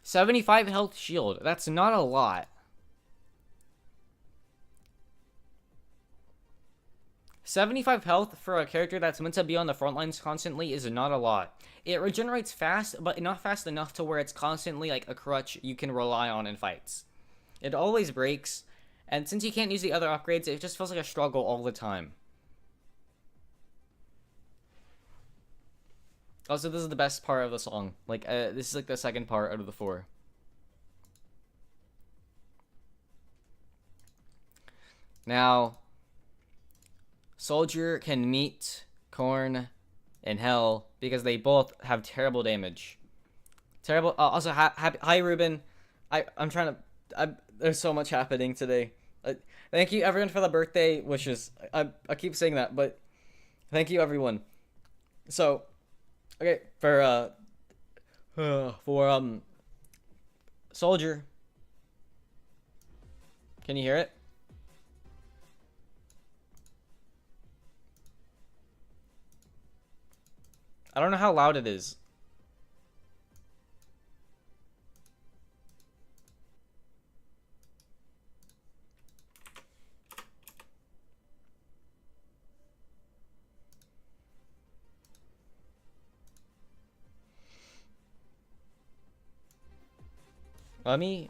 $75 health shield. That's not a lot. 75 health for a character that's meant to be on the front lines constantly is not a lot. It regenerates fast, but not fast enough to where it's constantly like a crutch you can rely on in fights. It always breaks, and since you can't use the other upgrades, it just feels like a struggle all the time. Also, this is the best part of the song. Like, this is like the second part out of the 4. Now, Soldier can meet Corn in hell because they both have terrible damage. Terrible. Also, hi Ruben. I'm trying to. There's so much happening today. Thank you everyone for the birthday wishes. I keep saying that, but thank you everyone. So, okay, for Soldier. Can you hear it? I don't know how loud it is. Let me...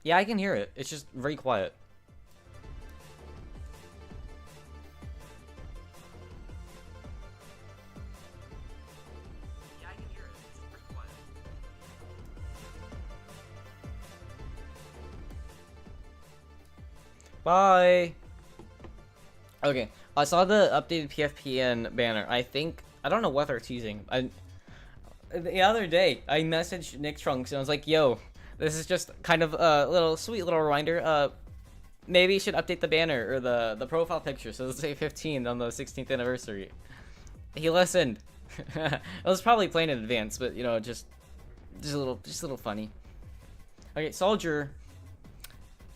Yeah, I can hear it. It's just very quiet. Yeah, I can hear it. It's just very quiet. Bye! Okay, I saw the updated PFPN banner. I don't know what they're teasing. The other day, I messaged Nick Trunks and I was like, yo, this is just kind of a little sweet little reminder. Maybe you should update the banner or the profile picture so let's say 15 on the 16th anniversary. He listened. I was probably playing in advance, but you know, just a little funny. Okay, Soldier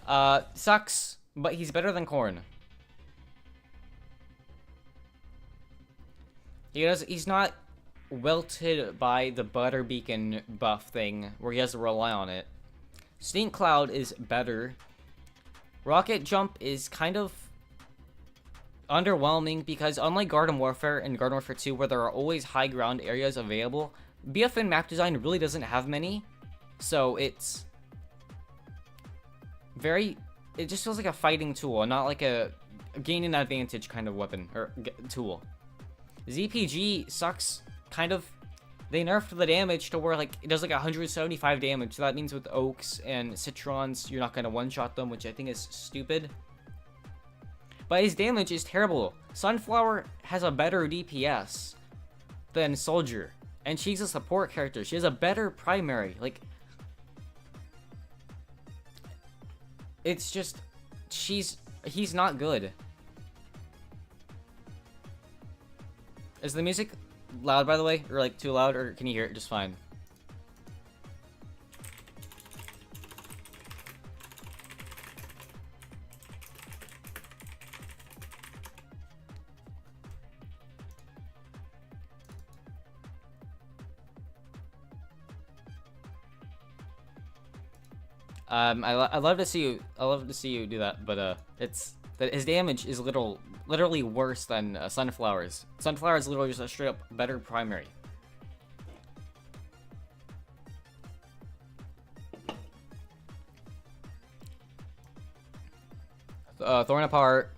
sucks, but he's better than Corn. He's not welted by the Butter Beacon buff thing where he has to rely on it. Stink Cloud is better. Rocket Jump is kind of underwhelming because unlike Garden Warfare and Garden Warfare 2 where there are always high ground areas available, BFN map design really doesn't have many. So it's it just feels like a fighting tool, not like a gain an advantage kind of weapon or tool. ZPG sucks kind of. They nerfed the damage to where like it does like 175 damage. So that means with Oaks and Citrons, you're not gonna one-shot them, which I think is stupid. But his damage is terrible. Sunflower has a better DPS than Soldier, and she's a support character. She has a better primary. Like, it's just he's not good. Is the music loud, by the way, or like too loud, or can you hear it just fine? I love to see you. I love to see you do that, but it's that his damage is literally worse than Sunflower's. Sunflower is literally just a straight up better primary. Thorn Apart.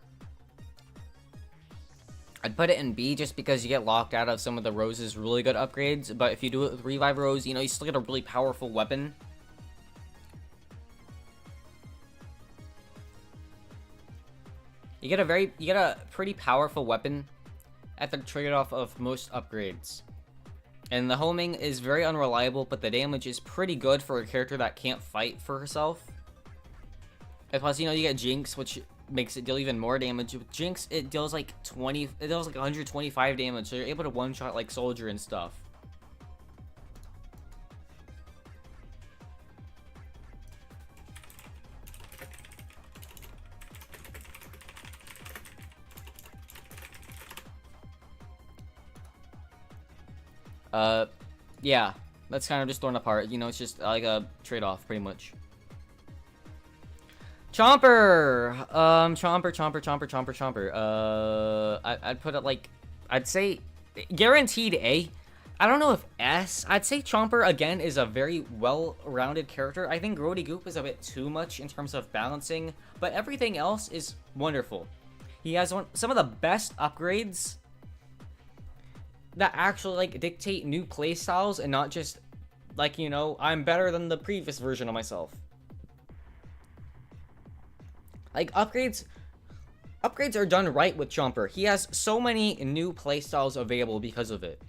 I'd put it in B just because you get locked out of some of the Rose's really good upgrades, but if you do it with Revive Rose, you know, you still get a really powerful weapon. You get a pretty powerful weapon at the trade-off of most upgrades. And the homing is very unreliable, but the damage is pretty good for a character that can't fight for herself. And plus, you know, you get Jinx, which makes it deal even more damage. With Jinx, it deals like 125 damage, so you're able to one-shot like Soldier and stuff. Yeah, that's kind of just torn apart. You know, it's just like a trade-off, pretty much. Chomper! Chomper. I'd put it like, I'd say guaranteed A. I don't know if S. I'd say Chomper, again, is a very well-rounded character. I think Grody Goop is a bit too much in terms of balancing, but everything else is wonderful. He has some of the best upgrades that actually like dictate new playstyles and not just like, you know, I'm better than the previous version of myself. Like upgrades are done right with Chomper. He has so many new playstyles available because of it.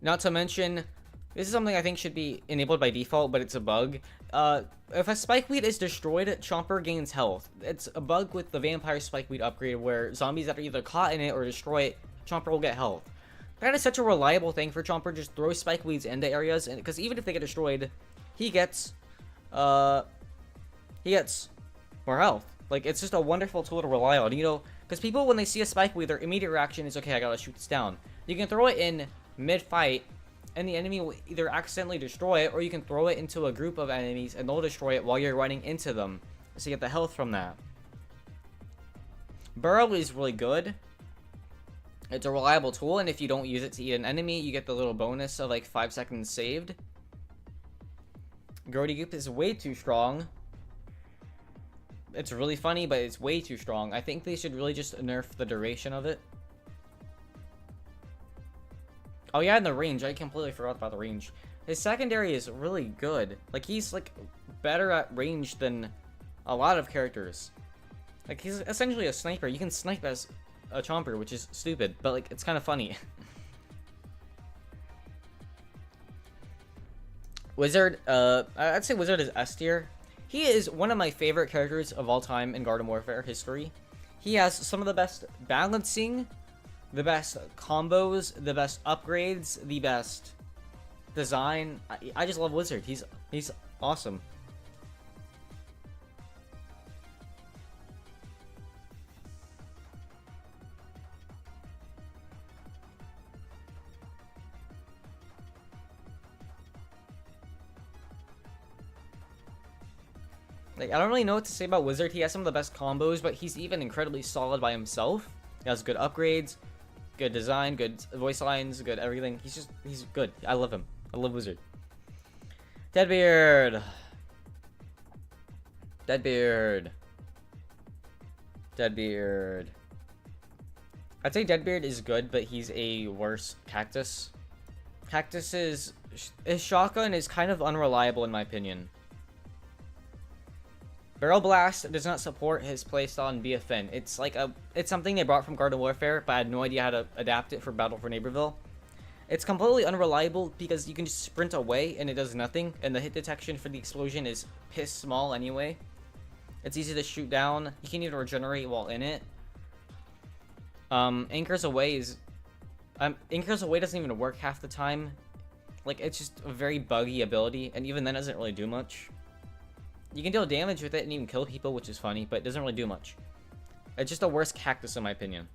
Not to mention, this is something I think should be enabled by default, but it's a bug. If a Spikeweed is destroyed, Chomper gains health. It's a bug with the Vampire Spikeweed upgrade where zombies that are either caught in it or destroy it, Chomper will get health. That is such a reliable thing for Chomper. Just throw Spikeweeds into areas, and because even if they get destroyed, he gets more health. Like, it's just a wonderful tool to rely on, you know, because people, when they see a Spikeweed, their immediate reaction is, okay, I gotta shoot this down. You can throw it in mid-fight, and the enemy will either accidentally destroy it, or you can throw it into a group of enemies, and they'll destroy it while you're running into them, so you get the health from that. Burrow is really good. It's a reliable tool, and if you don't use it to eat an enemy, you get the little bonus of like 5 seconds saved. Grody Goop is way too strong. It's really funny, but it's way too strong. I think they should really just nerf the duration of it. Oh yeah, and the range. I completely forgot about the range. His secondary is really good. Like, he's like better at range than a lot of characters. Like, he's essentially a sniper. You can snipe as a Chomper, which is stupid, but like, it's kind of funny. Wizard, I'd say Wizard is S tier. He is one of my favorite characters of all time in Garden Warfare history. He has some of the best balancing, the best combos, the best upgrades, the best design. I just love Wizard. He's awesome. Like, I don't really know what to say about Wizard. He has some of the best combos, but he's even incredibly solid by himself. He has good upgrades, good design, good voice lines, good everything. He's good. I love him. I love Wizard. Deadbeard. Deadbeard. Deadbeard. I'd say Deadbeard is good, but he's a worse Cactus. His shotgun is kind of unreliable in my opinion. Barrel Blast does not support his playstyle in BFN. It's something they brought from Garden Warfare, but I had no idea how to adapt it for Battle for Neighborville. It's completely unreliable because you can just sprint away and it does nothing, and the hit detection for the explosion is piss small anyway. It's easy to shoot down. You can't even regenerate while in it. Anchors Away doesn't even work half the time. Like, it's just a very buggy ability, and even then it doesn't really do much. You can deal damage with it and even kill people, which is funny, but it doesn't really do much. It's just a worse Cactus in my opinion.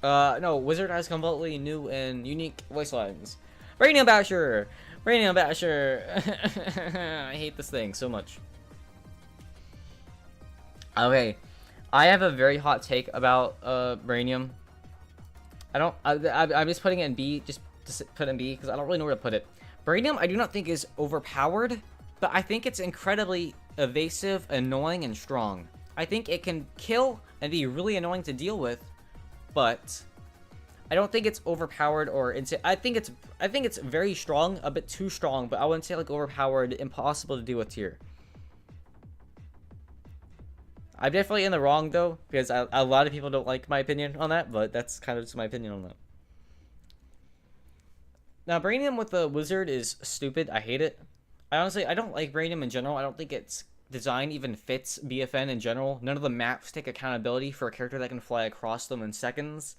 No, Wizard has completely new and unique voice lines. Brainium Basher! Brainium Basher! I hate this thing so much. Okay, I have a very hot take about Brainium. I'm just putting it in B, just to put it in B, because I don't really know where to put it. Brainium, I do not think is overpowered, but I think it's incredibly evasive, annoying, and strong. I think it can kill and be really annoying to deal with, but I don't think it's overpowered or I think it's very strong, a bit too strong, but I wouldn't say like overpowered, impossible to deal with here. I'm definitely in the wrong though, because a lot of people don't like my opinion on that, but that's kind of just my opinion on that. Now, Brainium with the Wizard is stupid. I hate it. I don't like Brainium in general. I don't think its design even fits BFN in general. None of the maps take accountability for a character that can fly across them in seconds.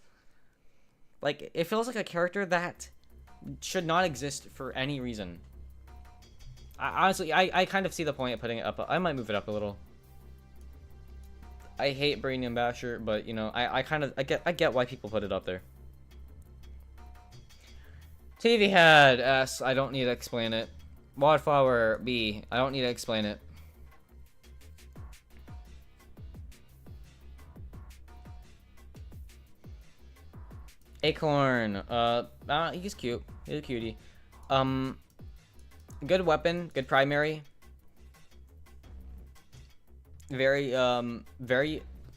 Like, it feels like a character that should not exist for any reason. Honestly, I kind of see the point of putting it up. I might move it up a little. I hate Brainium Basher, but you know, I get why people put it up there. TV Head S, I don't need to explain it. Wildflower B, I don't need to explain it. Acorn, he's cute. He's a cutie. Good weapon, good primary. Very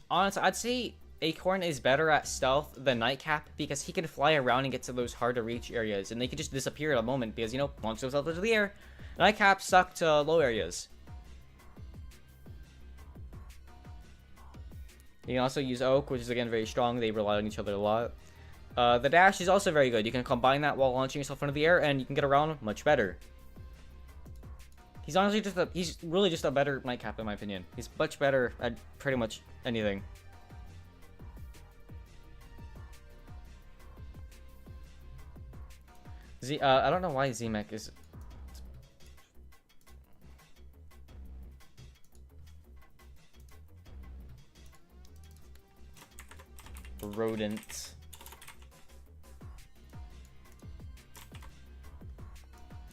honest. I'd say Acorn is better at stealth than Nightcap because he can fly around and get to those hard to reach areas, and they can just disappear at a moment because, you know, launch themselves into the air. Nightcap stuck to low areas. You can also use Oak, which is again very strong. They rely on each other a lot. The dash is also very good. You can combine that while launching yourself into the air, and you can get around much better. He's honestly he's really just a better Nightcap in my opinion. He's much better at pretty much anything. I don't know why Z-Mech is... Rodent.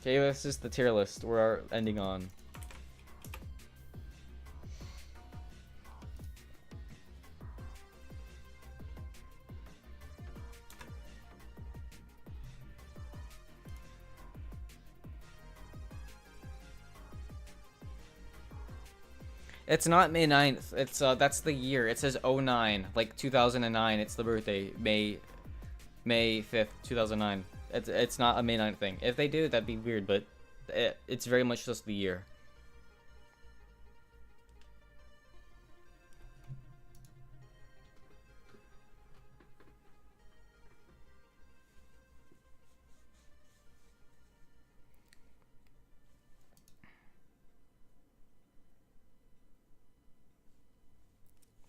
Okay, this is the tier list we're ending on. It's not May 9th. It's that's the year. It says 09, like 2009. It's the birthday, May 5th, 2009. It's not a May 9th thing. If they do, that'd be weird, but it's very much just the year.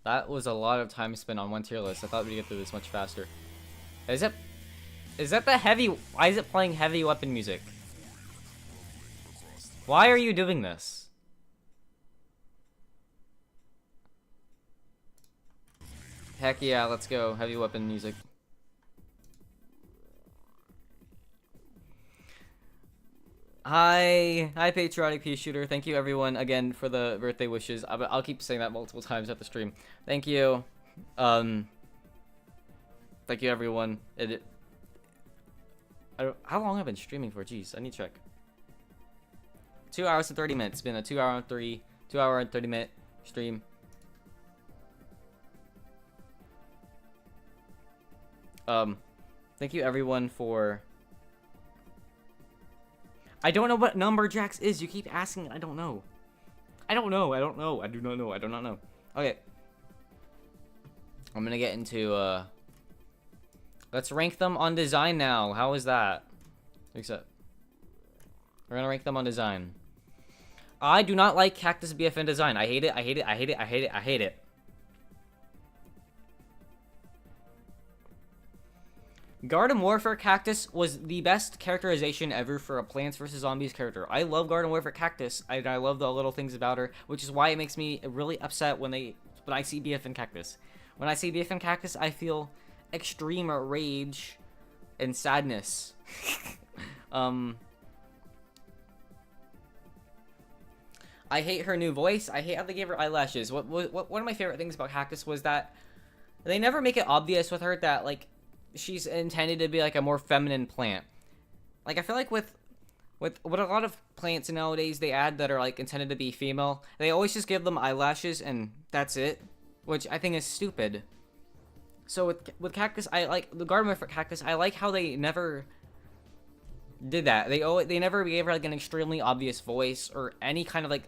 That was a lot of time spent on one tier list. I thought we'd get through this much faster. Is that the heavy... Why is it playing heavy weapon music? Why are you doing this? Heck yeah, let's go. Heavy weapon music. Hi, patriotic pea shooter. Thank you everyone again for the birthday wishes. I'll keep saying that multiple times at the stream. Thank you. Um, thank you everyone. How long have I been streaming for? Jeez, I need to check. 2 hours and 30 minutes. It's been a 2 hour and 30-minute stream. Thank you everyone for. I don't know what Numberjacks is. You keep asking. I don't know. I do not know. I do not know. Okay. I'm gonna get into let's rank them on design now. How is that? Except we're gonna rank them on design. I do not like Cactus BFN design. I hate it. I hate it. I hate it. I hate it. I hate it. Garden Warfare Cactus was the best characterization ever for a Plants vs. Zombies character. I love Garden Warfare Cactus. I love the little things about her, which is why it makes me really upset when I see BFN Cactus. When I see BFN Cactus, I feel extreme rage and sadness. I hate her new voice. I hate how they gave her eyelashes. One of my favorite things about Cactus was that they never make it obvious with her that, like, she's intended to be like a more feminine plant. Like, I feel like with what a lot of plants nowadays they add that are like intended to be female, they always just give them eyelashes and that's it, which I think is stupid. So with Cactus, I like the Garden Warfare Cactus. I like how they never did that. They never gave her like an extremely obvious voice or any kind of like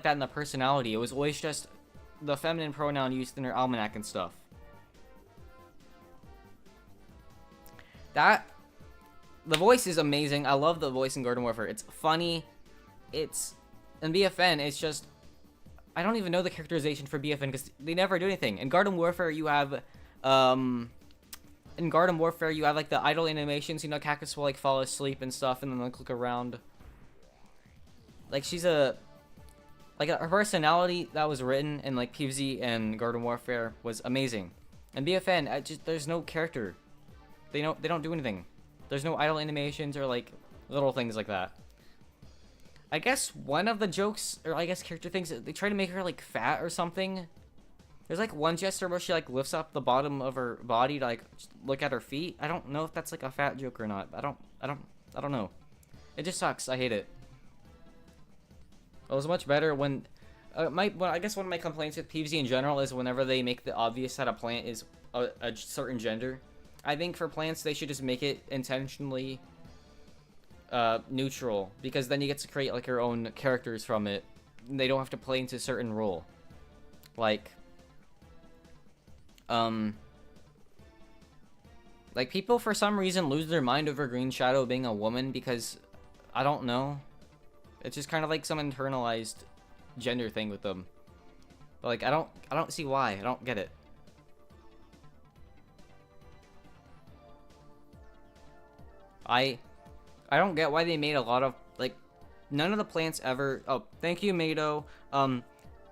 that in the personality. It was always just the feminine pronoun used in her almanac and stuff. The voice is amazing. I love the voice in Garden Warfare. It's funny. In BFN, it's just, I don't even know the characterization for BFN because they never do anything. In Garden Warfare, you have, like the idle animations. You know, Cactus will like fall asleep and stuff, and then like look around. Like her personality that was written in like PvZ and Garden Warfare was amazing. In BFN, there's no character. They don't do anything. There's no idle animations or like little things like that. I guess one of the jokes, or I guess character things, they try to make her like fat or something. There's like one gesture where she like lifts up the bottom of her body to like look at her feet. I don't know if that's like a fat joke or not. I don't know. It just sucks. I hate it. It was much better when I guess one of my complaints with PvZ in general is whenever they make the obvious that a plant is a certain gender. I think for plants, they should just make it intentionally neutral, because then you get to create like your own characters from it. They don't have to play into a certain role. Like people for some reason lose their mind over Green Shadow being a woman because, I don't know. It's just kind of like some internalized gender thing with them. But like, I don't see why. I don't get it. I don't get why they made a lot of, like, none of the plants ever, oh, thank you, Mado. None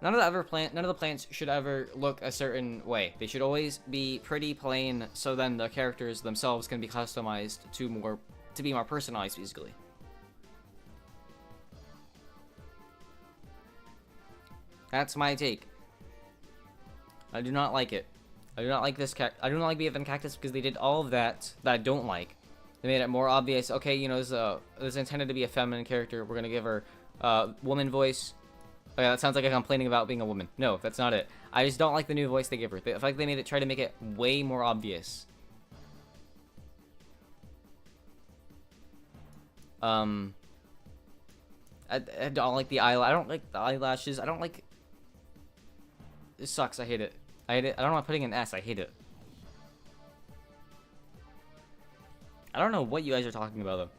of the plants should ever look a certain way. They should always be pretty plain, so then the characters themselves can be customized to be more personalized, basically. That's my take. I do not like it. I do not like this I do not like BFN Cactus because they did all of that I don't like. They made it more obvious. Okay, you know, this is intended to be a feminine character. We're gonna give her woman voice. Oh yeah, that sounds like I'm complaining about being a woman. No, that's not it. I just don't like the new voice they give her. I feel like they try to make it way more obvious. I don't like the I don't like the eyelashes. I don't like. It sucks. I hate it. I hate it. I don't know why I'm putting an S. I hate it. I don't know what you guys are talking about, though.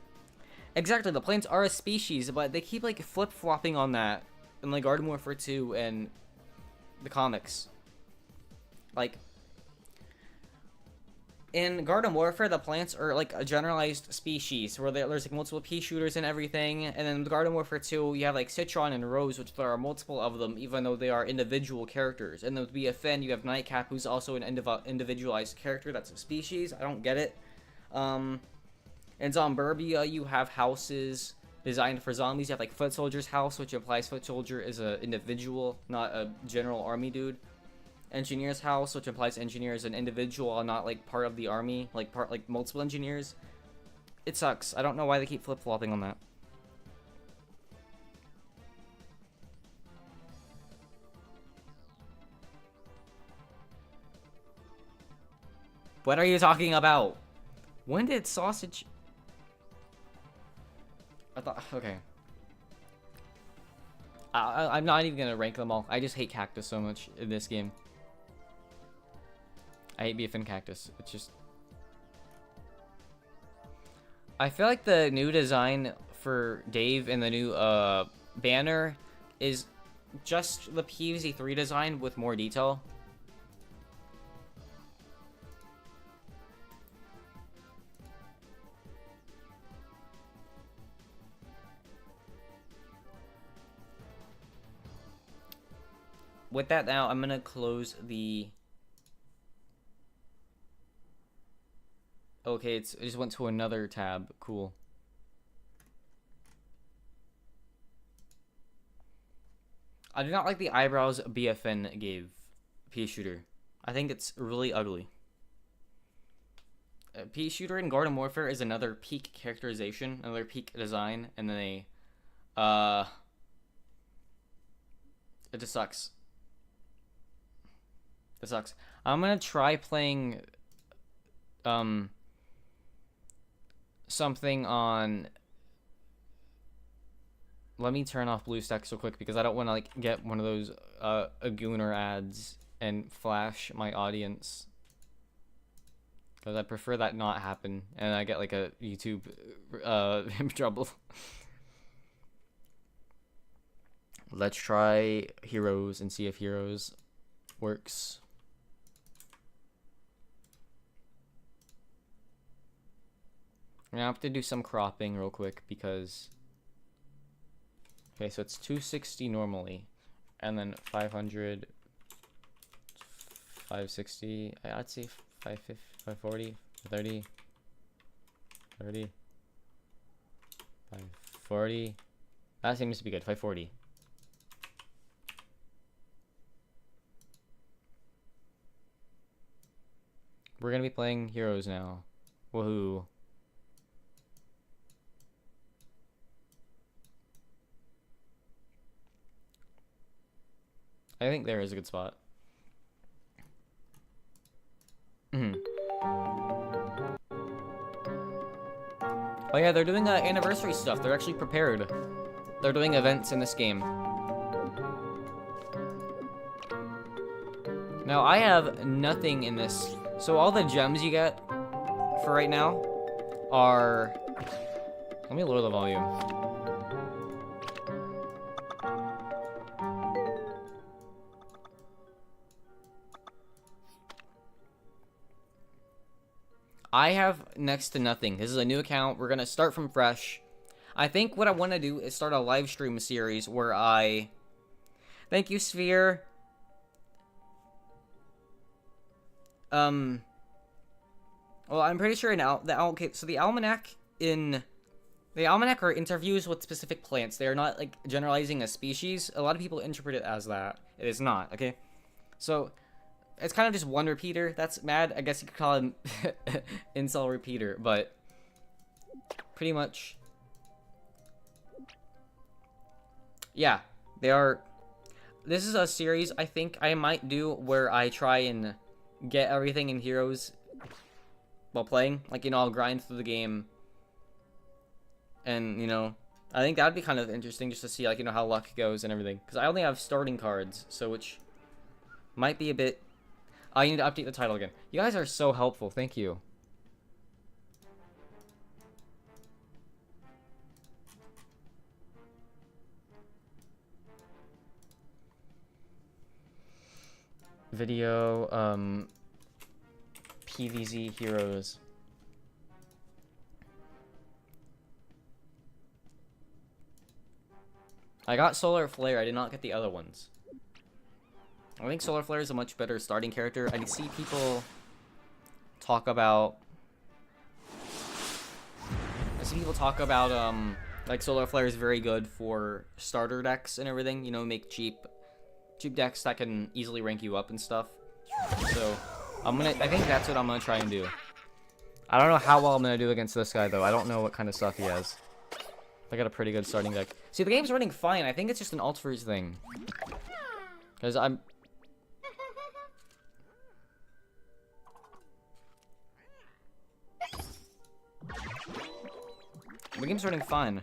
Exactly, the plants are a species, but they keep, like, flip-flopping on that in, like, Garden Warfare 2 and the comics. Like, in Garden Warfare, the plants are, like, a generalized species, where there's, like, multiple pea shooters and everything, and then in Garden Warfare 2, you have, like, Citron and Rose, which there are multiple of them, even though they are individual characters. And then with BFN, you have Nightcap, who's also an individualized character that's a species. I don't get it. In Zomburbia, you have houses, designed for zombies. You have like Foot Soldier's house, which implies Foot Soldier is an individual, not a general army dude. Engineer's house, which implies engineer is an individual and not like part of the army, like multiple engineers. It sucks. I don't know why they keep flip-flopping on that. What are you talking about? When did sausage... I thought... Okay. I'm not even gonna rank them all. I just hate Cactus so much in this game. I hate BFN Cactus. It's just... I feel like the new design for Dave and the new banner is just the PvZ3 design with more detail. With that now, I'm gonna close the... Okay, it just went to another tab. Cool. I do not like the eyebrows BFN gave Pea Shooter. I think it's really ugly. Pea Shooter in Garden Warfare is another peak characterization, another peak design, and then it just sucks. It sucks. I'm gonna try playing something on... Let me turn off BlueStacks real quick because I don't want to like get one of those Agooner ads and flash my audience, because I prefer that not happen and I get like a YouTube trouble. Let's try Heroes and see if Heroes works. I'm gonna have to do some cropping real quick because... Okay, so it's 260 normally, and then 500, 560, I'd say 550, 540, 30, 30, 540, that seems to be good, 540. We're gonna be playing Heroes now. Woohoo. I think there is a good spot. Oh yeah, they're doing anniversary stuff. They're actually prepared. They're doing events in this game. Now, I have nothing in this. So all the gems you get for right now are... Let me lower the volume. I have next to nothing. This is a new account. We're gonna start from fresh. I think what I want to do is start a live stream series where I... Thank you, Sphere. Well, I'm pretty sure the almanac are interviews with specific plants. They are not like generalizing a species. A lot of people interpret it as that. It is not. Okay, so. It's kind of just one repeater. That's mad. I guess you could call him incel repeater, but pretty much. Yeah, they are. This is a series I think I might do where I try and get everything in Heroes while playing. Like, you know, I'll grind through the game. And, you know, I think that'd be kind of interesting just to see, like, you know, how luck goes and everything. Because I only have starting cards, so which might be a bit... I need to update the title again. You guys are so helpful. Thank you. Video, PvZ Heroes. I got Solar Flare. I did not get the other ones. I think Solar Flare is a much better starting character. I see people talk about Like Solar Flare is very good for starter decks and everything. You know, make cheap decks that can easily rank you up and stuff. So I think that's what I'm gonna try and do. I don't know how well I'm gonna do against this guy though. I don't know what kind of stuff he has. I got a pretty good starting deck. See, the game's running fine. I think it's just an alt freeze thing. Because I'm... The game's running fine.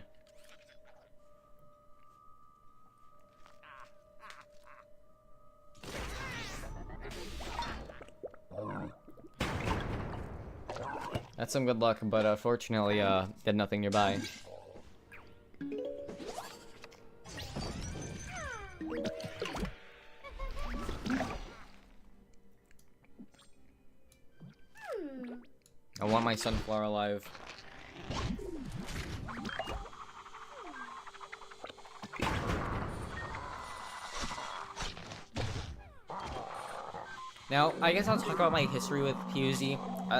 That's some good luck, but unfortunately, did nothing nearby. I want my Sunflower alive. Now, I guess I'll talk about my history with PUZ.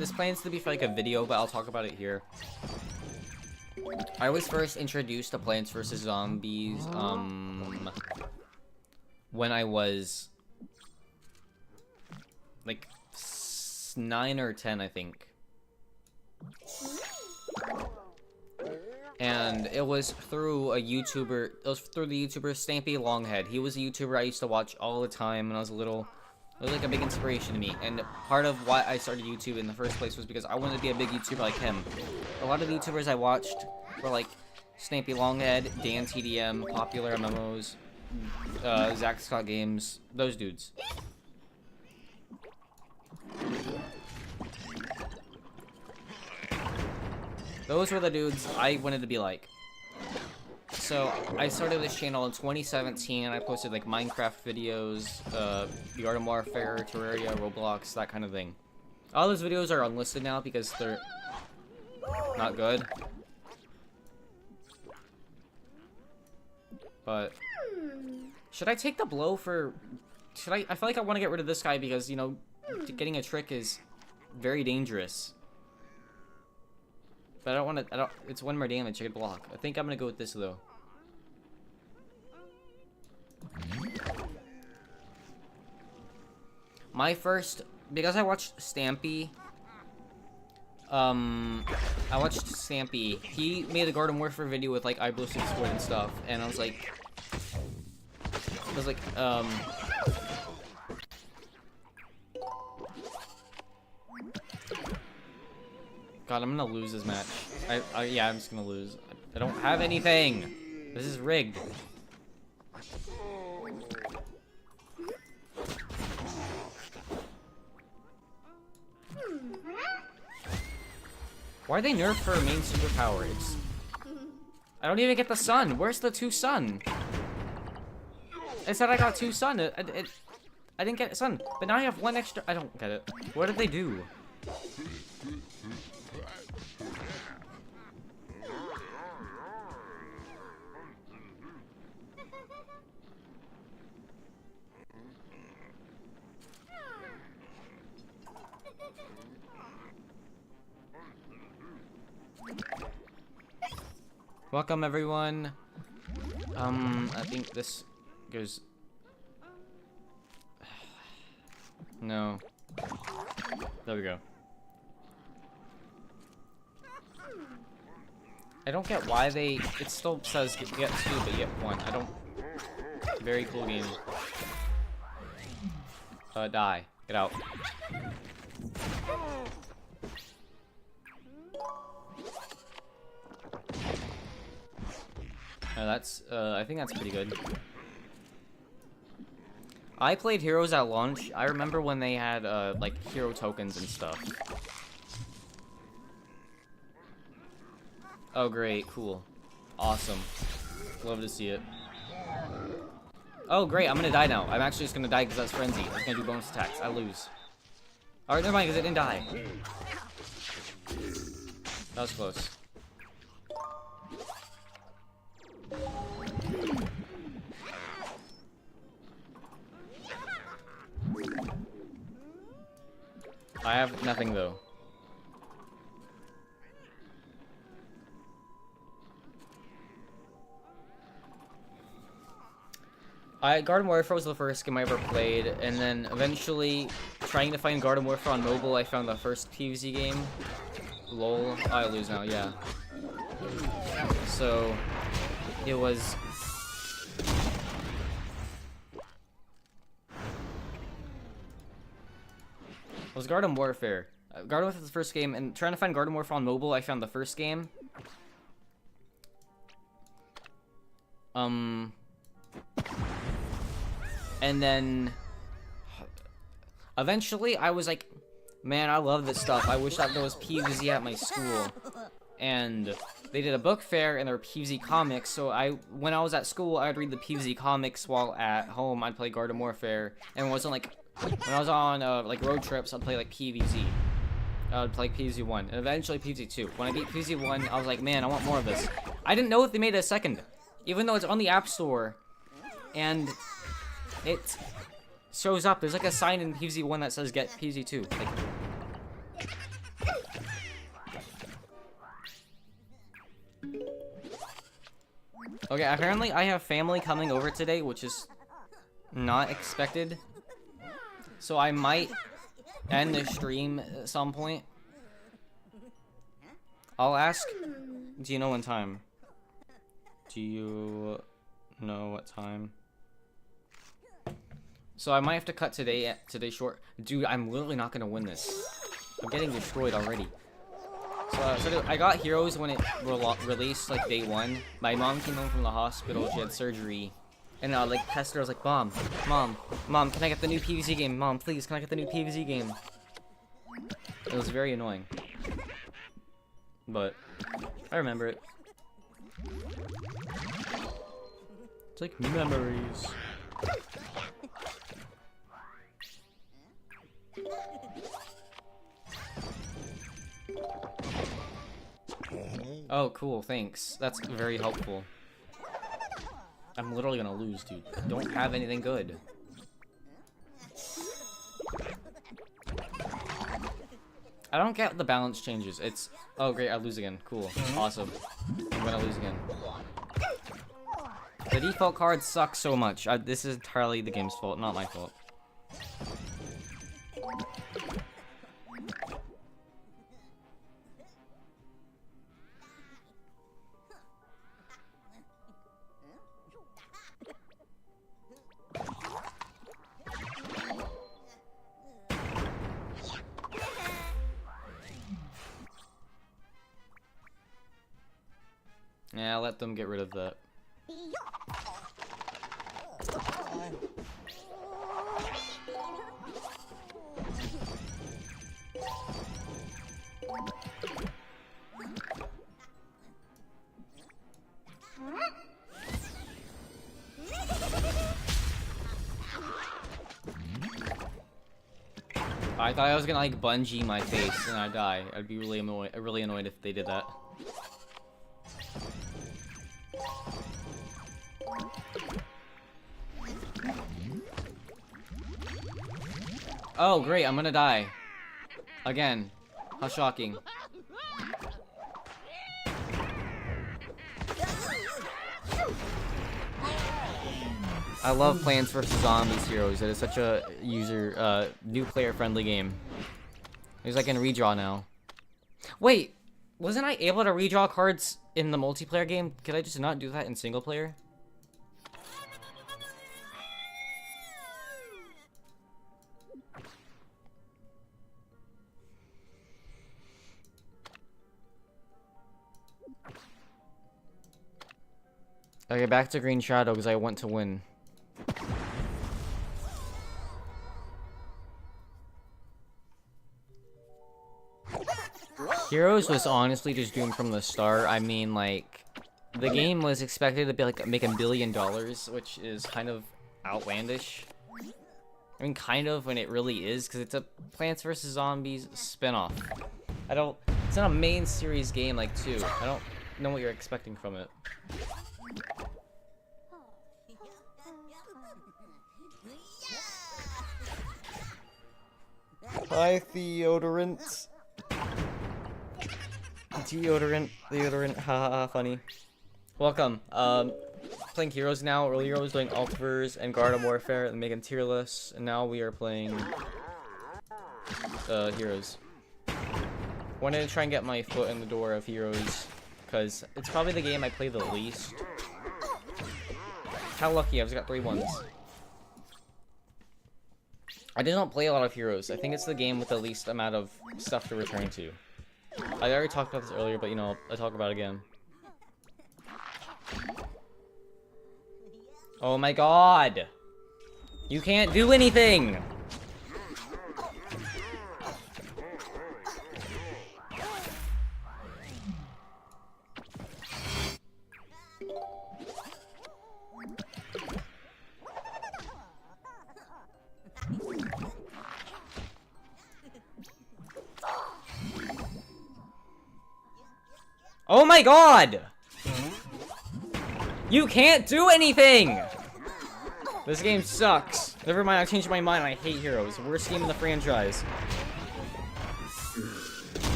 This plans to be for like a video, but I'll talk about it here. I was first introduced to Plants vs. Zombies, when I was like 9 or 10, I think. And it was through a YouTuber, it was through the YouTuber Stampy Longhead. He was a YouTuber I used to watch all the time when I was little. It was like a big inspiration to me, and part of why I started YouTube in the first place was because I wanted to be a big YouTuber like him. A lot of the YouTubers I watched were like Stampy Longhead, Dan TDM, Popular MMOs, Zach Scott Games, those dudes. Those were the dudes I wanted to be like. So, I started this channel in 2017, and I posted, like, Minecraft videos, Garden Warfare, Terraria, Roblox, that kind of thing. All those videos are unlisted now because they're not good. But, should I take the blow for... I feel like I want to get rid of this guy because, you know, getting a trick is very dangerous. But I don't want to, it's 1 more damage, I could block. I think I'm gonna go with this, though. My first, because I watched Stampy, he made a Garden Warfare video with, like, iBlue 64 and stuff, and I was like, God, I'm gonna lose this match. Yeah, I'm just gonna lose. I don't have anything. This is rigged. Why are they nerfed for main superpowers? I don't even get the sun. Where's the 2 sun? It said I got 2 sun. I didn't get sun, but now I have 1 extra. I don't get it. What did they do? Welcome everyone. I think this goes... No. There we go. I don't get why they... It still says get 2, but get 1. I don't... Very cool game. Die. Get out. That's, I think that's pretty good. I played Heroes at launch. I remember when they had, like, hero tokens and stuff. Oh, great. Cool. Awesome. Love to see it. Oh, great. I'm gonna die now. I'm actually just gonna die because that's Frenzy. I was gonna do bonus attacks. I lose. Alright, never mind, because it didn't die. That was close. I have nothing though. Garden Warfare was the first game I ever played, and then eventually, trying to find Garden Warfare on mobile, I found the first PvZ game. Lol. I lose now, yeah. So, it was... It was Garden Warfare. Garden Warfare was the first game, and trying to find Garden Warfare on mobile, I found the first game. And then eventually I was like, man, I love this stuff. I wish that there was PvZ at my school. And they did a book fair and there were PvZ comics, so when I was at school, I'd read the PvZ comics while at home I'd play Garden Warfare. And when I was on like road trips, I'd play like PvZ. I'd play PvZ 1 and eventually PvZ 2. When I beat PvZ 1, I was like, man, I want more of this. I didn't know if they made a second, even though it's on the App Store. And it shows up. There's like a sign in PvZ 1 that says get PvZ 2. Like, okay, apparently I have family coming over today, which is not expected. So I might end the stream at some point. I'll ask, do you know what time? Do you know what time? So I might have to cut today short. Dude, I'm literally not gonna win this. I'm getting destroyed already. So I got Heroes when it released like day 1. My mom came home from the hospital. She had surgery, and I like pestered her. I was like, Mom, can I get the new PvZ game? Mom, please, can I get the new PvZ game? It was very annoying, but I remember it. It's like memories. Oh, cool, thanks. That's very helpful. I'm literally gonna lose, dude. I don't have anything good. I don't get the balance changes. It's... Oh, great, I lose again. Cool. Awesome. I'm gonna lose again. The default cards suck so much. This is entirely the game's fault, not my fault. Yeah, let them get rid of that. I thought I was gonna like bungee my face and I'd die. I'd be really annoyed if they did that. Oh great, I'm gonna die. Again. How shocking. I love Plants vs. Zombies Heroes. It is such a new player-friendly game. Because I can redraw now. Wait, wasn't I able to redraw cards in the multiplayer game? Could I just not do that in single player? Okay, back to Green Shadow because I want to win. Heroes was honestly just doomed from the start. I mean, like, the game was expected to be like make $1 billion, which is kind of outlandish. I mean, kind of when it really is, because it's a Plants vs. Zombies spinoff. It's not a main series game like 2. I don't know what you're expecting from it. Hi, Theodorant. Deodorant, haha, funny. Welcome. playing Heroes now. Earlier I was doing Ultiverse and Garden Warfare and making tier lists, and now we are playing Heroes. Wanted to try and get my foot in the door of Heroes, because it's probably the game I play the least. How lucky, I've just got 3 ones. I did not play a lot of Heroes. I think it's the game with the least amount of stuff to return to. I already talked about this earlier, but you know, I'll talk about it again. Oh my god! You can't do anything! Oh my god! You can't do anything! This game sucks. Never mind, I changed my mind. I hate Heroes. Worst game in the franchise.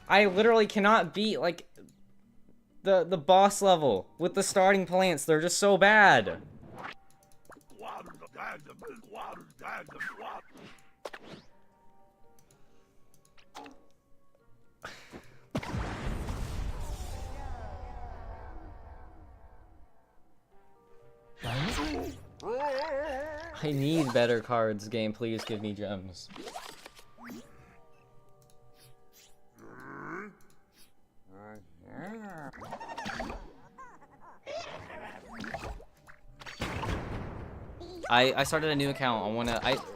I literally cannot beat, like, the boss level with the starting plants. They're just so bad. I need better cards, game. Please give me gems. I started a new account.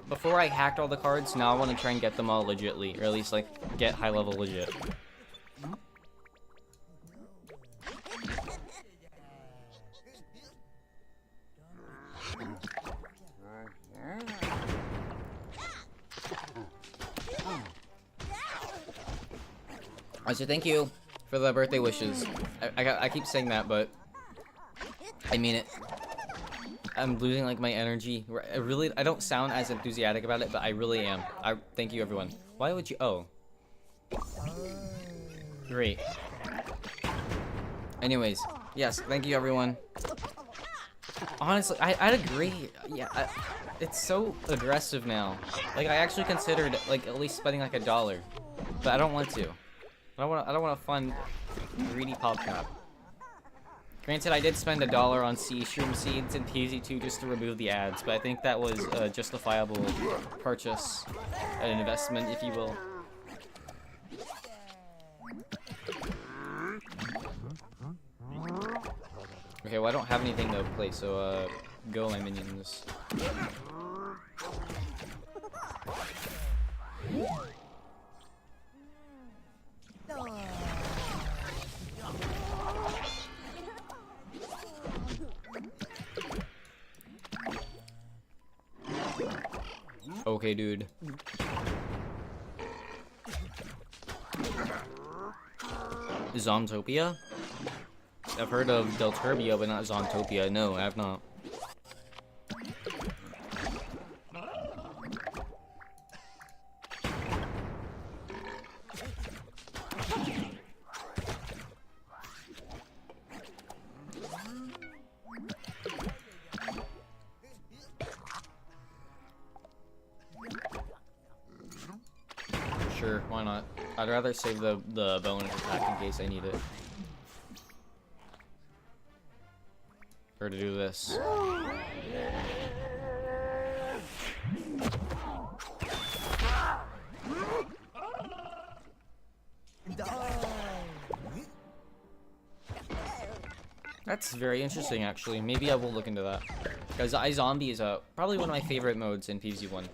Before I hacked all the cards, now I want to try and get them all legitly, or at least like get high level legit. So thank you for the birthday wishes. I keep saying that, but I mean it. I'm losing like my energy. I don't sound as enthusiastic about it, but I really am. Thank you, everyone. Why would you? Oh, great. Anyways, yes, thank you, everyone. Honestly, I'd agree. Yeah, it's so aggressive now. Like I actually considered like at least spending like $1, but I don't want to. I don't want a fun, greedy pop cap. Granted, I did spend $1 on Shroom Seeds and PZ2 just to remove the ads, but I think that was a justifiable purchase, an investment, if you will. Okay, well I don't have anything to play, so go my minions. Okay, dude. Zontopia? I've heard of Delturbia, but not Zontopia. No, I have not. Sure, why not? I'd rather save the bonus attack in case I need it. Or to do this. That's very interesting, actually. Maybe I will look into that. Because iZombie is probably one of my favorite modes in PvZ1.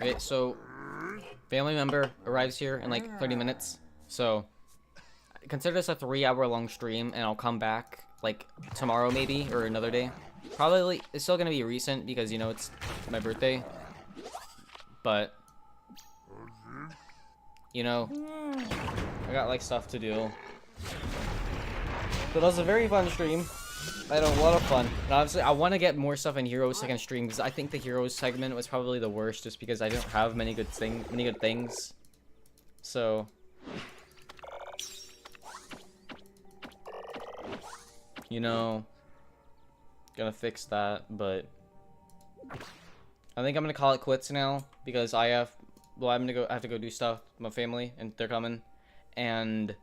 Okay, so family member arrives here in like 30 minutes. So consider this a 3-hour long stream, and I'll come back like tomorrow maybe, or another day. Probably it's still gonna be recent because, you know, it's my birthday. But you know, I got like stuff to do. But that was a very fun stream. I had a lot of fun. And obviously, I want to get more stuff in Heroes second stream because I think the Heroes segment was probably the worst, just because I don't have many good things. So, you know, gonna fix that. But I think I'm gonna call it quits now because I have to go do stuff with my family, and they're coming, and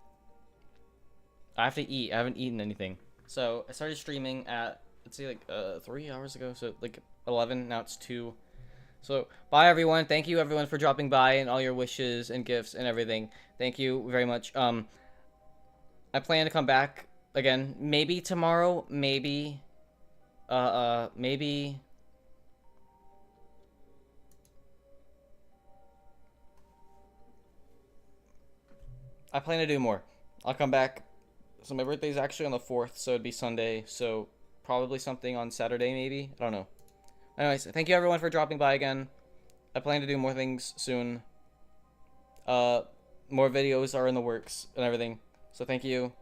I have to eat. I haven't eaten anything. So I started streaming at, let's see, like 3 hours ago. So like 11. Now it's 2. So bye everyone. Thank you everyone for dropping by and all your wishes and gifts and everything. Thank you very much. I plan to come back again. Maybe tomorrow. Maybe. Maybe. I plan to do more. I'll come back. So my birthday's actually on the 4th, so it'd be Sunday. So probably something on Saturday, maybe. I don't know. Anyways, thank you everyone for dropping by again. I plan to do more things soon. More videos are in the works and everything. So thank you.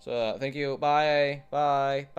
So thank you. Bye. Bye.